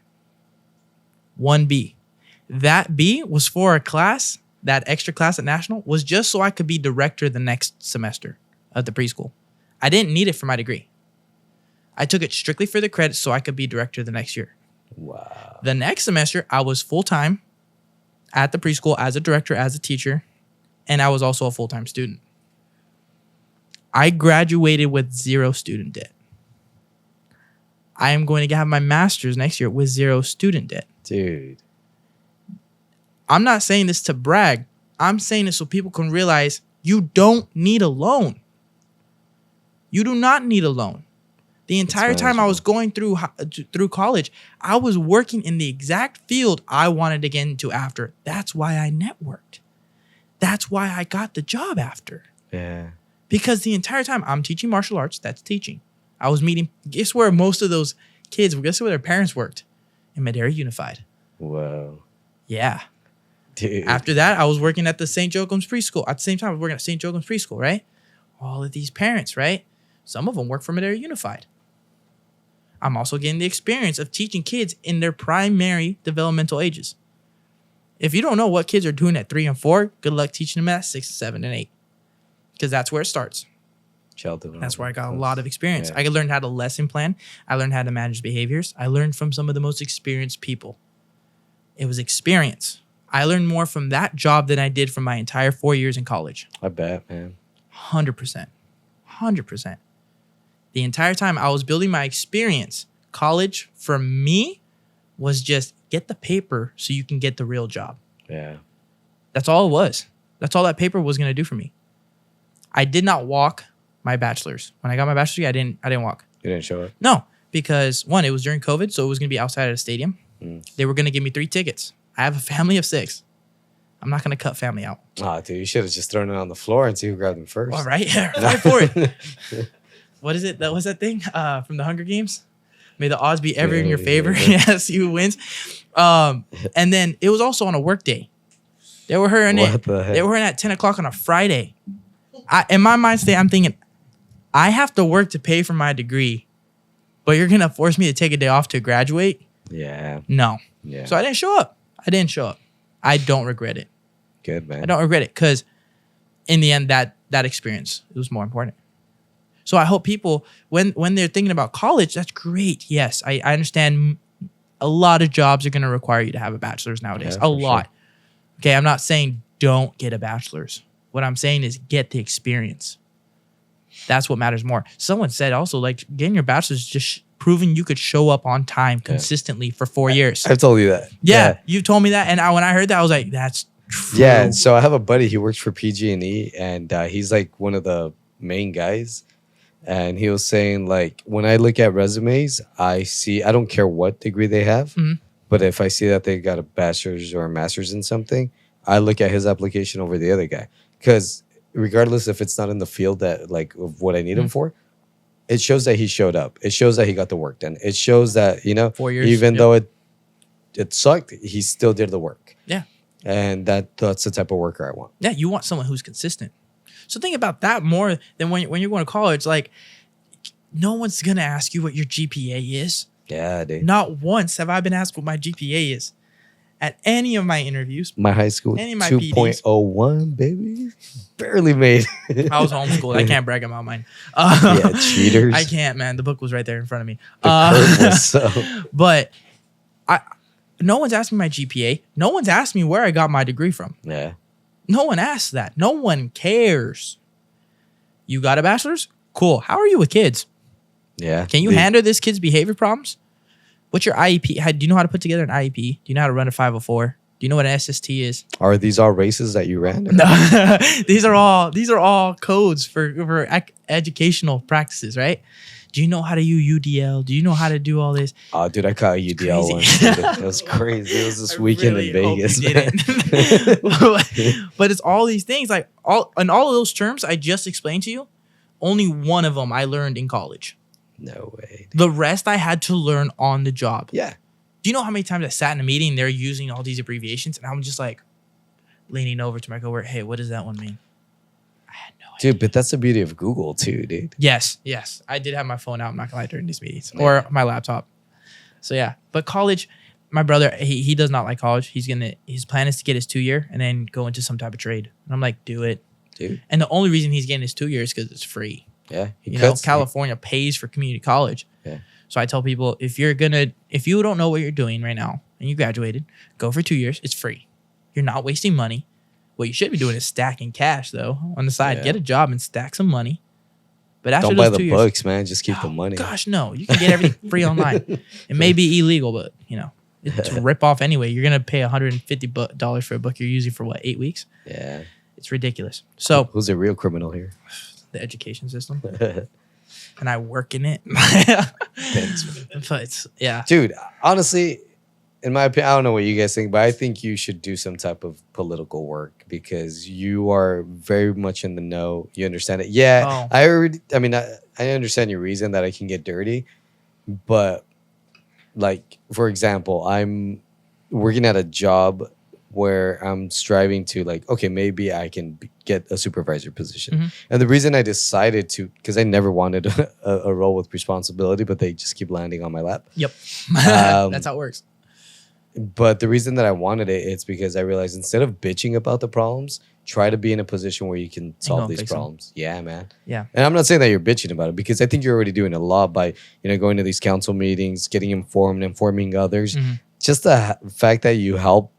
1 B. That B was for a class, that extra class at National was just so I could be director the next semester of the preschool. I didn't need it for my degree. I took it strictly for the credits so I could be director the next year. Wow. The next semester, I was full-time at the preschool as a director, as a teacher, and I was also a full-time student. I graduated with 0 student debt. I am going to have my master's next year with 0 student debt. Dude. I'm not saying this to brag. I'm saying this so people can realize you don't need a loan. You do not need a loan. The entire time I was going through college, I was working in the exact field I wanted to get into after. That's why I networked. That's why I got the job after. Yeah. Because the entire time I'm teaching martial arts, that's teaching. I was meeting, guess where most of those kids, guess where their parents worked? In Madera Unified. Whoa. Yeah. Dude. After that, I was working at the St. Joachim's Preschool. At the same time, I was working at St. Joachim's Preschool, right? All of these parents, right? Some of them work for Madera Unified. I'm also getting the experience of teaching kids in their primary developmental ages. If you don't know what kids are doing at 3 and 4, good luck teaching them at 6, 7, and 8. Because that's where it starts. That's where I got a lot of experience. Yeah. I learned how to lesson plan. I learned how to manage behaviors. I learned from some of the most experienced people. It was experience. I learned more from that job than I did from my entire 4 years in college. I bet, man. 100%. 100%. The entire time I was building my experience, college for me was just get the paper so you can get the real job. Yeah. That's all it was. That's all that paper was going to do for me. I did not walk my bachelor's. When I got my bachelor's degree, I didn't walk. You didn't show up? No, because one, it was during COVID, so it was going to be outside of the stadium. They were going to give me 3 tickets. I have a family of 6. I'm not going to cut family out. Oh, dude, you should have just thrown it on the floor and see who grabbed them first. All right, yeah, fight for it. What is it? What's that thing from the Hunger Games? May the odds be ever in your favor. Yeah, see who wins. And then it was also on a work day. They were hearing it. They were hearing at 10 o'clock on a Friday. In my mind state, I'm thinking, I have to work to pay for my degree, but you're going to force me to take a day off to graduate? Yeah. No. Yeah. So I didn't show up. I don't regret it. Good, man. I don't regret it because in the end, that experience, it was more important. So I hope people, when they're thinking about college, that's great. Yes, I understand a lot of jobs are going to require you to have a bachelor's nowadays. Yeah, a lot. Sure. Okay, I'm not saying don't get a bachelor's. What I'm saying is get the experience. That's what matters more. Someone said also, like, getting your bachelor's is just proving you could show up on time consistently for 4 years. I've told you that. Yeah, you told me that. And when I heard that, I was like, that's true. Yeah, so I have a buddy, he works for PG&E, and he's like one of the main guys. And he was saying, like, when I look at resumes, I don't care what degree they have, but if I see that they got a bachelor's or a master's in something, I look at his application over the other guy. Because regardless if it's not in the field that, like, of what I need him for, it shows that he showed up. It shows that he got the work done. It shows that, 4 years, even though it sucked, he still did the work. Yeah. And that's the type of worker I want. Yeah, you want someone who's consistent. So think about that more than when you're going to college. Like, no one's going to ask you what your GPA is. Yeah, dude. Not once have I been asked what my GPA is at any of my interviews. My high school, 2.01, baby. Barely made. I was homeschooled. I can't brag about mine. Yeah, cheaters. I can't, man. The book was right there in front of me. The curve was so. But no one's asked me my GPA. No one's asked me where I got my degree from. Yeah. No one asks that. No one cares. You got a bachelor's? Cool. How are you with kids? Yeah. Can you handle this kid's behavior problems? What's your IEP? Do you know how to put together an IEP? Do you know how to run a 504? Do you know what an SST is? Are these all races that you ran? No, these are all codes for educational practices, right? Do you know how to use UDL? Do you know how to do all this? Oh, dude, I caught a UDL Crazy. once. Dude. It was crazy. It was this weekend in Vegas. But it's all these things, like all of those terms I just explained to you. Only one of them I learned in college. No way. The rest I had to learn on the job. Yeah. Do you know how many times I sat in a meeting and they're using all these abbreviations and I'm just like leaning over to my coworker, hey, what does that one mean? I had no idea. Dude, but that's the beauty of Google too, dude. Yes. I did have my phone out, I'm not gonna lie, during these meetings. Or my laptop. So yeah. But college, my brother, he does not like college. His plan is to get his 2-year and then go into some type of trade. And I'm like, do it. Dude. And the only reason he's getting his 2 years is because it's free. Yeah. California pays for community college. Yeah. So I tell people, if you don't know what you're doing right now and you graduated, go for 2 years. It's free. You're not wasting money. What you should be doing is stacking cash though on the side. Yeah. Get a job and stack some money. But after don't those buy 2 the years, books, man. Just keep the money. Gosh, no. You can get everything free online. It may be illegal, but it's a rip off anyway. You're gonna pay $150 for a book you're using for what, 8 weeks? Yeah. It's ridiculous. So who's a real criminal here? The education system. And I work in it. Thanks, man. But it's, yeah. Dude, honestly, in my opinion, I don't know what you guys think, but I think you should do some type of political work because you are very much in the know. You understand it. Yeah, I understand your reason that I can get dirty, but like, for example, I'm working at a job where I'm striving to like, okay, maybe I can get a supervisor position. Mm-hmm. And the reason I decided to, because I never wanted a role with responsibility, but they just keep landing on my lap. Yep. That's how it works. But the reason that I wanted it, it's because I realized instead of bitching about the problems, try to be in a position where you can solve these problems. Yeah, man. Yeah. And I'm not saying that you're bitching about it because I think you're already doing a lot by, going to these council meetings, getting informed, informing others. Mm-hmm. Just the fact that you help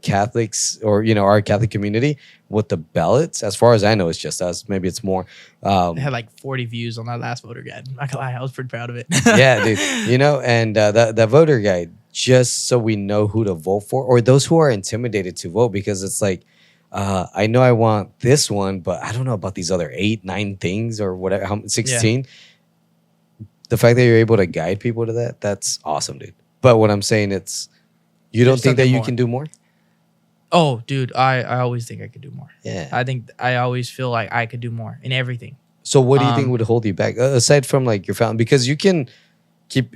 Catholics or, our Catholic community with the ballots. As far as I know, it's just us. Maybe it's more. They had like 40 views on that last voter guide. I'm not gonna lie, I was pretty proud of it. Yeah, dude. And that voter guide, just so we know who to vote for or those who are intimidated to vote, because it's like, I know I want this one, but I don't know about these other 8, 9 things or whatever, 16. Yeah. The fact that you're able to guide people to that, that's awesome, dude. But what I'm saying, you don't think that you can do more? Oh, dude, I always think I could do more. Yeah. I always feel like I could do more in everything. So what do you think would hold you back? Aside from like your family, because you can keep,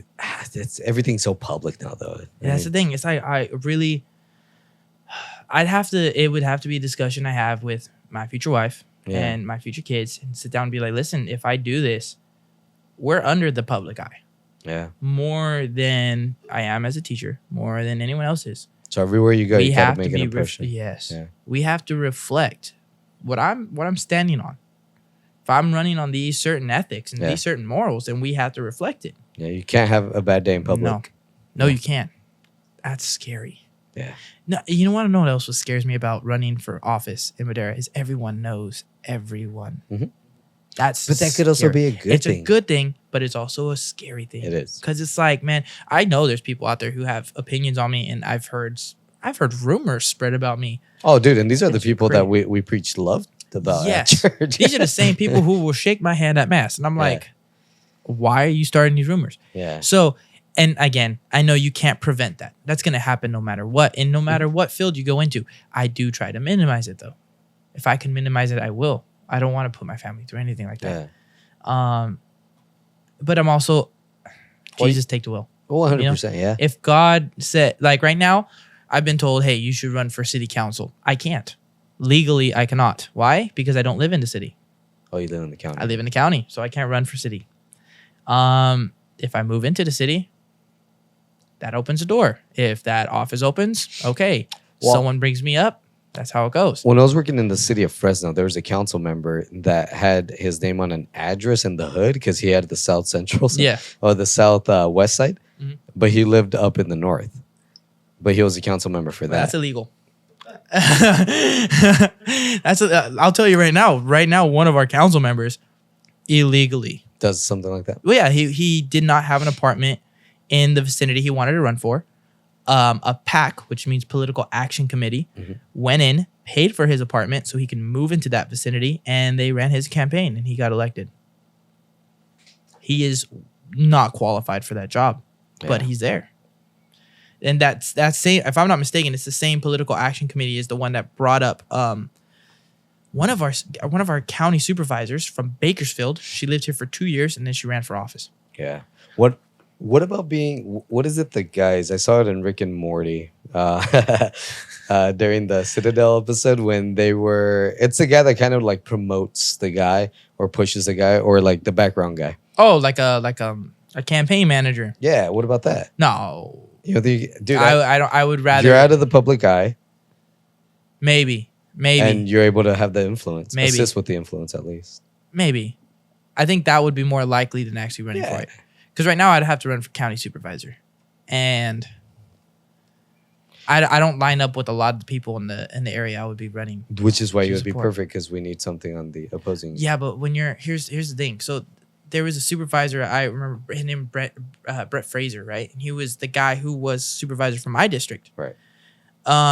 everything's so public now though. Yeah, that's the thing. It's like, it would have to be a discussion I have with my future wife and my future kids and sit down and be like, listen, if I do this, we're under the public eye. Yeah. More than I am as a teacher, more than anyone else is. So everywhere you go, you gotta make an impression. Yes. Yeah. We have to reflect what I'm standing on. If I'm running on these certain ethics and these certain morals, then we have to reflect it. Yeah, you can't have a bad day in public. No, you can't. That's scary. Yeah. No, you want to know what else scares me about running for office in Madera is everyone knows everyone. Mm-hmm. But that could also be a good thing. It's a good thing, but it's also a scary thing. It is. Because it's like, man, I know there's people out there who have opinions on me, and I've heard rumors spread about me. Oh, dude, and these are the people that we preach love about at church. These are the same people who will shake my hand at mass. And I'm like, why are you starting these rumors? Yeah. So, and again, I know you can't prevent that. That's going to happen no matter what. And no matter what field you go into, I do try to minimize it, though. If I can minimize it, I will. I don't want to put my family through anything like that. Yeah. But I'm also, Jesus, take the will. 100%, yeah. If God said, like right now, I've been told, hey, you should run for city council. I can't. Legally, I cannot. Why? Because I don't live in the city. Oh, you live in the county. I live in the county, so I can't run for city. If I move into the city, that opens a door. If that office opens, okay. Someone brings me up. That's how it goes. When I was working in the city of Fresno, there was a council member that had his name on an address in the hood because he had the South Central side, or the South West side, but he lived up in the north. But he was a council member for that. That's illegal. I'll tell you right now. Right now, one of our council members illegally does something like that. Well, yeah, he did not have an apartment in the vicinity he wanted to run for. a PAC, which means Political Action Committee, went in, paid for his apartment so he can move into that vicinity, and they ran his campaign, and he got elected. He is not qualified for that job, but he's there. And that's same. If I'm not mistaken, it's the same Political Action Committee as the one that brought up one of our county supervisors from Bakersfield. She lived here for 2 years, and then she ran for office. Yeah. What about being? What is it? The guys I saw it in Rick and Morty during the Citadel episode when they were. It's the guy that kind of like promotes the guy or pushes the guy or like the background guy. Oh, like a campaign manager. Yeah. What about that? No, Dude. I would rather. You're out of the public eye. Maybe. And you're able to have the influence. Maybe. Assist with the influence at least. Maybe. I think that would be more likely than actually running for it. Because right now I'd have to run for county supervisor, and I don't line up with a lot of the people in the area I would be running. Which is why you would be support. perfect because we need something on the opposing. Yeah, but when here's the thing. So there was a supervisor. I remember his name Brett Fraser, right? And he was the guy who was supervisor for my district. Right.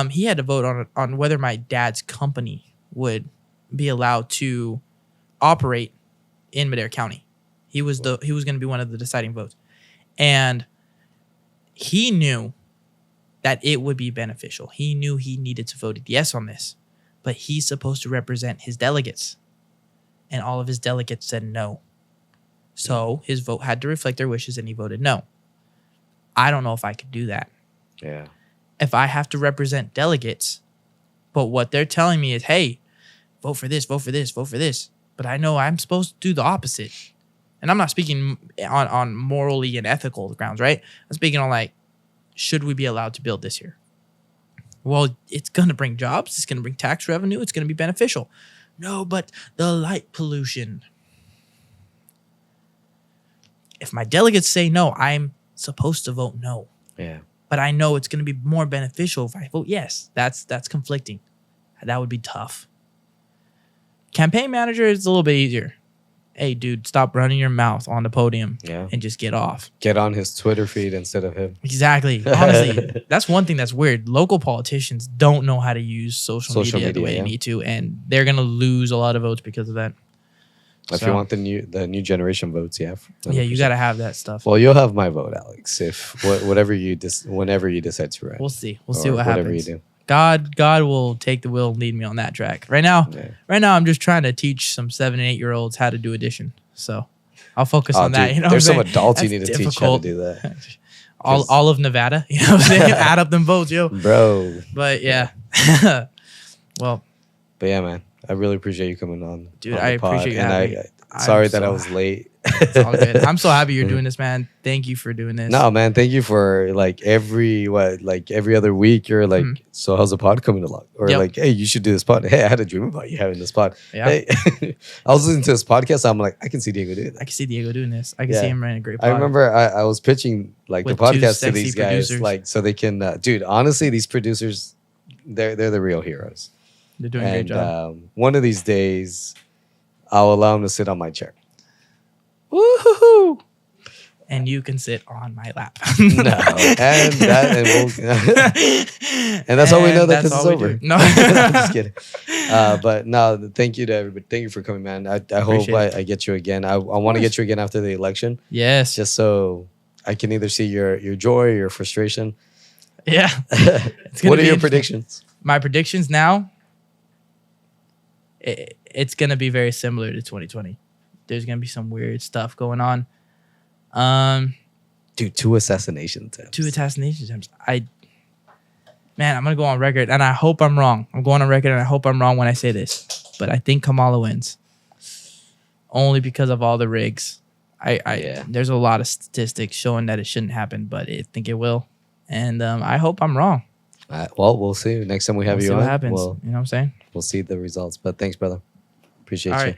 He had to vote on whether my dad's company would be allowed to operate in Madera County. He was going to be one of the deciding votes, and he knew that it would be beneficial. He knew he needed to vote yes on this, but he's supposed to represent his delegates, and all of his delegates said no. So his vote had to reflect their wishes, and he voted no. I don't know if I could do that. Yeah. If I have to represent delegates, but what they're telling me is, hey, vote for this, vote for this, vote for this. But I know I'm supposed to do the opposite. And I'm not speaking on morally and ethical grounds, right? I'm speaking on like, should we be allowed to build this here? Well, it's going to bring jobs. It's going to bring tax revenue. It's going to be beneficial. No, but the light pollution. If my delegates say no, I'm supposed to vote no. Yeah. But I know it's going to be more beneficial if I vote yes. That's conflicting. That would be tough. Campaign manager is a little bit easier. Hey, dude, stop running your mouth on the podium and just get off. Get on his Twitter feed instead of him. Exactly. Honestly, that's one thing that's weird. Local politicians don't know how to use social media the way they need to, and they're going to lose a lot of votes because of that. If you want the new generation votes, yeah. 100%. Yeah, you got to have that stuff. Well, you'll have my vote, Alex. If whenever you decide to run. We'll see. We'll see what happens. Whatever you do. God will take the wheel and lead me on that track. Right now, I'm just trying to teach some 7 and 8 year olds how to do addition. So I'll focus on that. Dude, You know, there's some what I'm saying? adults That's you need to difficult. teach how to do that. all of Nevada, you know what I'm saying? Add up them votes, yo. Bro. But yeah. Well. But yeah, man. I really appreciate you coming on. Dude, on I the pod. appreciate you and having me. Sorry that I was late. It's all good. I'm so happy you're doing this, man. Thank you for doing this. No, man. Thank you for like every other week. You're like, so how's the pod coming along? Or like, hey, you should do this pod. Hey, I had a dream about you having this pod. Yeah. Hey, I was listening to this podcast. I'm like, I can see Diego doing that. I can see Diego doing this. I can see him running a great pod. I remember I was pitching like with the podcast to these guys, producers. like so they can. Dude, honestly, these producers, they're the real heroes. They're doing a great job. One of these days, I'll allow them to sit on my chair. Woohoo! And you can sit on my lap. And that's how we know that this is over. No, I'm just kidding. But no, thank you to everybody. Thank you for coming, man. I hope I get you again. I want to get you again after the election. Yes, just so I can either see your joy or your frustration. Yeah. What are your predictions? My predictions now. It's gonna be very similar to 2020. There's gonna be some weird stuff going on. Dude, 2 assassination attempts. 2 assassination attempts. I'm gonna go on record, and I hope I'm wrong. I'm going on record, and I hope I'm wrong when I say this. But I think Kamala wins, only because of all the rigs. There's a lot of statistics showing that it shouldn't happen, but I think it will, and I hope I'm wrong. Well, we'll see. Next time we have you on, what happens. You know what I'm saying? We'll see the results. But thanks, brother. Appreciate you. Right.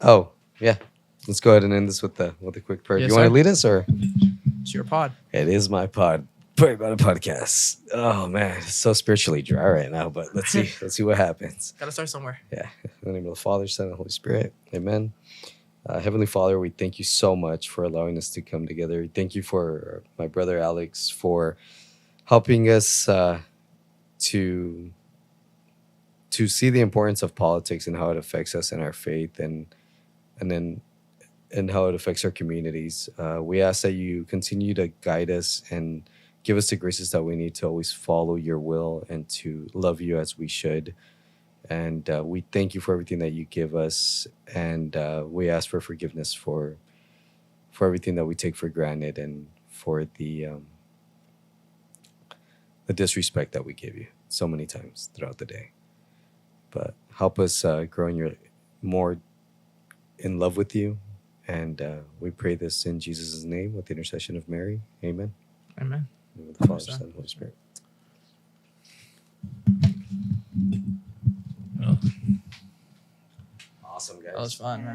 Oh, yeah. Let's go ahead and end this with a quick prayer. Yes, you want to sir. lead us or? It's your pod. It is my pod. Pray about a podcast. Oh man, it's so spiritually dry right now, but let's see. Let's see what happens. Gotta start somewhere. Yeah. In the name of the Father, Son, and Holy Spirit. Amen. Heavenly Father, we thank you so much for allowing us to come together. Thank you for my brother Alex for helping us to see the importance of politics and how it affects us in our faith, and how it affects our communities. We ask that you continue to guide us and give us the graces that we need to always follow your will and to love you as we should. And we thank you for everything that you give us, and we ask for forgiveness for everything that we take for granted, and for the disrespect that we give you so many times throughout the day. But help us grow more in love with you, and we pray this in Jesus' name with the intercession of Mary. Amen. Amen. In the name of the Father, Son, and Holy Spirit. Awesome, guys. That was fun, man.